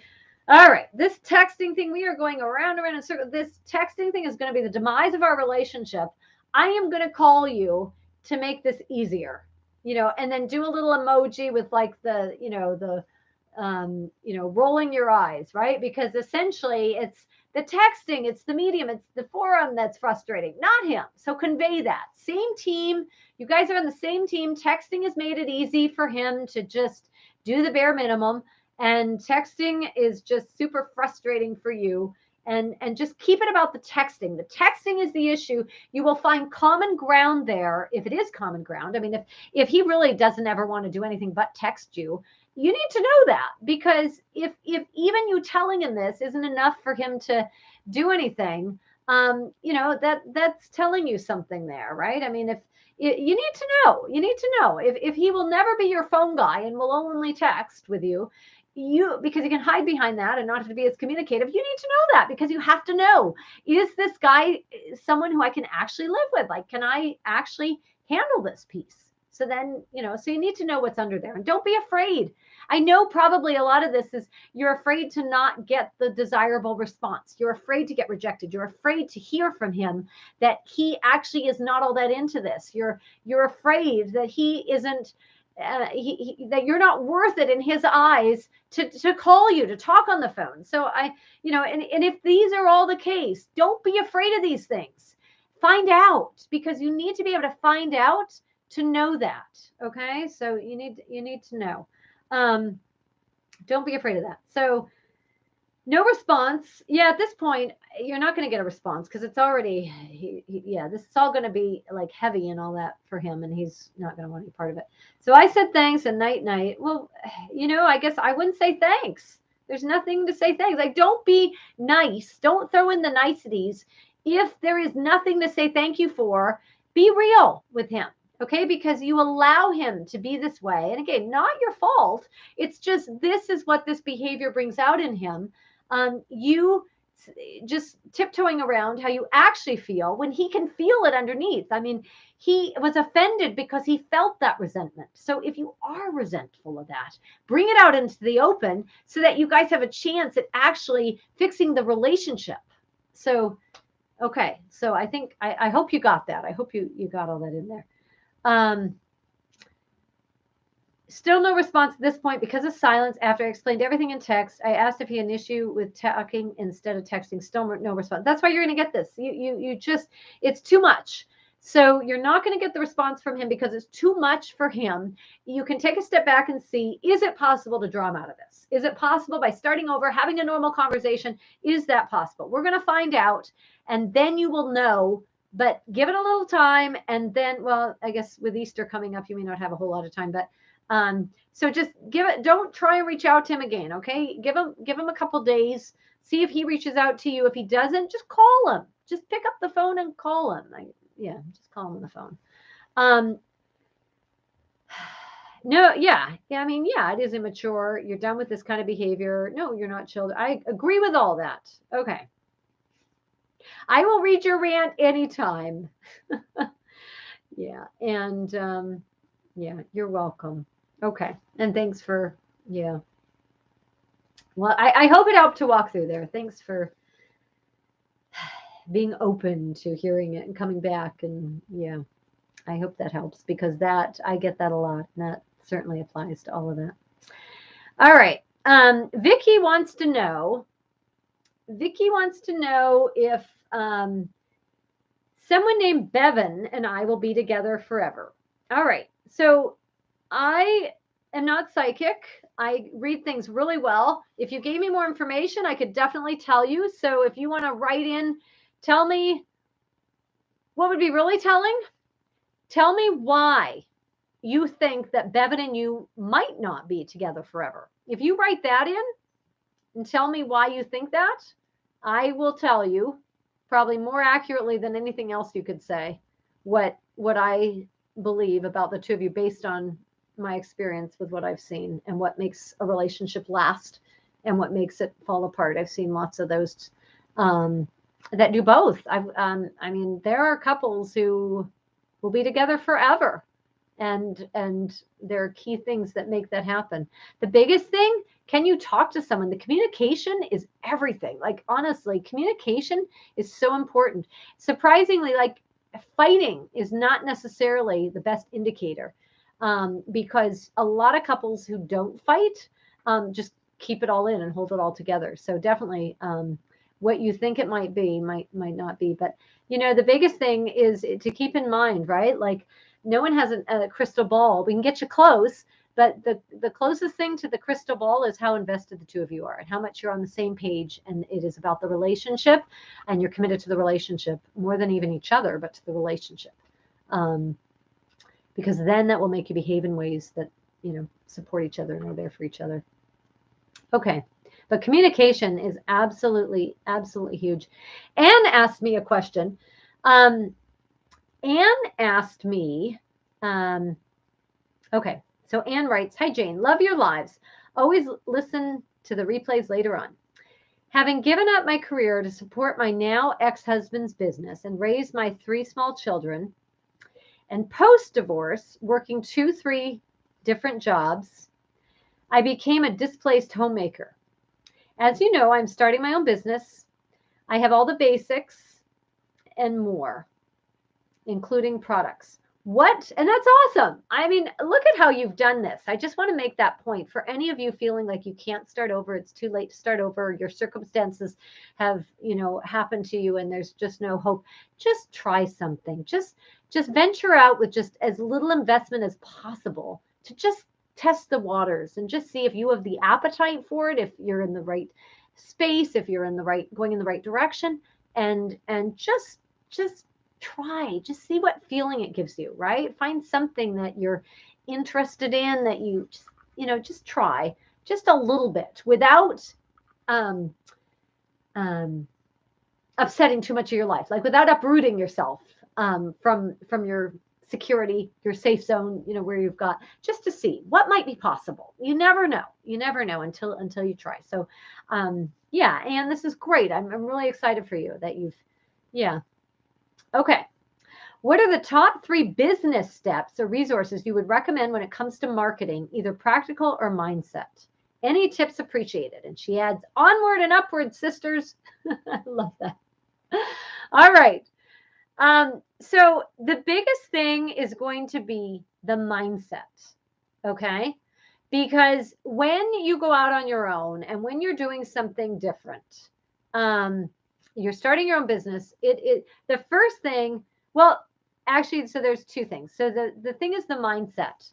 all right, this texting thing, we are going around in a circle. This texting thing is going to be the demise of our relationship. I am going to call you to make this easier, and then do a little emoji with like rolling your eyes, right? Because essentially it's the texting, it's the medium, it's the forum that's frustrating, not him. So convey that. Same team. You guys are on the same team. Texting has made it easy for him to just do the bare minimum. And texting is just super frustrating for you. And just keep it about the texting. The texting is the issue. You will find common ground there if it is common ground. I mean, if he really doesn't ever want to do anything but text you, you need to know that, because if even you telling him this isn't enough for him to do anything, that's telling you something there, right? I mean, if you need to know if he will never be your phone guy and will only text with you, because you can hide behind that and not have to be as communicative. You need to know that, because you have to know, is this guy someone who I can actually live with? Like, can I actually handle this piece? So then, so you need to know what's under there, and don't be afraid. I know probably a lot of this is you're afraid to not get the desirable response. You're afraid to get rejected. You're afraid to hear from him that he actually is not all that into this. You're afraid that he isn't, that you're not worth it in his eyes to call you, to talk on the phone. So and if these are all the case, don't be afraid of these things. Find out, because you need to be able to find out to know that. Okay. So you need to know. Don't be afraid of that. So no response. Yeah. At this point, you're not going to get a response, because it's already, this is all going to be like heavy and all that for him, and he's not going to want any part of it. So I said thanks and night. Well, I guess I wouldn't say thanks. There's nothing to say thanks. Like, don't be nice. Don't throw in the niceties. If there is nothing to say thank you for, be real with him. Okay, because you allow him to be this way. And again, not your fault. It's just, this is what this behavior brings out in him. You just tiptoeing around how you actually feel when he can feel it underneath. I mean, he was offended because he felt that resentment. So if you are resentful of that, bring it out into the open so that you guys have a chance at actually fixing the relationship. So, okay. So I think, I hope you got that. I hope you got all that in there. Still no response at this point because of silence. After I explained everything in text, I asked if he had an issue with talking instead of texting. Still no response. That's why you're going to get this. You just, it's too much. So you're not going to get the response from him because it's too much for him. You can take a step back and see, is it possible to draw him out of this? Is it possible by starting over, having a normal conversation? Is that possible? We're going to find out, and then you will know. But give it a little time, and then, well, I guess with Easter coming up, you may not have a whole lot of time, but so just don't try and reach out to him again. Okay. Give him a couple days, see if he reaches out to you. If he doesn't, just call him, just pick up the phone and call him. Just call him on the phone. No, yeah. I mean, it is immature. You're done with this kind of behavior. No, you're not children. I agree with all that. Okay. I will read your rant anytime. And you're welcome. Okay. And thanks for, well, I hope it helped to walk through there. Thanks for being open to hearing it and coming back. And I hope that helps, because I get that a lot. And that certainly applies to all of that. All right. Vicky wants to know if someone named Bevan and I will be together forever. All right. So I am not psychic. I read things really well. If you gave me more information, I could definitely tell you. So if you want to write in, tell me what would be really telling. Tell me why you think that Bevan and you might not be together forever. If you write that in and tell me why you think that, I will tell you, probably more accurately than anything else you could say, what I believe about the two of you based on my experience with what I've seen and what makes a relationship last and what makes it fall apart. I've seen lots of those um, that do both. I mean, there are couples who will be together forever, and there are key things that make that happen. The biggest thing, can you talk to someone? The communication is everything. Like, honestly, communication is so important. Surprisingly, like, fighting is not necessarily the best indicator, because a lot of couples who don't fight just keep it all in and hold it all together. So definitely, what you think it might not be. But the biggest thing is to keep in mind, right? Like, no one has a crystal ball. We can get you close, but the closest thing to the crystal ball is how invested the two of you are and how much you're on the same page. And it is about the relationship, and you're committed to the relationship more than even each other, but to the relationship. Because then that will make you behave in ways that, support each other and are there for each other. Okay. But communication is absolutely, absolutely huge. Anne asked me a question. Anne asked me, okay, so Anne writes, "Hi, Jane, love your lives. Always listen to the replays later on. Having given up my career to support my now ex-husband's business and raise my 3 small children, and post-divorce, working 3 different jobs, I became a displaced homemaker. As you know, I'm starting my own business. I have all the basics and more, including products. What? And that's awesome. I mean, look at how you've done this. I just want to make that point for any of you feeling like you can't start over. It's too late to start over. Your circumstances have, happened to you and there's just no hope. Just try something. Just venture out with just as little investment as possible to just test the waters and just see if you have the appetite for it, if you're in the right space, if you're going in the right direction, and just try, just see what feeling it gives you, right? Find something that you're interested in, that you just try just a little bit without upsetting too much of your life, like without uprooting yourself from your security, your safe zone, where you've got, just to see what might be possible. You never know until you try. So yeah, and this is great. I'm really excited for you that yeah. Okay. What are the top 3 business steps or resources you would recommend when it comes to marketing, either practical or mindset? Any tips appreciated? And she adds, onward and upward, sisters. I love that. All right. So the biggest thing is going to be the mindset. Okay. Because when you go out on your own and when you're doing something different, you're starting your own business. The first thing, well, actually, so there's 2 things. So the thing is the mindset.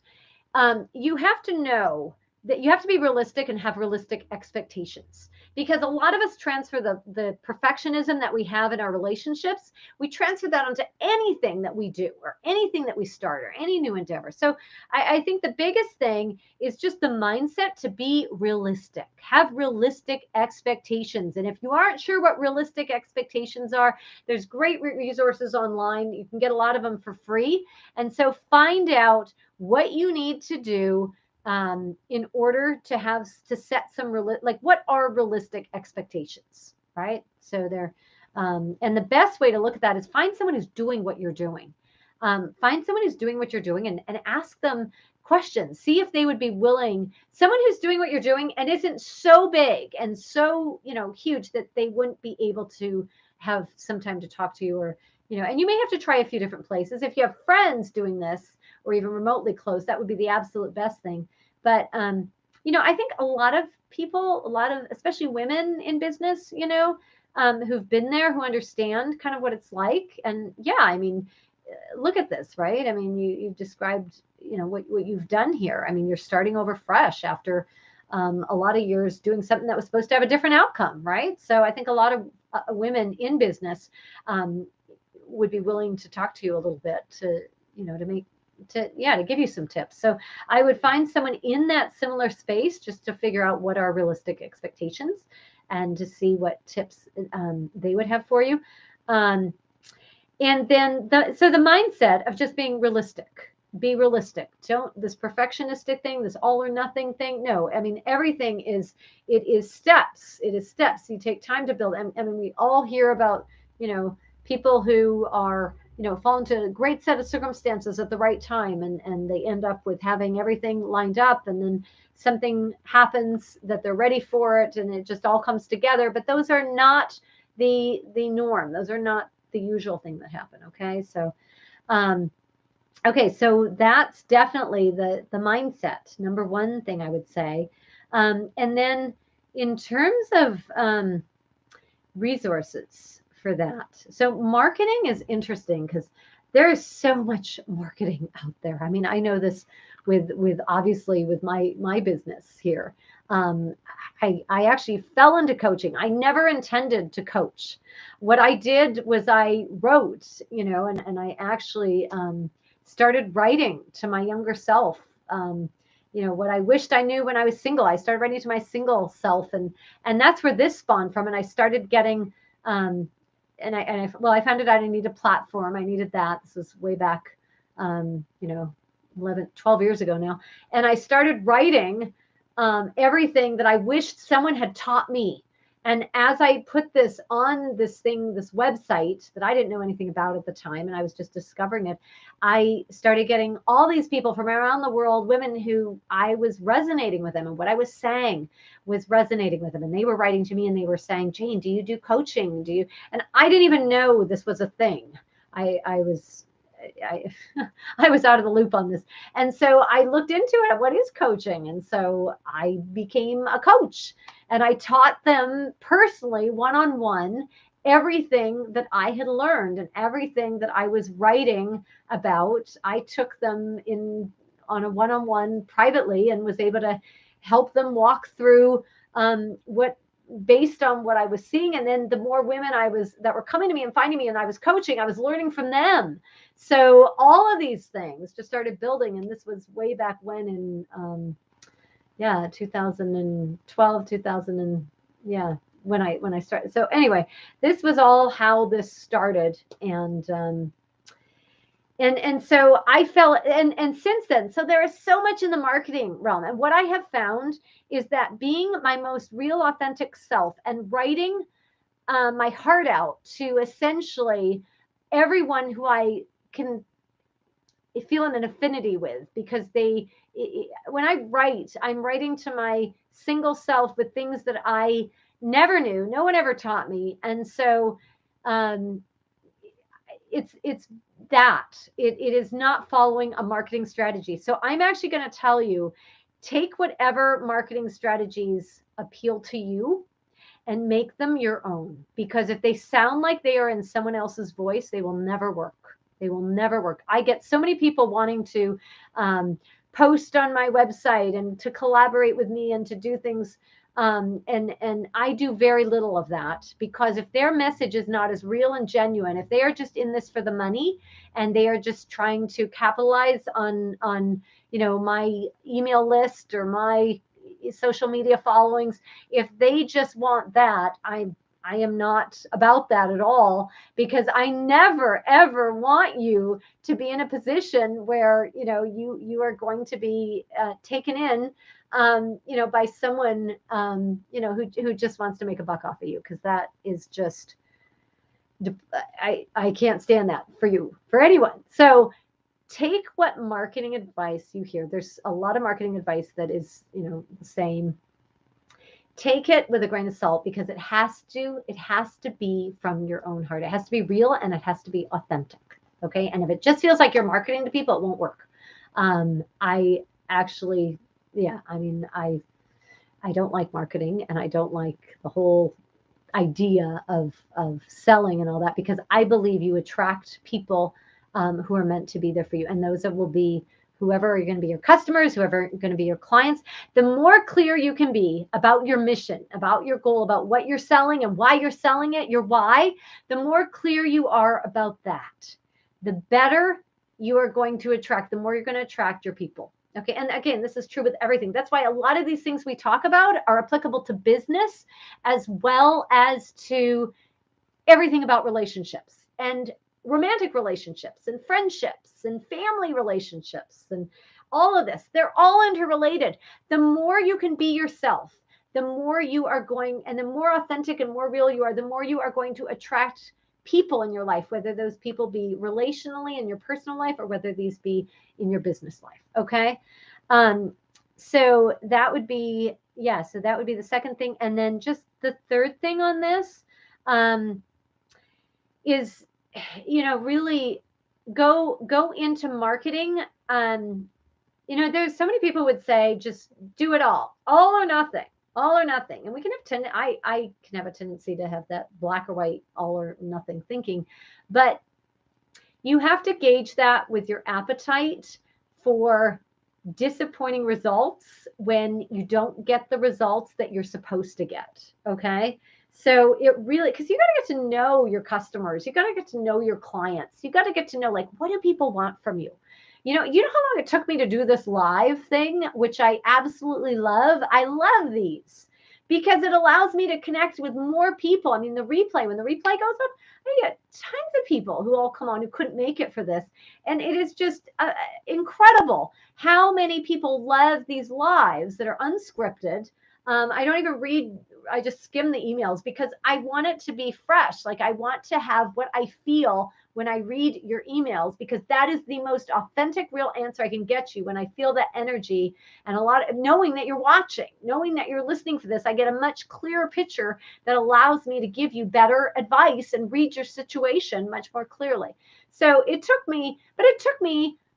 You have to know that you have to be realistic and have realistic expectations, because a lot of us transfer the perfectionism that we have in our relationships. We transfer that onto anything that we do or anything that we start or any new endeavor. So I think the biggest thing is just the mindset to be realistic, have realistic expectations. And if you aren't sure what realistic expectations are, there's great resources online. You can get a lot of them for free. And so find out what you need to do in order to set some what are realistic expectations, right? So and the best way to look at that is find someone who's doing what you're doing. Find someone who's doing what you're doing and ask them questions. See if they would be willing, someone who's doing what you're doing and isn't so big and so, huge that they wouldn't be able to have some time to talk to you, or, and you may have to try a few different places. If you have friends doing this or even remotely close, that would be the absolute best thing. But, I think a lot of people, especially women in business, who've been there, who understand kind of what it's like. And yeah, I mean, look at this, right? I mean, you've described, what you've done here. I mean, you're starting over fresh after a lot of years doing something that was supposed to have a different outcome, right? So I think a lot of women in business would be willing to talk to you a little bit to give you some tips. So I would find someone in that similar space just to figure out what are realistic expectations and to see what tips they would have for you. And then the mindset of just being realistic. Be realistic. Don't this perfectionistic thing, this all or nothing thing. No, I mean everything is it is steps. It is steps. You take time to build. And I mean we all hear about, people who are, fall into a great set of circumstances at the right time and they end up with having everything lined up and then something happens that they're ready for it and it just all comes together. But those are not the norm. Those are not the usual thing that happen. Okay. Um, okay. So that's definitely the mindset. Number one thing I would say. And then in terms of, resources for that. So marketing is interesting because there is so much marketing out there. I mean, I know this with obviously with my business here. Um, I actually fell into coaching. I never intended to coach. What I did was I wrote, and I actually started writing to my younger self. What I wished I knew when I was single. I started writing to my single self, and that's where this spawned from. And I started getting, I found out I needed a platform. I needed that. This was way back, 11, 12 years ago now. And I started writing everything that I wished someone had taught me. And as I put this on this website that I didn't know anything about at the time, and I was just discovering it, I started getting all these people from around the world, women who I was resonating with them and what I was saying was resonating with them. And they were writing to me and they were saying, Jane, do you do coaching? And I didn't even know this was a thing. I was I, I was out of the loop on this. And so I looked into it. What is coaching? And so I became a coach and I taught them personally, one-on-one, everything that I had learned and everything that I was writing about. I took them in on a one-on-one privately and was able to help them walk through what based on what I was seeing. And then the more women that were coming to me and finding me and I was coaching, I was learning from them. So all of these things just started building. And this was way back when in, 2012, 2000 and when I started. So anyway, this was all how this started. And so I felt, and since then, so there is so much in the marketing realm. And what I have found is that being my most real, authentic self and writing my heart out to essentially everyone who I can feel an affinity with, because when I write, I'm writing to my single self with things that I never knew, no one ever taught me. And so, it's that it is not following a marketing strategy. So I'm actually going to tell you, take whatever marketing strategies appeal to you and make them your own, because if they sound like they are in someone else's voice, they will never work. They will never work. I get so many people wanting to post on my website and to collaborate with me and to do things. And I do very little of that, because if their message is not as real and genuine, if they are just in this for the money and they are just trying to capitalize on my email list or my social media followings, if they just want that, I am not about that at all, because I never ever want you to be in a position where you are going to be taken in by someone who just wants to make a buck off of you, because that is just I can't stand that for anyone. So take what marketing advice you hear. There's a lot of marketing advice that is the same. Take it with a grain of salt, because it has to be from your own heart. It has to be real and it has to be authentic. Okay. And if it just feels like you're marketing to people, it won't work. I actually, I don't like marketing, and I don't like the whole idea of selling and all that, because I believe you attract people who are meant to be there for you. And those that will be whoever are going to be your customers, whoever are going to be your clients. The more clear you can be about your mission, about your goal, about what you're selling and why you're selling it, your why, the more clear you are about that, the better you are going to attract, the more you're going to attract your people. Okay. And again, this is true with everything. That's why a lot of these things we talk about are applicable to business as well as to everything about relationships. And romantic relationships and friendships and family relationships and all of this. They're all interrelated. The more you can be yourself, the more you are going, and the more authentic and more real you are, the more you are going to attract people in your life, whether those people be relationally in your personal life or whether these be in your business life. Okay. So that would be, yeah, so that would be the second thing. And then just the third thing on this is, really go into marketing. There's so many people would say, just do it all or nothing, all or nothing. And we can have I can have a tendency to have that black or white, all or nothing thinking, but you have to gauge that with your appetite for disappointing results when you don't get the results that you're supposed to get. Okay. So it really, because you got to get to know your customers, you got to get to know your clients, you got to get to know, like, what do people want from you? You know how long it took me to do this live thing, which I absolutely love. I love these because it allows me to connect with more people. I mean, when the replay goes up, I get tons of people who all come on who couldn't make it for this. And it is just incredible how many people love these lives that are unscripted. I don't even read, I just skim the emails because I want it to be fresh. Like, I want to have what I feel when I read your emails, because that is the most authentic, real answer I can get you. When I feel that energy and a lot of knowing that you're watching, knowing that you're listening for this, I get a much clearer picture that allows me to give you better advice and read your situation much more clearly. So it took me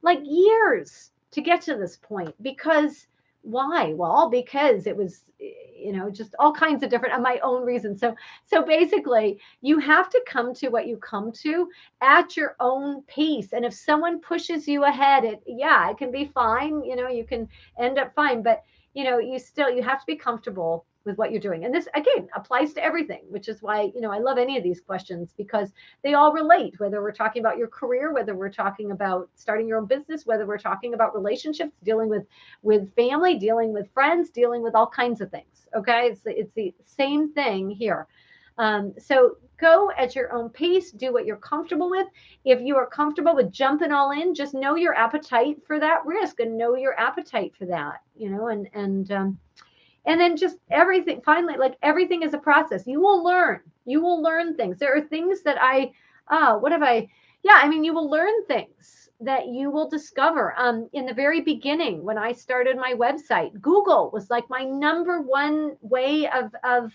like years to get to this point. Because why? Well, because it was, just all kinds of different, my own reasons. So basically, you have to come to what you come to at your own pace. And if someone pushes you ahead, it can be fine. You can end up fine, but you have to be comfortable with what you're doing. And this, again, applies to everything, which is why, I love any of these questions, because they all relate, whether we're talking about your career, whether we're talking about starting your own business, whether we're talking about relationships, dealing with family, dealing with friends, dealing with all kinds of things. Okay. It's the same thing here. So go at your own pace, do what you're comfortable with. If you are comfortable with jumping all in, just know your appetite for that risk and know your appetite for that, and then just everything, finally, like, everything is a process. You will learn things. There are things that you will learn things that you will discover. In the very beginning, when I started my website, Google was like my number one way of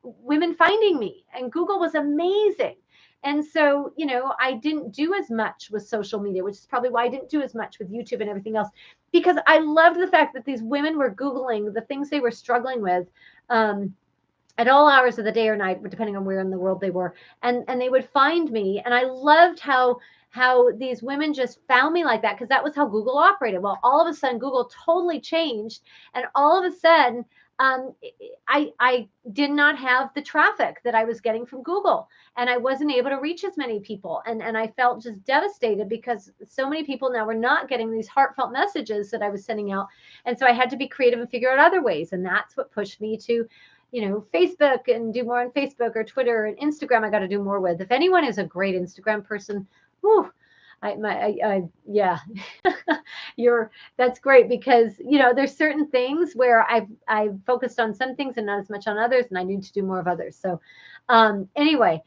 women finding me, and Google was amazing. And so, I didn't do as much with social media, which is probably why I didn't do as much with YouTube and everything else, because I loved the fact that these women were Googling the things they were struggling with at all hours of the day or night, depending on where in the world they were. And they would find me. And I loved how these women just found me like that, because that was how Google operated. Well, all of a sudden, Google totally changed. And all of a sudden, I did not have the traffic that I was getting from Google, and I wasn't able to reach as many people. And I felt just devastated, because so many people now were not getting these heartfelt messages that I was sending out. And so I had to be creative and figure out other ways. And that's what pushed me to, Facebook, and do more on Facebook or Twitter, and Instagram. I got to do more with. If anyone is a great Instagram person, whew, that's great, because there's certain things where I've focused on some things and not as much on others, and I need to do more of others. So anyway,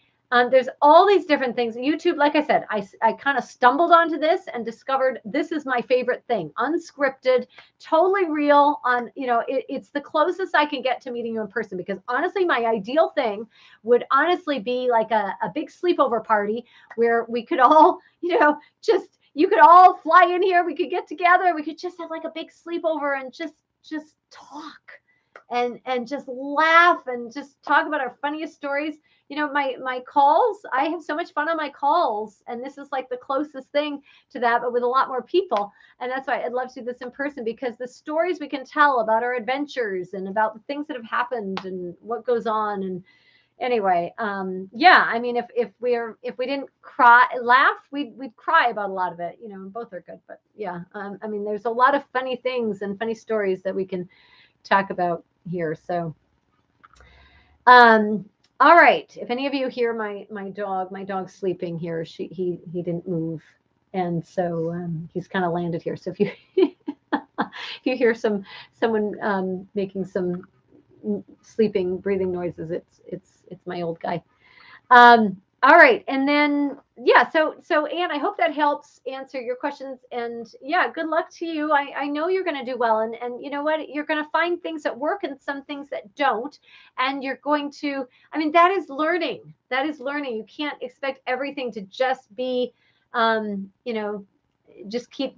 there's all these different things. YouTube, like I said, I kind of stumbled onto this and discovered this is my favorite thing. Unscripted, totally real. It's the closest I can get to meeting you in person, because honestly, my ideal thing would honestly be like a big sleepover party where we could all, you could all fly in here. We could get together. We could just have like a big sleepover and just talk and just laugh and just talk about our funniest stories. My calls, I have so much fun on my calls, and this is like the closest thing to that, but with a lot more people. And that's why I'd love to do this in person, because the stories we can tell about our adventures and about the things that have happened and what goes on. And anyway, if we didn't laugh, we'd cry about a lot of it, both are good, but there's a lot of funny things and funny stories that we can talk about here. So, All right. If any of you hear my dog's sleeping here. He didn't move, and so he's kind of landed here. So if you if you hear someone making some sleeping, breathing noises, it's my old guy. All right, and then yeah, so Anne, I hope that helps answer your questions, and yeah, good luck to you. I know you're going to do well, and you know what, you're going to find things that work and some things that don't, and you're going to. I mean, that is learning. That is learning. You can't expect everything to just be, you know, just keep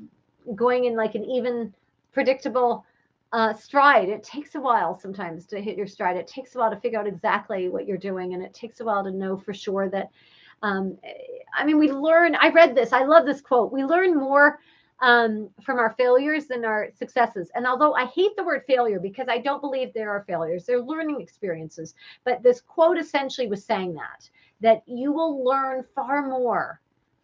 going in like an even, predictable stride. It takes a while sometimes to hit your stride. It takes a while to figure out exactly what you're doing, and it takes a while to know for sure that. Um, I mean, we learn. I read this. I love this quote. We learn more from our failures than our successes. And although I hate the word failure because I don't believe there are failures, they're learning experiences. But this quote essentially was saying that you will learn far more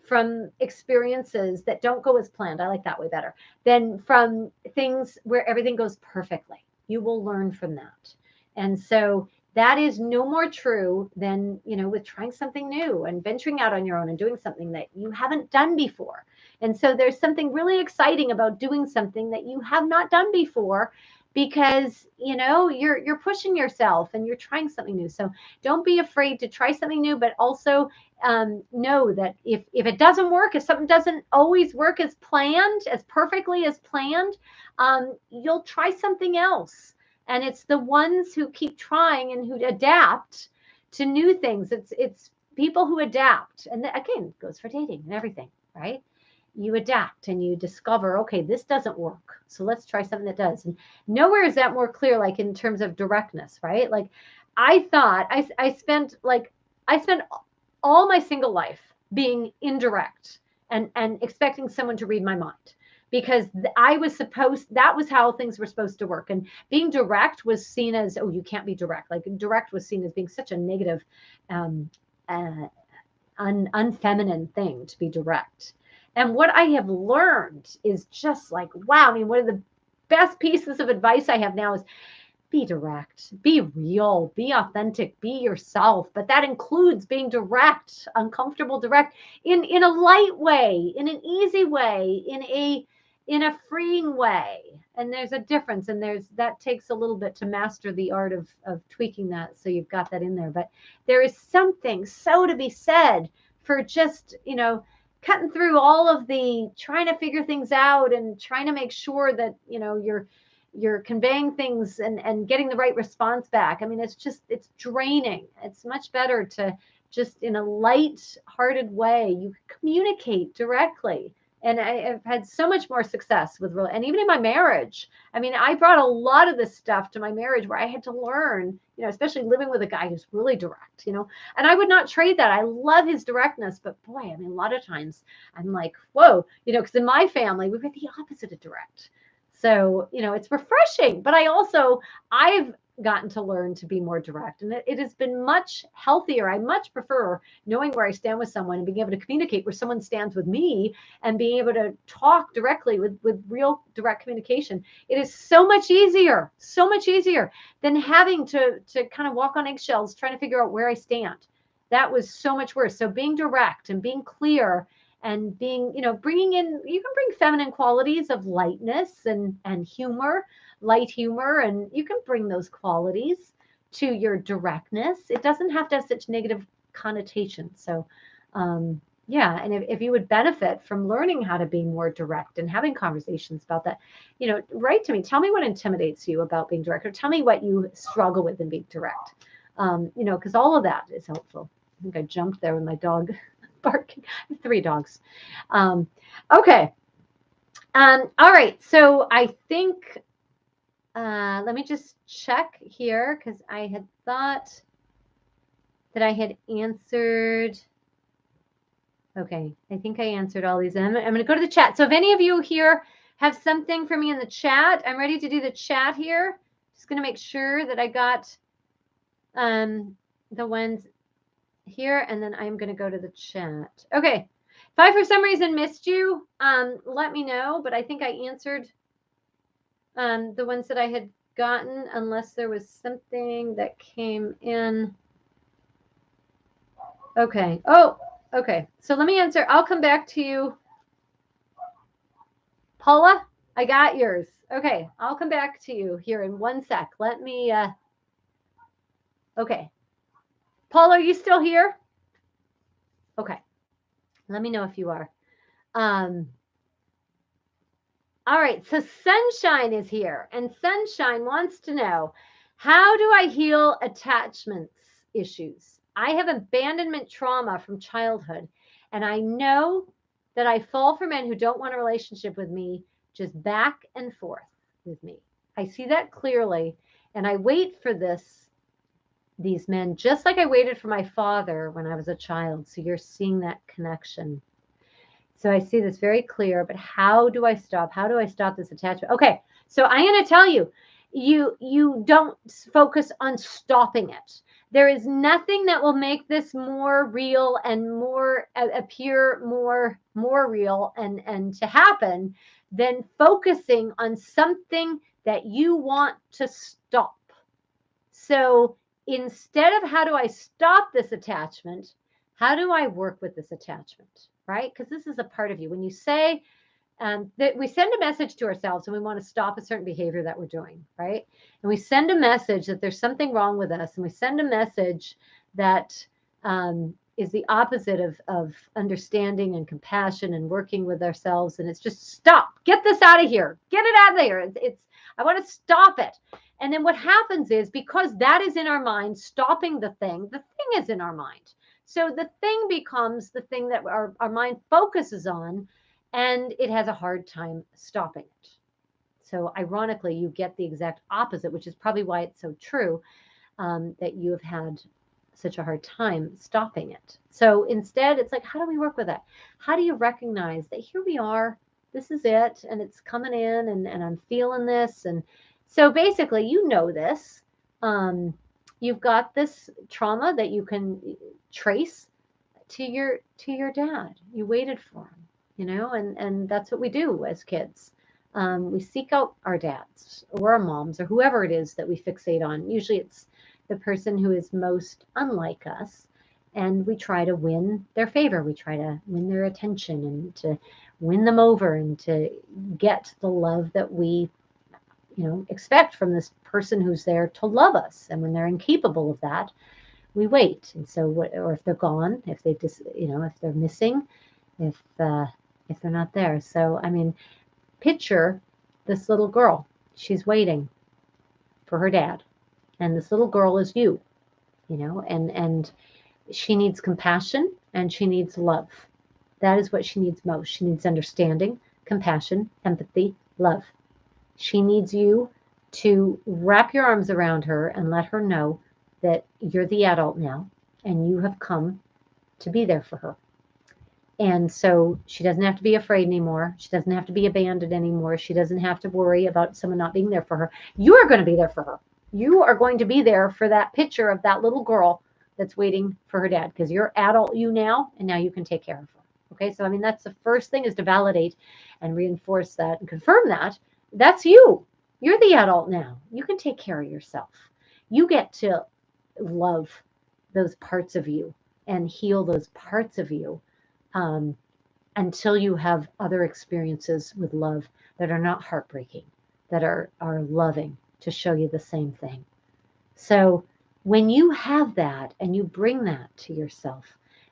from experiences that don't go as planned. I like that way better than from things where everything goes perfectly. You will learn from that. And so that is no more true than, with trying something new and venturing out on your own and doing something that you haven't done before. And so there's something really exciting about doing something that you have not done before, because you're pushing yourself and you're trying something new. So don't be afraid to try something new, but also know that if it doesn't work, if something doesn't always work as planned, as perfectly as planned, you'll try something else. And it's the ones who keep trying and who adapt to new things. It's people who adapt. And again, it goes for dating and everything, right? You adapt and you discover, okay, this doesn't work, so let's try something that does. And nowhere is that more clear, like in terms of directness, right? Like I thought I spent all my single life being indirect and expecting someone to read my mind, because I was that was how things were supposed to work. And being direct was seen as, oh, you can't be direct. Like direct was seen as being such a negative, um, unfeminine thing to be direct. And what I have learned is just like, wow. I mean, one of the best pieces of advice I have now is be direct, be real, be authentic, be yourself. But that includes being direct, uncomfortable, direct, in a light way, in an easy way, in a freeing way. And there's a difference, and that takes a little bit to master the art of tweaking that, so you've got that in there. But there is something so to be said for just, cutting through all of the trying to figure things out and trying to make sure that, you're conveying things and getting the right response back. I mean, it's draining. It's much better to just, in a light-hearted way, you communicate directly. And I've had so much more success with and even in my marriage. I mean, I brought a lot of this stuff to my marriage where I had to learn, especially living with a guy who's really direct, and I would not trade that. I love his directness, but boy, I mean, a lot of times I'm like, whoa, because in my family, we were the opposite of direct. So, it's refreshing, but I've gotten to learn to be more direct, and it has been much healthier. I much prefer knowing where I stand with someone and being able to communicate where someone stands with me and being able to talk directly with real direct communication. It is so much easier than having to kind of walk on eggshells trying to figure out where I stand. That was so much worse. So being direct and being clear and being, bringing in, you can bring feminine qualities of lightness and humor, light humor, and you can bring those qualities to your directness. It doesn't have to have such negative connotations. So, yeah, and if you would benefit from learning how to be more direct and having conversations about that, write to me. Tell me what intimidates you about being direct, or tell me what you struggle with in being direct. Because all of that is helpful. I think I jumped there with my dog barking. I have 3 dogs. Okay. All right. So I think, let me just check here, because I had thought that I had answered. Okay. I think I answered all these. I'm going to go to the chat. So if any of you here have something for me in the chat, I'm ready to do the chat here. Just going to make sure that I got the ones here, and then I'm going to go to the chat. Okay. If I for some reason missed you, let me know, but I think I answered the ones that I had gotten, unless there was something that came in Okay. Oh, okay. So let me answer. I'll come back to you. Paula, I got yours. Okay. I'll come back to you here in one sec. Let me, okay. Paula, are you still here? Okay. Let me know if you are. Um, all right. So Sunshine is here, and Sunshine wants to know, how do I heal attachments issues? I have abandonment trauma from childhood, and I know that I fall for men who don't want a relationship with me, just back and forth with me. I see that clearly, and I wait for these men just like I waited for my father when I was a child. So you're seeing that connection. So I see this very clear, but how do I stop? How do I stop this attachment? Okay, so I'm going to tell you, you don't focus on stopping it. There is nothing that will make this more real and more appear more real and to happen than focusing on something that you want to stop. So instead of how do I stop this attachment, how do I work with this attachment? Right? Because this is a part of you. When you say that we send a message to ourselves and we want to stop a certain behavior that we're doing, right? And we send a message that there's something wrong with us, and we send a message that is the opposite of understanding and compassion and working with ourselves. And it's just stop, get this out of here, get it out of there. It's I want to stop it. And then what happens is, because that is in our mind, stopping the thing is in our mind. So the thing becomes the thing that our mind focuses on, and it has a hard time stopping it. So ironically, you get the exact opposite, which is probably why it's so true, that you have had such a hard time stopping it. So instead, it's like, how do we work with that? How do you recognize that here we are, this is it, and it's coming in, and I'm feeling this. And so basically, you know this. You've got this trauma that you can trace to your dad. You waited for him, and that's what we do as kids. We seek out our dads or our moms or whoever it is that we fixate on. Usually it's the person who is most unlike us, and we try to win their favor. We try to win their attention and to win them over and to get the love that we expect from this person who's there to love us. And when they're incapable of that, we wait. And so or if they're gone, if they just if they're missing, if they're not there. So I mean, picture this little girl. She's waiting for her dad, and this little girl is and she needs compassion and she needs love. That is what she needs most. She needs understanding, compassion, empathy, love. She needs you to wrap your arms around her and let her know that you're the adult now and you have come to be there for her. And so she doesn't have to be afraid anymore. She doesn't have to be abandoned anymore. She doesn't have to worry about someone not being there for her. You are going to be there for her. You are going to be there for that picture of that little girl that's waiting for her dad, because you're adult you now, and now you can take care of her. Okay, so I mean, that's the first thing, is to validate and reinforce that and confirm that that's you. You're the adult now. You can take care of yourself. You get to love those parts of you and heal those parts of you, um, until you have other experiences with love that are not heartbreaking, that are loving, to show you the same thing. So when you have that and you bring that to yourself,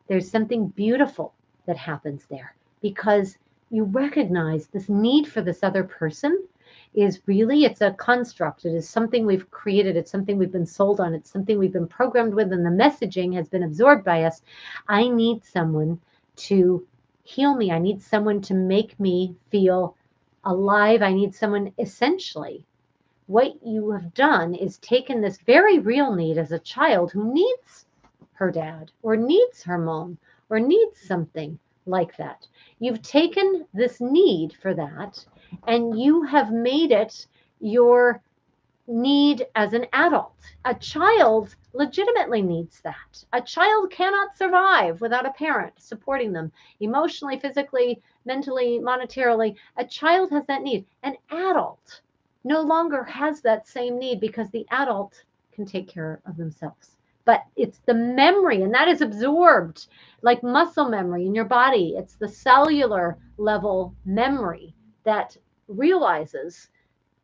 there's something beautiful that happens there, because you recognize this need for this other person is really, it's a construct. It is something we've created. It's something we've been sold on. It's something we've been programmed with, and the messaging has been absorbed by us. I need someone to heal me. I need someone to make me feel alive. I need someone, essentially. What you have done is taken this very real need as a child who needs her dad or needs her mom or needs something like that. You've taken this need for that and you have made it your need as an adult. A child legitimately needs that. A child cannot survive without a parent supporting them emotionally, physically, mentally, monetarily. A child has that need. An adult no longer has that same need, because the adult can take care of themselves. but it's the memory, and that is absorbed like muscle memory in your body. It's the cellular level memory that realizes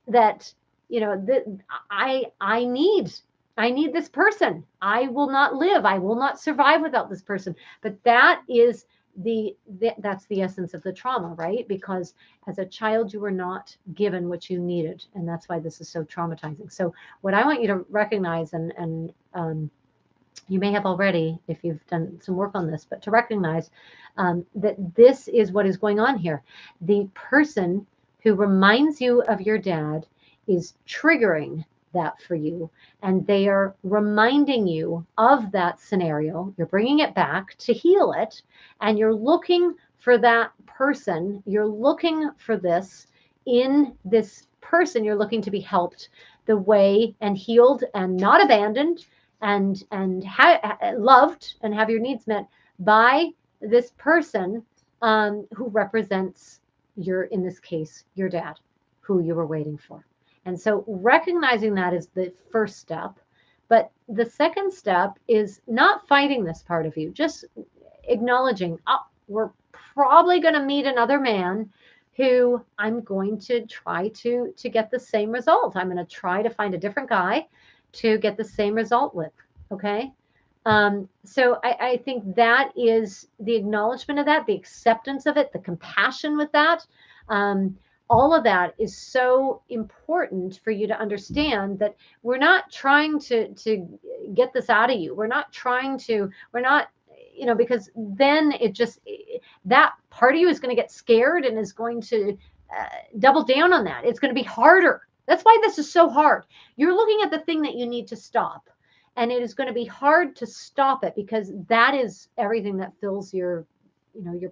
that, that I need this person. I will not live. I will not survive without this person. But that is that's the essence of the trauma, right? Because as a child you were not given what you needed, and that's why this is so traumatizing. So what I want you to recognize, and you may have already if you've done some work on this, but to recognize that this is what is going on here. The person who reminds you of your dad is triggering that for you, and they are reminding you of that scenario. You're bringing it back to heal it, and you're looking for that person. You're looking for this in this person. You're looking to be helped the way and healed and not abandoned and loved and have your needs met by this person who represents in this case, your dad, who you were waiting for. And so recognizing that is the first step. But the second step is not fighting this part of you, just acknowledging, oh, we're probably going to meet another man who I'm going to try to get the same result. I'm going to try to find a different guy to get the same result with. Okay. So I think that is the acknowledgement of that, the acceptance of it, the compassion with that. All of that is so important for you to understand that we're not trying to get this out of you. We're not, because then that part of you is going to get scared and is going to double down on that. It's going to be harder. That's why this is so hard. You're looking at the thing that you need to stop, and it is going to be hard to stop it because that is everything that fills your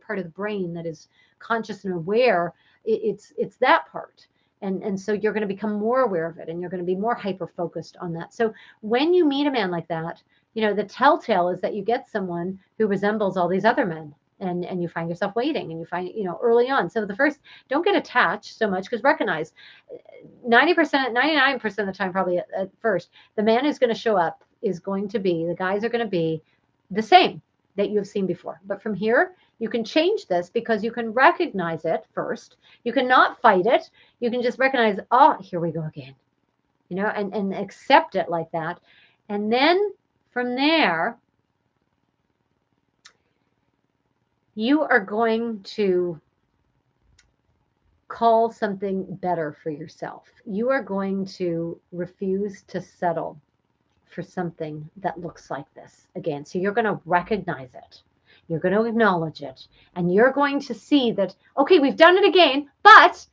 part of the brain that is conscious and aware. It's that part. And so you're going to become more aware of it, and you're going to be more hyper focused on that. So when you meet a man like that, the telltale is that you get someone who resembles all these other men. And you find yourself waiting, and you find, early on. So don't get attached so much, because recognize 90%, 99% of the time, probably at first, the man who's going to show up the guys are going to be the same that you have seen before. But from here, you can change this because you can recognize it first. You cannot fight it. You can just recognize, oh, here we go again, and accept it like that. And then from there, you are going to call something better for yourself. You are going to refuse to settle for something that looks like this again. So you're going to recognize it. You're going to acknowledge it. And you're going to see that, okay, we've done it again, but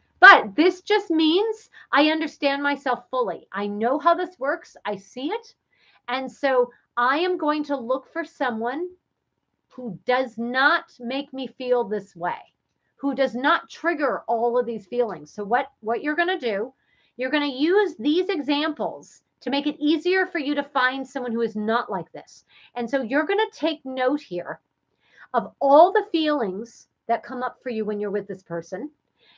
this just means I understand myself fully. I know how this works. I see it. And so I am going to look for someone who does not make me feel this way, who does not trigger all of these feelings. So what you're going to do, you're going to use these examples to make it easier for you to find someone who is not like this. And so you're going to take note here of all the feelings that come up for you when you're with this person.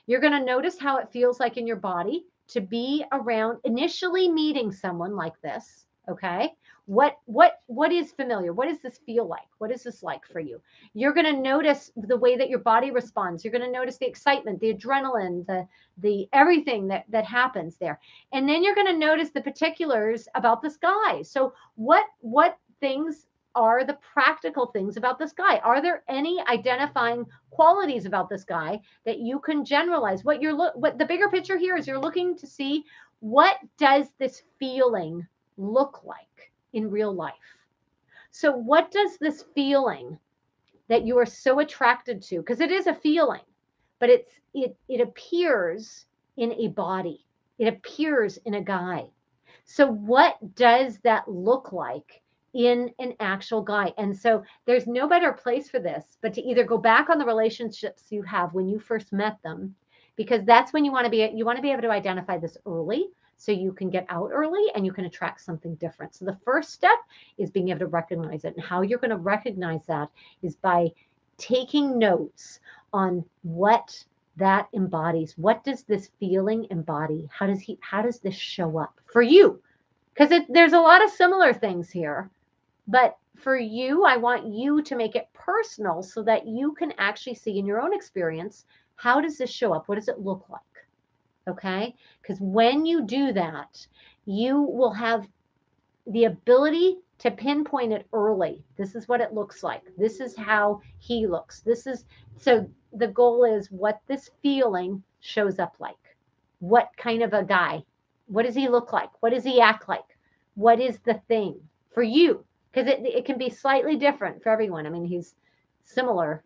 You're going to notice how it feels like in your body to be around initially meeting someone like this. Okay. What is familiar? What does this feel like? What is this like for you? You're going to notice the way that your body responds. You're going to notice the excitement, the adrenaline, the everything that happens there. And then you're going to notice the particulars about this guy. So what things are the practical things about this guy? Are there any identifying qualities about this guy that you can generalize? What the bigger picture here is, you're looking to see, what does this feeling look like in real life? So what does this feeling that you are so attracted to, because it is a feeling, but it appears in a body, it appears in a guy. So what does that look like in an actual guy? And so there's no better place for this but to either go back on the relationships you have when you first met them, because that's when you want to be able to identify this early, so you can get out early and you can attract something different. So the first step is being able to recognize it. And how you're going to recognize that is by taking notes on what that embodies. What does this feeling embody? How does this show up for you? Because there's a lot of similar things here, But for you, I want you to make it personal so that you can actually see in your own experience, how does this show up? What does it look like? Okay? Because when you do that, you will have the ability to pinpoint it early. This is what it looks like. This is how he looks. This is so the goal is what this feeling shows up like. What kind of a guy? What does he look like? What does he act like? What is the thing for you? Because it can be slightly different for everyone. I mean, he's similar,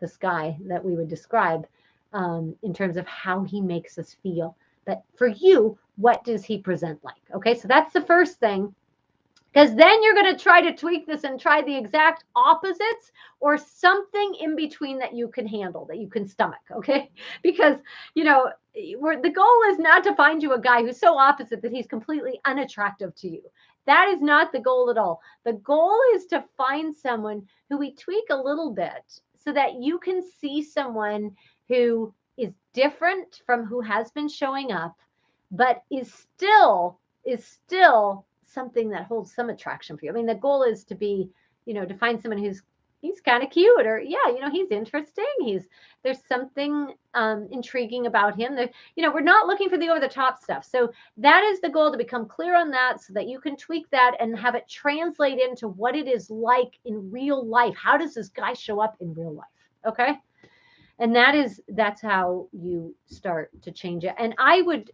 this guy that we would describe in terms of how he makes us feel. But for you, what does he present like? Okay, so that's the first thing, because then you're going to try to tweak this and try the exact opposites or something in between that you can handle, that you can stomach. Okay. Because, the goal is not to find you a guy who's so opposite that he's completely unattractive to you. That is not the goal at all. The goal is to find someone who we tweak a little bit so that you can see someone who is different from who has been showing up, but is still something that holds some attraction for you. I mean, the goal is to be, to find someone he's kind of cute, or he's interesting. There's something intriguing about him. We're not looking for the over the top stuff. So that is the goal, to become clear on that so that you can tweak that and have it translate into what it is like in real life. How does this guy show up in real life? Okay. And that's how you start to change it. And I would,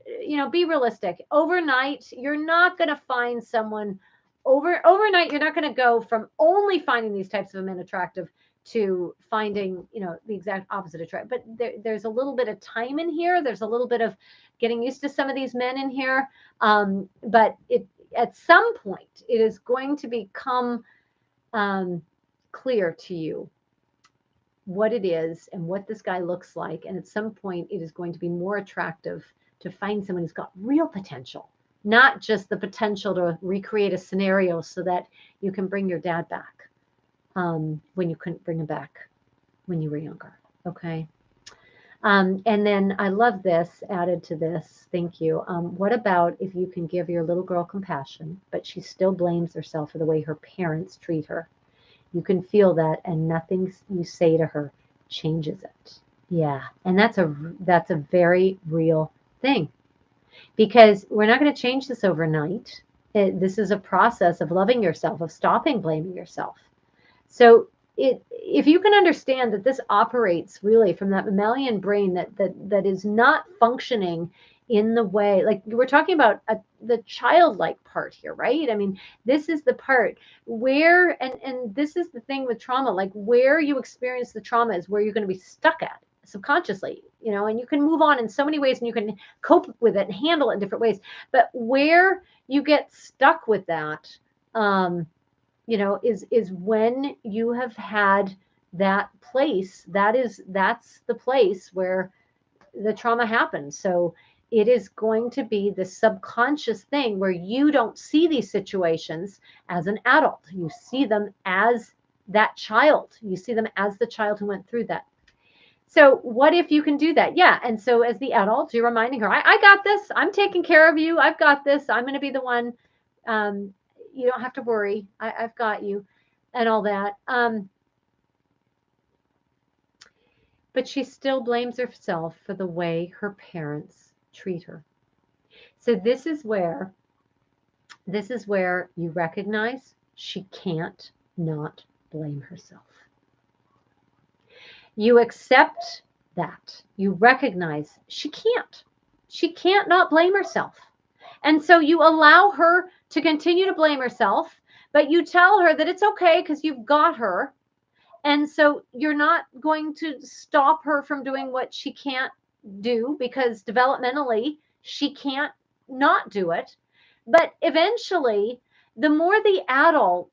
be realistic. Overnight, you're not going to find someone overnight. You're not going to go from only finding these types of men attractive to finding, the exact opposite attract. But there's a little bit of time in here. There's a little bit of getting used to some of these men in here. But at some point, it is going to become clear to you what it is and what this guy looks like. And at some point, it is going to be more attractive to find someone who's got real potential, not just the potential to recreate a scenario so that you can bring your dad back when you couldn't bring him back when you were younger. Okay. And then I love this added to this. Thank you. What about if you can give your little girl compassion, but she still blames herself for the way her parents treat her? You can feel that, and nothing you say to her changes it. Yeah, and that's a very real thing, because we're not going to change this overnight. This is a process of loving yourself, of stopping blaming yourself. So if you can understand that this operates really from that mammalian brain that is not functioning in the way, like we're talking about the childlike part here, right? I mean, this is the part where, and this is the thing with trauma, like where you experience the trauma is where you're going to be stuck at subconsciously, and you can move on in so many ways and you can cope with it and handle it in different ways. But where you get stuck with that, is when you have had that place, that's the place where the trauma happens. So it is going to be the subconscious thing where you don't see these situations as an adult. You see them as that child. You see them as the child who went through that. So what if you can do that? Yeah. And so as the adult, you're reminding her, I got this. I'm taking care of you. I've got this. I'm going to be the one. You don't have to worry. I've got you and all that. But she still blames herself for the way her parents treat her. So this is where you recognize she can't not blame herself. You accept that. You recognize she can't not blame herself. And so you allow her to continue to blame herself, but you tell her that it's okay because you've got her. And so you're not going to stop her from doing what she can't do, because developmentally she can't not do it. But eventually, the more the adult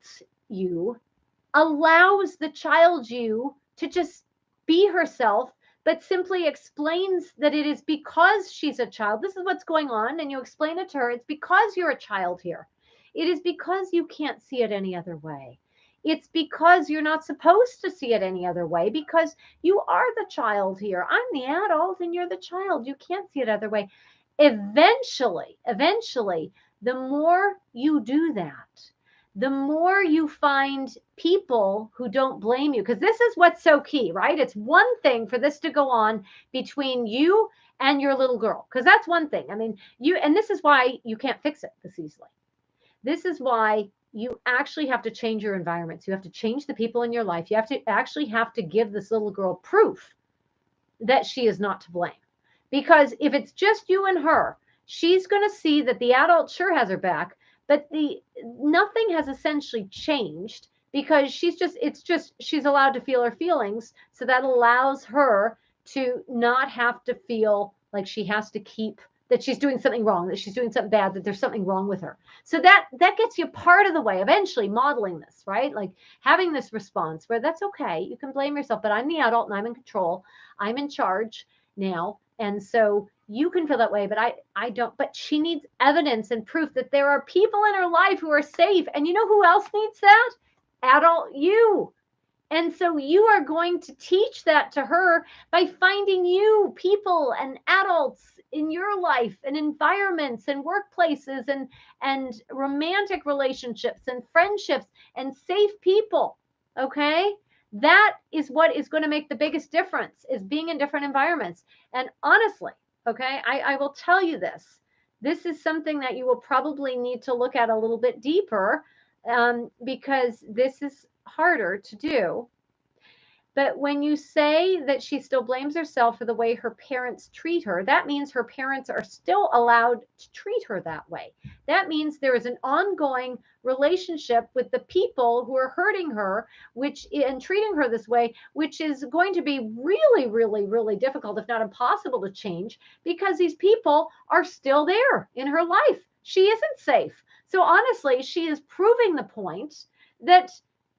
you allows the child you to just be herself, but simply explains that it is because she's a child. This is what's going on. And you explain it to her. It's because you're a child here. It is because you can't see it any other way. It's because you're not supposed to see it any other way, because you are the child here. I'm the adult and you're the child. You can't see it other way. Eventually, the more you do that, the more you find people who don't blame you, because this is what's so key, right? It's one thing for this to go on between you and your little girl, because that's one thing. I mean, and this is why you can't fix it this easily. This is why you actually have to change your environments. You have to change the people in your life. You have to give this little girl proof that she is not to blame. Because if it's just you and her, she's going to see that the adult sure has her back, but nothing has essentially changed because she's allowed to feel her feelings. So that allows her to not have to feel like she has to keep that she's doing something wrong, that she's doing something bad, that there's something wrong with her. So that gets you part of the way, eventually modeling this, right? Like having this response where that's okay. You can blame yourself, but I'm the adult and I'm in control. I'm in charge now. And so you can feel that way, but I don't. But she needs evidence and proof that there are people in her life who are safe. And you know who else needs that? Adult you. And so you are going to teach that to her by finding you people and adults in your life and environments and workplaces and romantic relationships and friendships and safe people. Okay? That is what is going to make the biggest difference, is being in different environments. And honestly, okay, I will tell you this. This is something that you will probably need to look at a little bit deeper, because this is harder to do. But when you say that she still blames herself for the way her parents treat her, that means her parents are still allowed to treat her that way. That means there is an ongoing relationship with the people who are hurting her, and treating her this way, which is going to be really, really, really difficult, if not impossible to change, because these people are still there in her life. She isn't safe. So honestly, she is proving the point that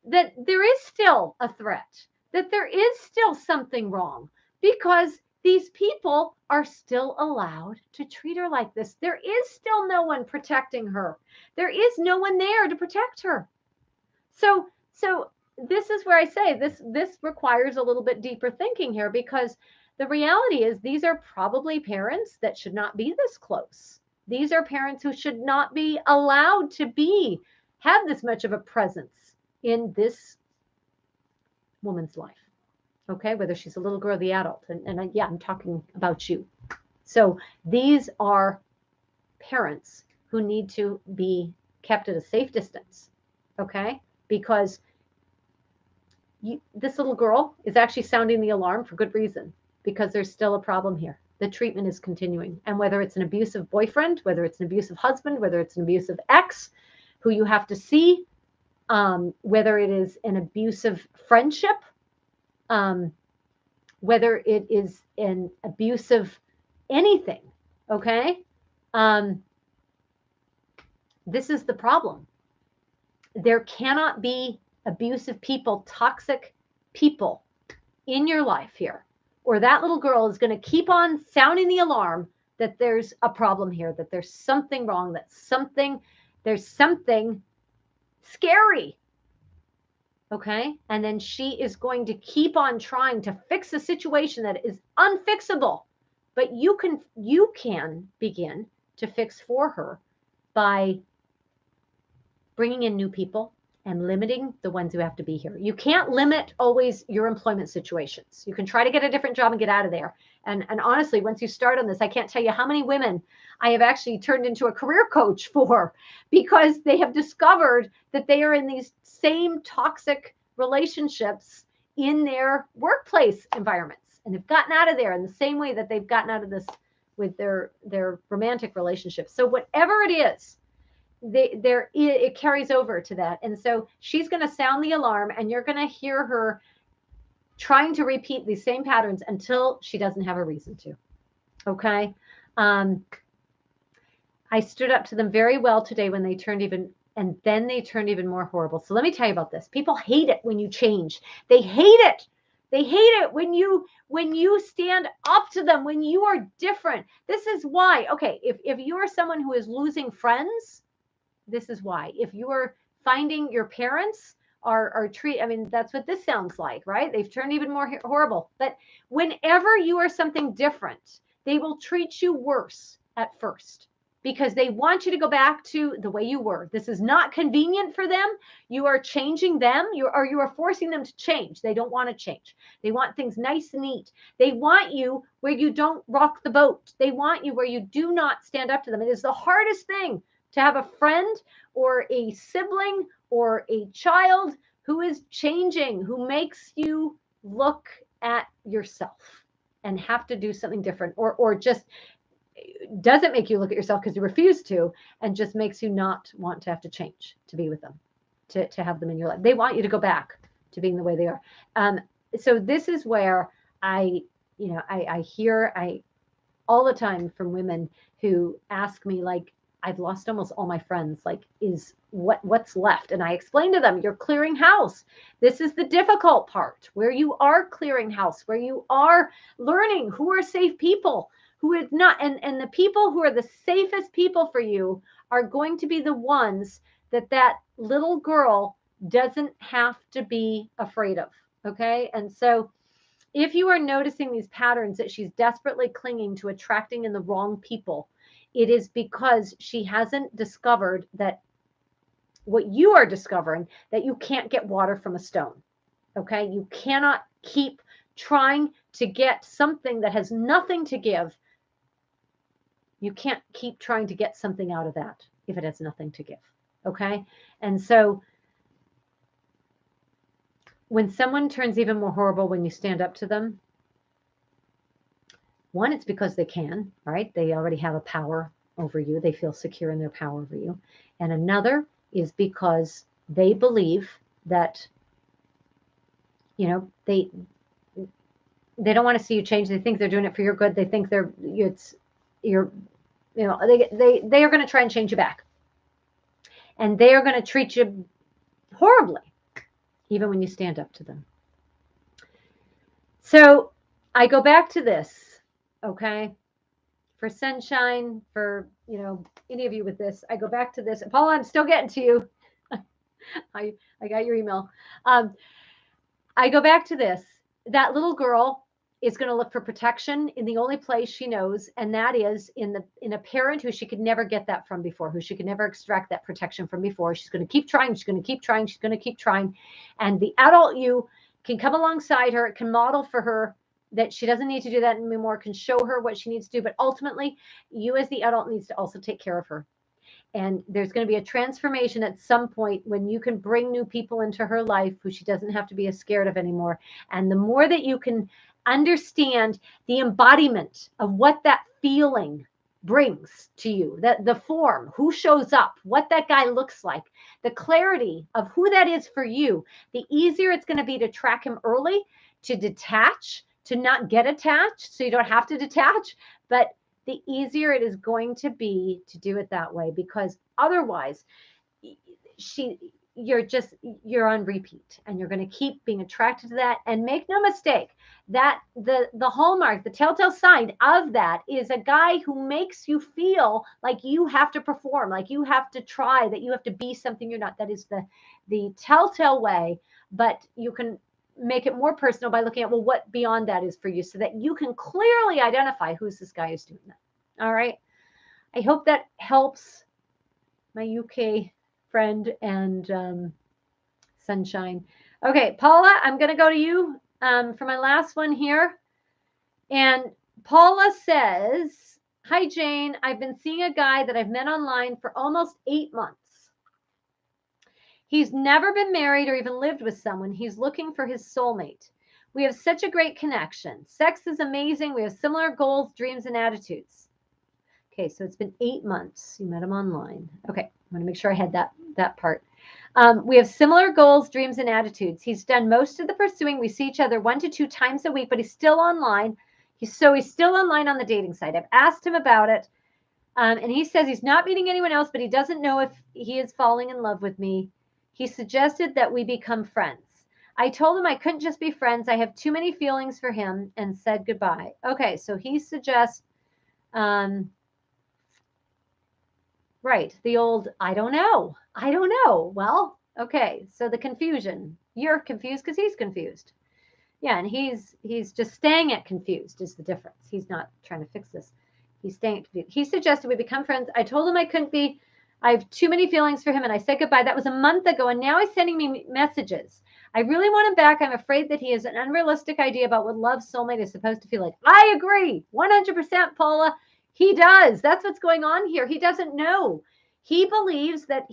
there is still a threat, that there is still something wrong, because these people are still allowed to treat her like this. There is still no one protecting her. There is no one there to protect her. So this is where I say this requires a little bit deeper thinking here, because the reality is these are probably parents that should not be this close. These are parents who should not be allowed to have this much of a presence in this woman's life. Okay, whether she's a little girl or the adult. And yeah, I'm talking about you. So these are parents who need to be kept at a safe distance. Okay, because this little girl is actually sounding the alarm for good reason, because there's still a problem here. The treatment is continuing. And whether it's an abusive boyfriend, whether it's an abusive husband, whether it's an abusive ex who you have to see, whether it is an abusive friendship, whether it is an abusive anything, okay? This is the problem. There cannot be abusive people, toxic people in your life here, or that little girl is going to keep on sounding the alarm that there's a problem here, that there's something wrong, there's something scary. Okay. And then she is going to keep on trying to fix a situation that is unfixable. But you can begin to fix for her by bringing in new people and limiting the ones who have to be here. You can't limit always your employment situations. You can try to get a different job and get out of there. And honestly, once you start on this, I can't tell you how many women I have actually turned into a career coach for, because they have discovered that they are in these same toxic relationships in their workplace environments. And they've gotten out of there in the same way that they've gotten out of this with their romantic relationships. So whatever it is, it carries over to that. And so she's going to sound the alarm, and you're going to hear her trying to repeat these same patterns until she doesn't have a reason to. Okay. I stood up to them very well today when they turned even more horrible. So let me tell you about this. People hate it when you change. They hate it. They hate it when you stand up to them, when you are different. This is why. Okay, if you are someone who is losing friends, this is why. If you are finding your parents that's what this sounds like, right? They've turned even more horrible. But whenever you are something different, they will treat you worse at first. because they want you to go back to the way you were. This is not convenient for them. You are changing them. You are forcing them to change. They don't want to change. They want things nice and neat. They want you where you don't rock the boat. They want you where you do not stand up to them. It is the hardest thing to have a friend or a sibling or a child who is changing, who makes you look at yourself and have to do something different, or just doesn't make you look at yourself because you refuse to, and just makes you not want to have to change to be with them, to have them in your life. They want you to go back to being the way they are. So this is where I hear all the time from women who ask me, like, I've lost almost all my friends. Like, is what's left? And I explain to them, you're clearing house. This is the difficult part, where you are clearing house, where you are learning who are safe people, who is not. And the people who are the safest people for you are going to be the ones that little girl doesn't have to be afraid of. Okay. And so if you are noticing these patterns that she's desperately clinging to attracting in the wrong people, it is because she hasn't discovered that what you are discovering, that you can't get water from a stone. Okay. You cannot keep trying to get something that has nothing to give. You can't keep trying to get something out of that if it has nothing to give. Okay. And so when someone turns even more horrible when you stand up to them, one, it's because they can, right? They already have a power over you. They feel secure in their power over you. And another is because they believe that, they don't want to see you change. They think they're doing it for your good. They think they are going to try and change you back. And they are going to treat you horribly, even when you stand up to them. So I go back to this, okay? For Sunshine, for, any of you with this, I go back to this. Paula, I'm still getting to you. I got your email. I go back to this. That little girl is going to look for protection in the only place she knows, and that is in a parent who she could never get that from before, who she could never extract that protection from before. She's going to keep trying. She's going to keep trying. She's going to keep trying. And the adult you can come alongside her. It can model for her that she doesn't need to do that anymore, can show her what she needs to do. But ultimately, you as the adult needs to also take care of her. And there's going to be a transformation at some point when you can bring new people into her life who she doesn't have to be as scared of anymore. And the more that you can understand the embodiment of what that feeling brings to you, that the form, who shows up, what that guy looks like, the clarity of who that is for you, the easier it's going to be to track him early, to detach, to not get attached, so you don't have to detach, but the easier it is going to be to do it that way, because otherwise you're on repeat, and you're going to keep being attracted to that. And make no mistake that the hallmark, the telltale sign of that is a guy who makes you feel like you have to perform, like you have to try, that you have to be something you're not. That is the telltale way. But you can make it more personal by looking at, well, what beyond that is for you, so that you can clearly identify who's this guy who's doing that. All right. I hope that helps my UK friend and Sunshine. Okay, Paula, I'm going to go to you for my last one here. And Paula says, hi, Jane. I've been seeing a guy that I've met online for almost 8 months. He's never been married or even lived with someone. He's looking for his soulmate. We have such a great connection. Sex is amazing. We have similar goals, dreams, and attitudes. Okay, so it's been 8 months. You met him online. Okay, I want to make sure I had that part. We have similar goals, dreams, and attitudes. He's done most of the pursuing. We see each other 1 to 2 times a week, but he's still online. He's still online on the dating site. I've asked him about it, and he says he's not meeting anyone else, but he doesn't know if he is falling in love with me. He suggested that we become friends. I told him I couldn't just be friends. I have too many feelings for him, and said goodbye. Okay, so he suggests, right, the old, I don't know. Well, okay, so the confusion. You're confused because he's confused. Yeah, and he's just staying at confused is the difference. He's not trying to fix this. He's staying. He suggested we become friends. I told him I couldn't be. I have too many feelings for him, and I said goodbye. That was a month ago, and now he's sending me messages. I really want him back. I'm afraid that he has an unrealistic idea about what love soulmate is supposed to feel like. I agree, 100%, Paula. He does. That's what's going on here. He doesn't know. He believes that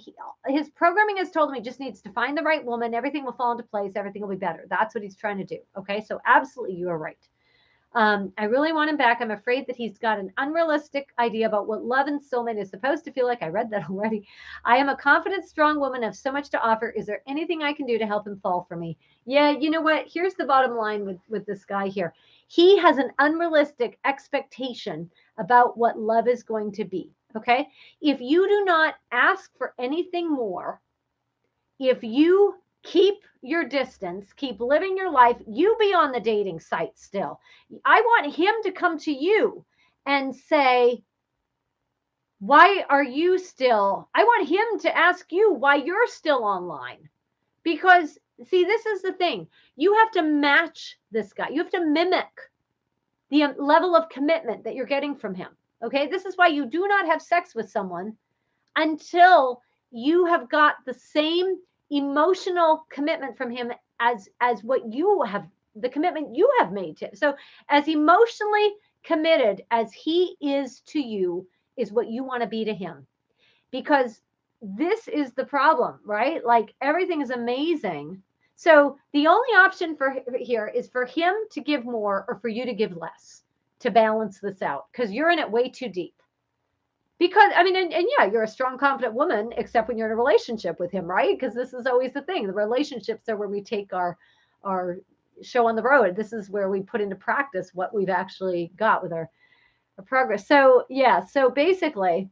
his programming has told him he just needs to find the right woman. Everything will fall into place. Everything will be better. That's what he's trying to do. Okay, so absolutely, you are right. I really want him back. I'm afraid that he's got an unrealistic idea about what love and soulmate is supposed to feel like. I read that already. I am a confident, strong woman, have so much to offer. Is there anything I can do to help him fall for me? Yeah, you know what? Here's the bottom line with this guy here. He has an unrealistic expectation about what love is going to be. Okay. If you do not ask for anything more, if you keep your distance, keep living your life, you be on the dating site still. I want him to come to you and say, why are you still? I want him to ask you why you're still online. Because, see, this is the thing. You have to match this guy. You have to mimic the level of commitment that you're getting from him. Okay. This is why you do not have sex with someone until you have got the same emotional commitment from him as what you have, the commitment you have made to him. So as emotionally committed as he is to you is what you want to be to him, because this is the problem, right? Like everything is amazing. So the only option for here is for him to give more or for you to give less to balance this out, because you're in it way too deep. Because, I mean, and yeah, you're a strong, confident woman, except when you're in a relationship with him, right? Because this is always the thing. The relationships are where we take our show on the road. This is where we put into practice what we've actually got with our progress. So, yeah, so basically,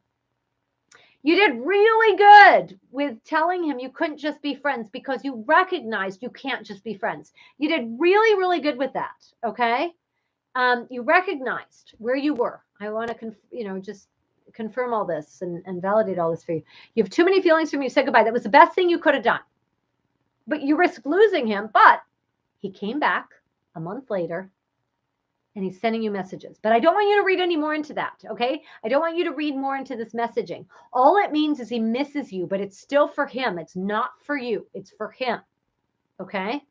you did really good with telling him you couldn't just be friends because you recognized you can't just be friends. You did really, really good with that, okay? You recognized where you were. I want to, just confirm all this and validate all this for you. You have too many feelings for me. You said goodbye. That was the best thing you could have done. But you risked losing him. But he came back a month later and he's sending you messages. But I don't want you to read any more into that, okay? I don't want you to read more into this messaging. All it means is he misses you, but it's still for him. It's not for you. It's for him, okay?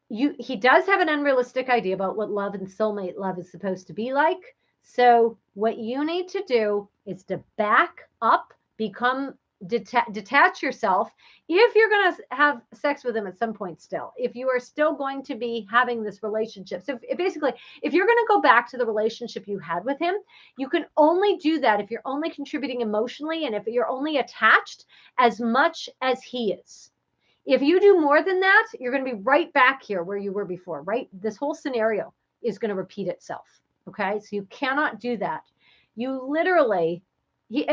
He does have an unrealistic idea about what love and soulmate love is supposed to be like. So what you need to do is to back up, detach yourself. If you're going to have sex with him at some point still, if you are still going to be having this relationship. So basically, if you're going to go back to the relationship you had with him, you can only do that if you're only contributing emotionally and if you're only attached as much as he is. If you do more than that, you're going to be right back here where you were before, right? This whole scenario is going to repeat itself. Okay. So you cannot do that. You literally, the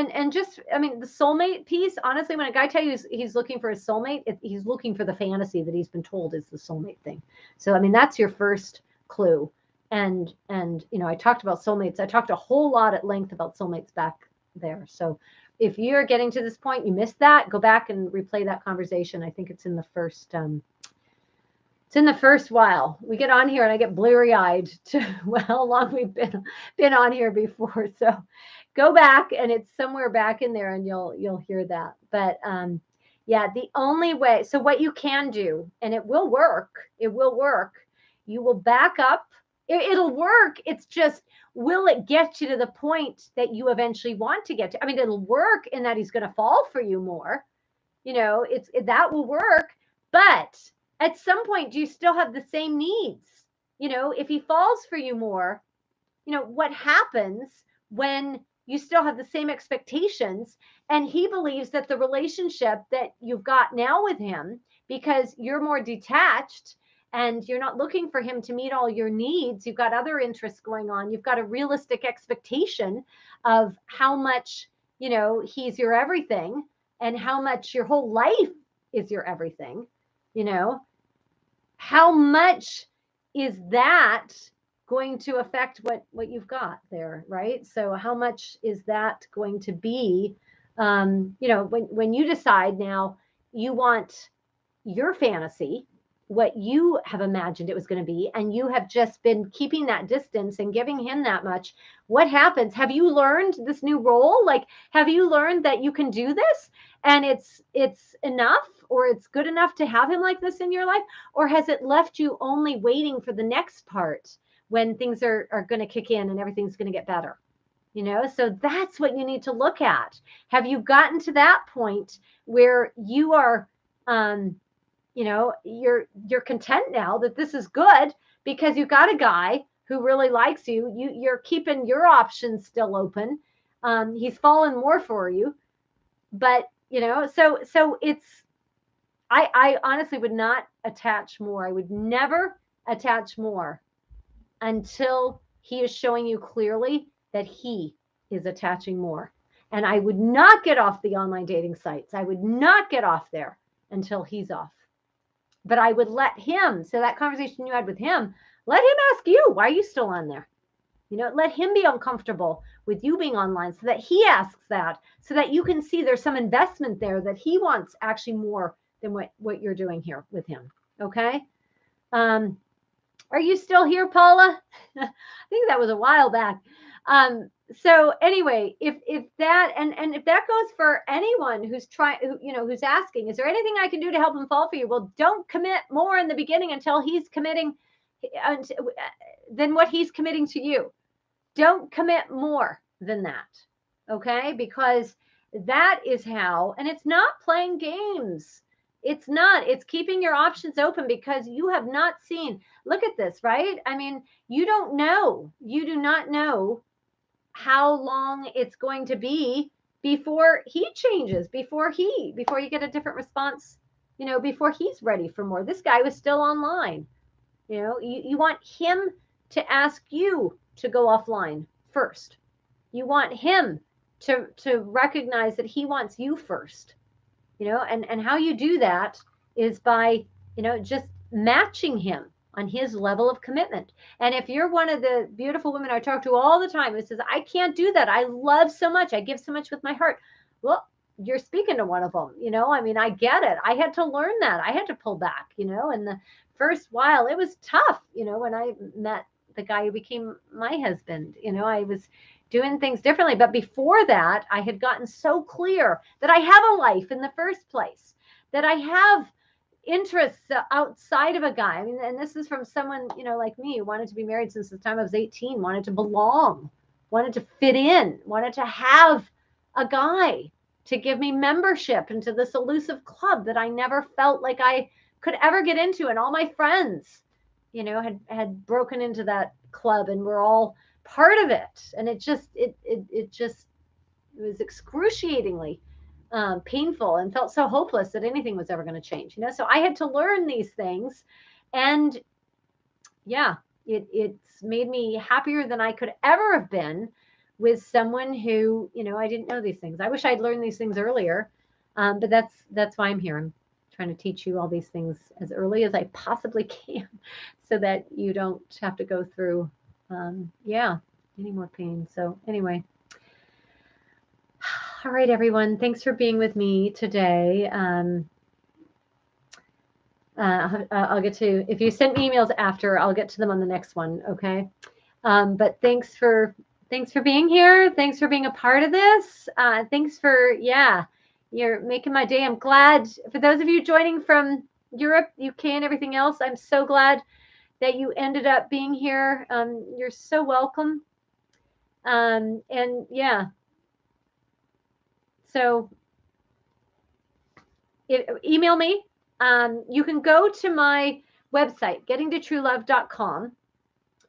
soulmate piece, honestly, when a guy tells you he's looking for a soulmate, he's looking for the fantasy that he's been told is the soulmate thing. So, that's your first clue. And, I talked about soulmates. I talked a whole lot at length about soulmates back there. So if you're getting to this point, you missed that, go back and replay that conversation. I think it's in the first, while we get on here and I get bleary eyed to how long we've been on here before. So go back and it's somewhere back in there and you'll hear that. But, the only way, so what you can do, and it will work, you will back up. It'll work. It's just, will it get you to the point that you eventually want to get to? It'll work in that he's going to fall for you more. That will work. But at some point, do you still have the same needs? If he falls for you more, what happens when you still have the same expectations and he believes that the relationship that you've got now with him, because you're more detached, and you're not looking for him to meet all your needs. You've got other interests going on. You've got a realistic expectation of how much, he's your everything and how much your whole life is your everything. How much is that going to affect what you've got there, right? So how much is that going to be, when you decide now you want your fantasy, what you have imagined it was going to be, and you have just been keeping that distance and giving him that much, what happens? Have you learned this new role? Like, have you learned that you can do this and it's enough, or it's good enough to have him like this in your life? Or has it left you only waiting for the next part when things are going to kick in and everything's going to get better? So that's what you need to look at. Have you gotten to that point where you are, you're content now that this is good because you got a guy who really likes you. You're keeping your options still open. He's fallen more for you, but so it's, I honestly would not attach more. I would never attach more until he is showing you clearly that he is attaching more. And I would not get off the online dating sites. I would not get off there until he's off. But I would let him, so that conversation you had with him, let him ask you, why are you still on there? Let him be uncomfortable with you being online so that he asks that, so that you can see there's some investment there that he wants actually more than what you're doing here with him. Okay. Are you still here, Paula? I think that was a while back. So anyway, if that, and if that goes for anyone who's who's asking, is there anything I can do to help him fall for you? Well, don't commit more in the beginning until he's committing than what he's committing to you. Don't commit more than that. Okay. Because that is how, and it's not playing games. It's not. It's keeping your options open because you have not seen. Look at this, right? I mean, you don't know. You do not know how long it's going to be before he changes, before you get a different response, before he's ready for more. This guy was still online. You want him to ask you to go offline first. You want him to recognize that he wants you first. And how you do that is by, just matching him on his level of commitment. And if you're one of the beautiful women I talk to all the time who says, I can't do that. I love so much. I give so much with my heart. Well, you're speaking to one of them, I mean, I get it. I had to learn that. I had to pull back, and the first while it was tough, when I met the guy who became my husband, I was doing things differently. But before that, I had gotten so clear that I have a life in the first place, that I have interests outside of a guy. I mean, and this is from someone, like me, who wanted to be married since the time I was 18, wanted to belong, wanted to fit in, wanted to have a guy to give me membership into this elusive club that I never felt like I could ever get into. And all my friends, had broken into that club and were all part of it. And it was excruciatingly painful and felt so hopeless that anything was ever going to change. So I had to learn these things, and yeah, it's made me happier than I could ever have been with someone who, I didn't know these things. I wish I'd learned these things earlier, but that's why I'm here. I'm trying to teach you all these things as early as I possibly can, so that you don't have to go through, any more pain. So anyway. All right, everyone. Thanks for being with me today. I'll get to, if you send me emails after, I'll get to them on the next one. Okay. But thanks for being here. Thanks for being a part of this. Thanks for, you're making my day. I'm glad for those of you joining from Europe, UK, and everything else. I'm so glad that you ended up being here. You're so welcome. And yeah. So email me. You can go to my website, gettingtotruelove.com,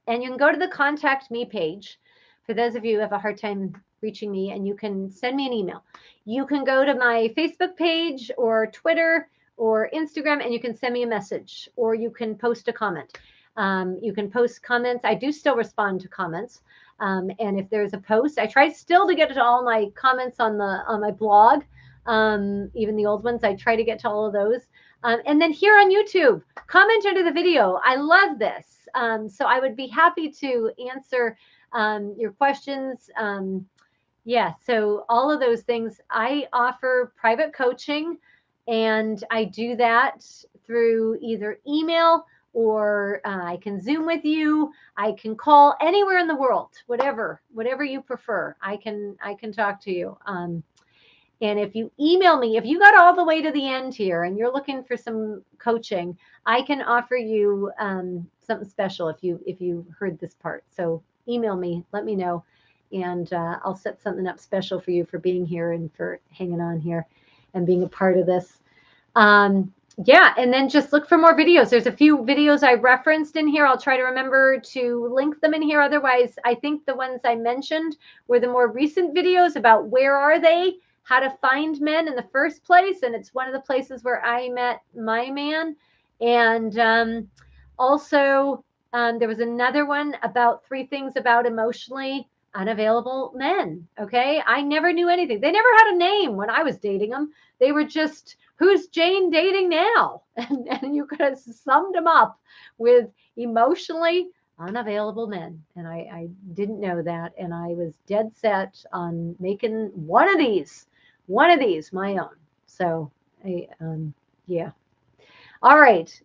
and you can go to the contact me page for those of you who have a hard time reaching me, and you can send me an email. You can go to my Facebook page or Twitter or Instagram, and you can send me a message, or you can post a comment. You can post comments. I do still respond to comments. And if there's a post, I try still to get to all my comments on my blog, even the old ones. I try to get to all of those. And then here on YouTube, comment under the video. I love this. So I would be happy to answer your questions. So all of those things. I offer private coaching, and I do that through either email or I can Zoom with you. I can call anywhere in the world, whatever you prefer. I can talk to you. And if you email me, if you got all the way to the end here and you're looking for some coaching, I can offer you something special if you heard this part. So email me, let me know, and I'll set something up special for you for being here and for hanging on here and being a part of this. Yeah, and then just look for more videos. There's a few videos I referenced in here. I'll try to remember to link them in here. Otherwise, I think the ones I mentioned were the more recent videos about where are they, how to find men in the first place. And it's one of the places where I met my man. And also, there was another one about 3 things about emotionally unavailable men. Okay. I never knew anything. They never had a name when I was dating them. They were just, who's Jane dating now? And you could have summed them up with emotionally unavailable men. And I didn't know that. And I was dead set on making one of these my own. So yeah. All right.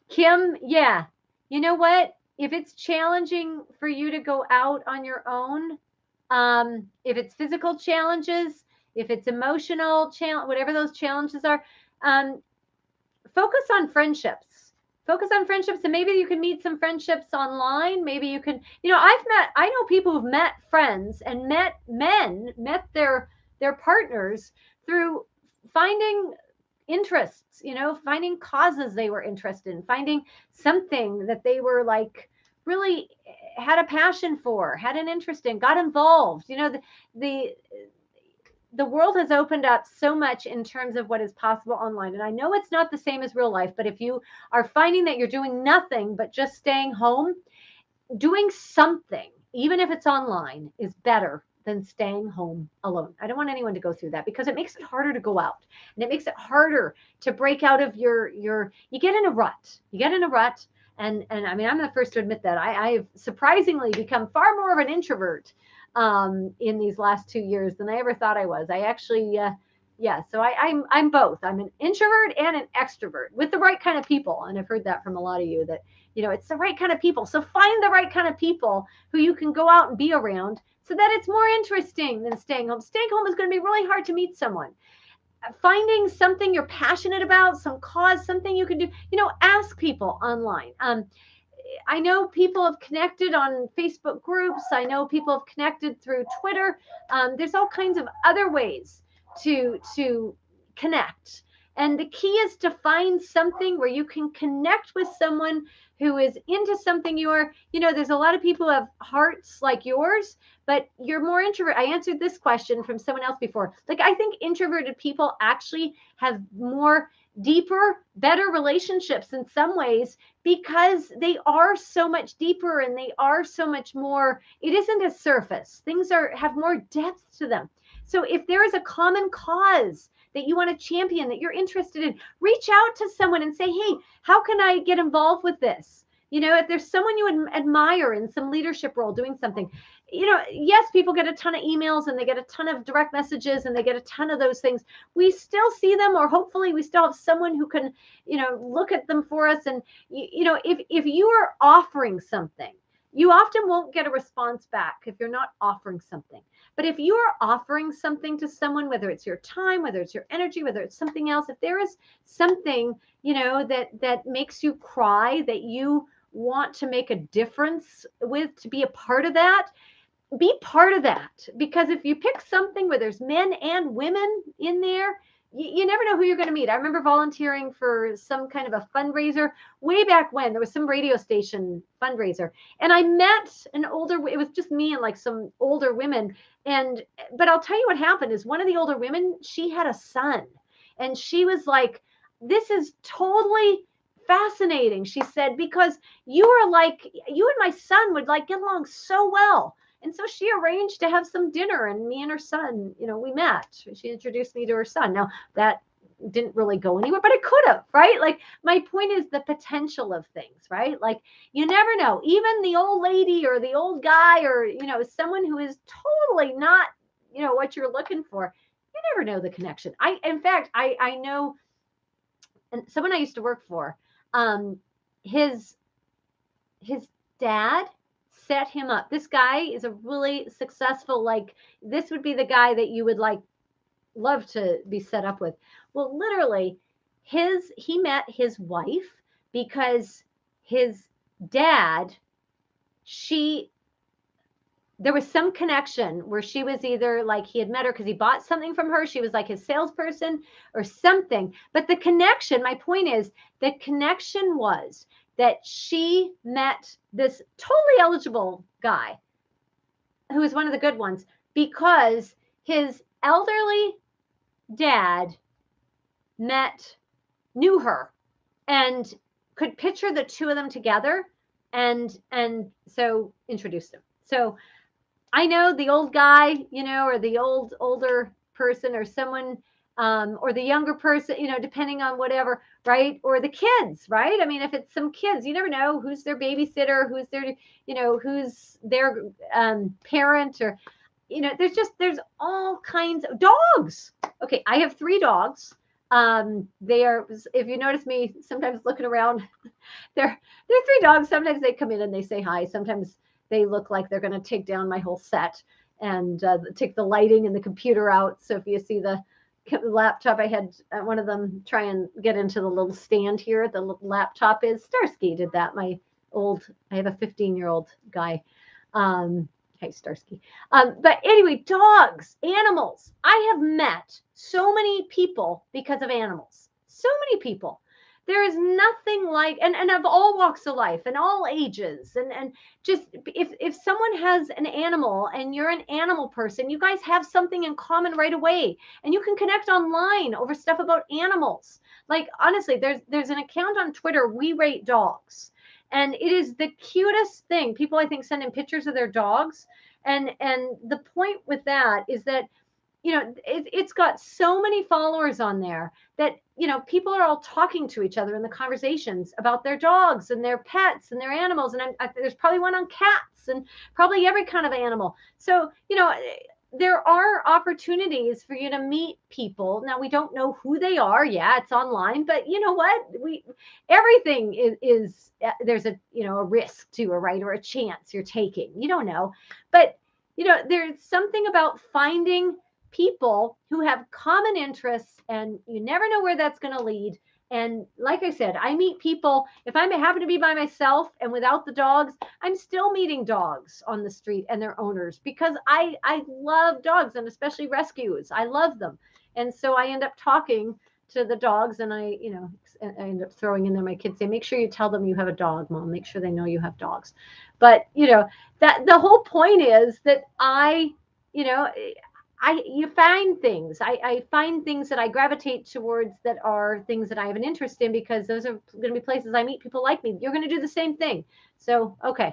Kim, yeah. You know what? If it's challenging for you to go out on your own, if it's physical challenges, if it's emotional challenge, whatever those challenges are, focus on friendships. Focus on friendships, and maybe you can meet some friendships online. Maybe you can, I know people who've met friends and met their partners through finding interests, finding causes they were interested in, finding something that they were like really had a passion for, had an interest in, got involved. The world has opened up so much in terms of what is possible online. And I know it's not the same as real life, but if you are finding that you're doing nothing but just staying home, doing something, even if it's online, is better than staying home alone. I don't want anyone to go through that because it makes it harder to go out, and it makes it harder to break out of you get in a rut. And I mean, I'm the first to admit that I've surprisingly become far more of an introvert in these last 2 years than I ever thought I was. I actually, so I'm both. I'm an introvert and an extrovert with the right kind of people. And I've heard that from a lot of you that, it's the right kind of people. So find the right kind of people who you can go out and be around so that it's more interesting than staying home. Staying home is going to be really hard to meet someone. Finding something you're passionate about, some cause, something you can do, ask people online. I know people have connected on Facebook groups. I know people have connected through Twitter. There's all kinds of other ways to connect. And the key is to find something where you can connect with someone who is into something there's a lot of people who have hearts like yours, but you're more introvert. I answered this question from someone else before. Like, I think introverted people actually have more deeper, better relationships in some ways because they are so much deeper and they are so much more, it isn't a surface. Things have more depth to them. So if there is a common cause that you want to champion, that you're interested in, reach out to someone and say, hey, how can I get involved with this? If there's someone you admire in some leadership role doing something, yes, people get a ton of emails and they get a ton of direct messages and they get a ton of those things. We still see them, or hopefully we still have someone who can, look at them for us. And, if you are offering something, you often won't get a response back if you're not offering something. But if you are offering something to someone, whether it's your time, whether it's your energy, whether it's something else, if there is something, that makes you cry, that you want to make a difference with, to be a part of that, be part of that. Because if you pick something where there's men and women in there, you never know who you're going to meet. I remember volunteering for some kind of a fundraiser way back when. There was some radio station fundraiser, and I met it was just me and like some older women. But I'll tell you what happened is one of the older women, she had a son, and she was like, this is totally fascinating, she said, because you and my son would like get along so well. And so she arranged to have some dinner, and me and her son, we met. She introduced me to her son. Now, that didn't really go anywhere, but it could have, right? Like, my point is the potential of things, right? Like, you never know. Even the old lady or the old guy or, someone who is totally not, what you're looking for, you never know the connection. In fact, I know and someone I used to work for, um, his his dad set him up. This guy is a really successful, like, this would be the guy that you would like love to be set up with. Well, literally, he met his wife because his dad, she there was some connection where she was either like he had met her because he bought something from her, she was like his salesperson or something. But the connection, my point is, the connection was that she met this totally eligible guy who was one of the good ones because his elderly dad knew her and could picture the two of them together, and so introduced them. So I know the old guy, or the older person, or someone, or the younger person, depending on whatever, right? Or the kids, right? I mean, if it's some kids, you never know who's their babysitter, who's their parent, or there's all kinds of dogs. Okay, I have 3 dogs. They are, if you notice me sometimes looking around, they're 3 dogs. Sometimes they come in and they say hi. Sometimes they look like they're going to take down my whole set and take the lighting and the computer out. So if you see the laptop, I had one of them try and get into the little stand here. The laptop is Starsky did that. I have a 15-year-old guy. Hey, Starsky. But anyway, dogs, animals. I have met so many people because of animals. So many people. There is nothing like, and of all walks of life and all ages, and just if someone has an animal and you're an animal person, you guys have something in common right away, and you can connect online over stuff about animals. Like, honestly, there's an account on Twitter, We Rate Dogs, and it is the cutest thing. People, I think, send in pictures of their dogs, and the point with that is that it's got so many followers on there that people are all talking to each other in the conversations about their dogs and their pets and their animals, and there's probably one on cats and probably every kind of animal. So there are opportunities for you to meet people. Now, we don't know who they are. Yeah, it's online, but you know what? Everything is there's a risk to a right, or a chance you're taking. You don't know, but there's something about finding people who have common interests, and you never know where that's going to lead. And like I said, I meet people, if I happen to be by myself and without the dogs, I'm still meeting dogs on the street and their owners, because I love dogs, and especially rescues. I love them. And so I end up talking to the dogs, and I end up throwing in there, my kids say, make sure you tell them you have a dog, Mom. Make sure they know you have dogs. But that the whole point is that you find things. I find things that I gravitate towards that are things that I have an interest in, because those are going to be places I meet people like me. You're going to do the same thing. So, okay.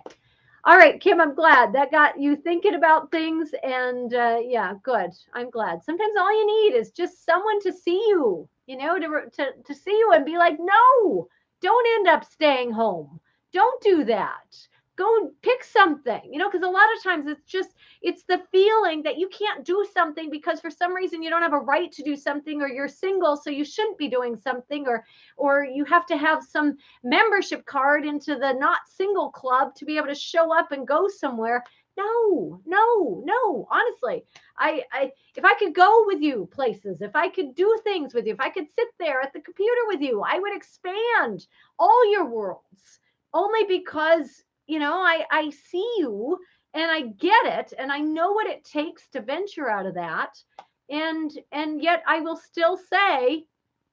All right, Kim, I'm glad that got you thinking about things. And yeah, good. I'm glad. Sometimes all you need is just someone to see you, to see you and be like, no, don't end up staying home. Don't do that. Go pick something, because a lot of times it's the feeling that you can't do something because for some reason you don't have a right to do something, or you're single, so you shouldn't be doing something, or you have to have some membership card into the not single club to be able to show up and go somewhere. No. Honestly, if I could go with you places, if I could do things with you, if I could sit there at the computer with you, I would expand all your worlds, only because I see you and I get it, and I know what it takes to venture out of that. And yet I will still say,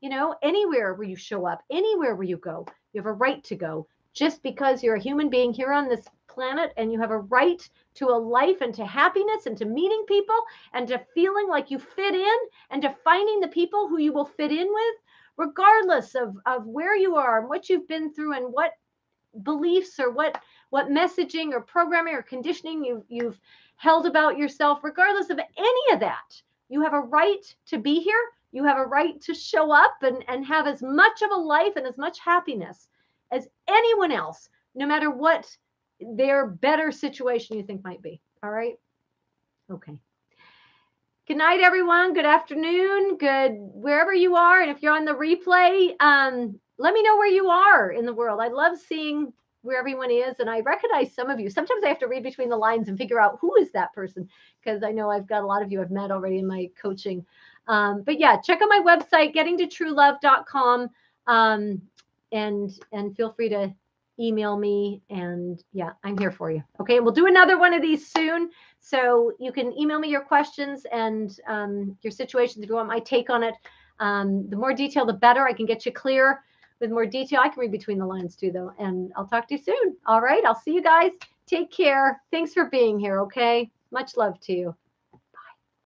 anywhere where you show up, anywhere where you go, you have a right to go, just because you're a human being here on this planet, and you have a right to a life and to happiness and to meeting people and to feeling like you fit in and to finding the people who you will fit in with, regardless of where you are and what you've been through and what beliefs or what messaging or programming or conditioning you've held about yourself. Regardless of any of that, you have a right to be here. You have a right to show up and have as much of a life and as much happiness as anyone else, no matter what their better situation you think might be. All right. Okay. Good night, everyone. Good afternoon. Good wherever you are. And if you're on the replay, let me know where you are in the world. I love seeing where everyone is. And I recognize some of you. Sometimes I have to read between the lines and figure out who is that person, because I know I've got a lot of you I've met already in my coaching. But yeah, check out my website, gettingtotruelove.com, and feel free to email me. And yeah, I'm here for you. Okay. We'll do another one of these soon. So you can email me your questions and your situations if you want my take on it. The more detail, the better. I can get you clear with more detail. I can read between the lines too, though. And I'll talk to you soon. All right. I'll see you guys. Take care. Thanks for being here. Okay. Much love to you.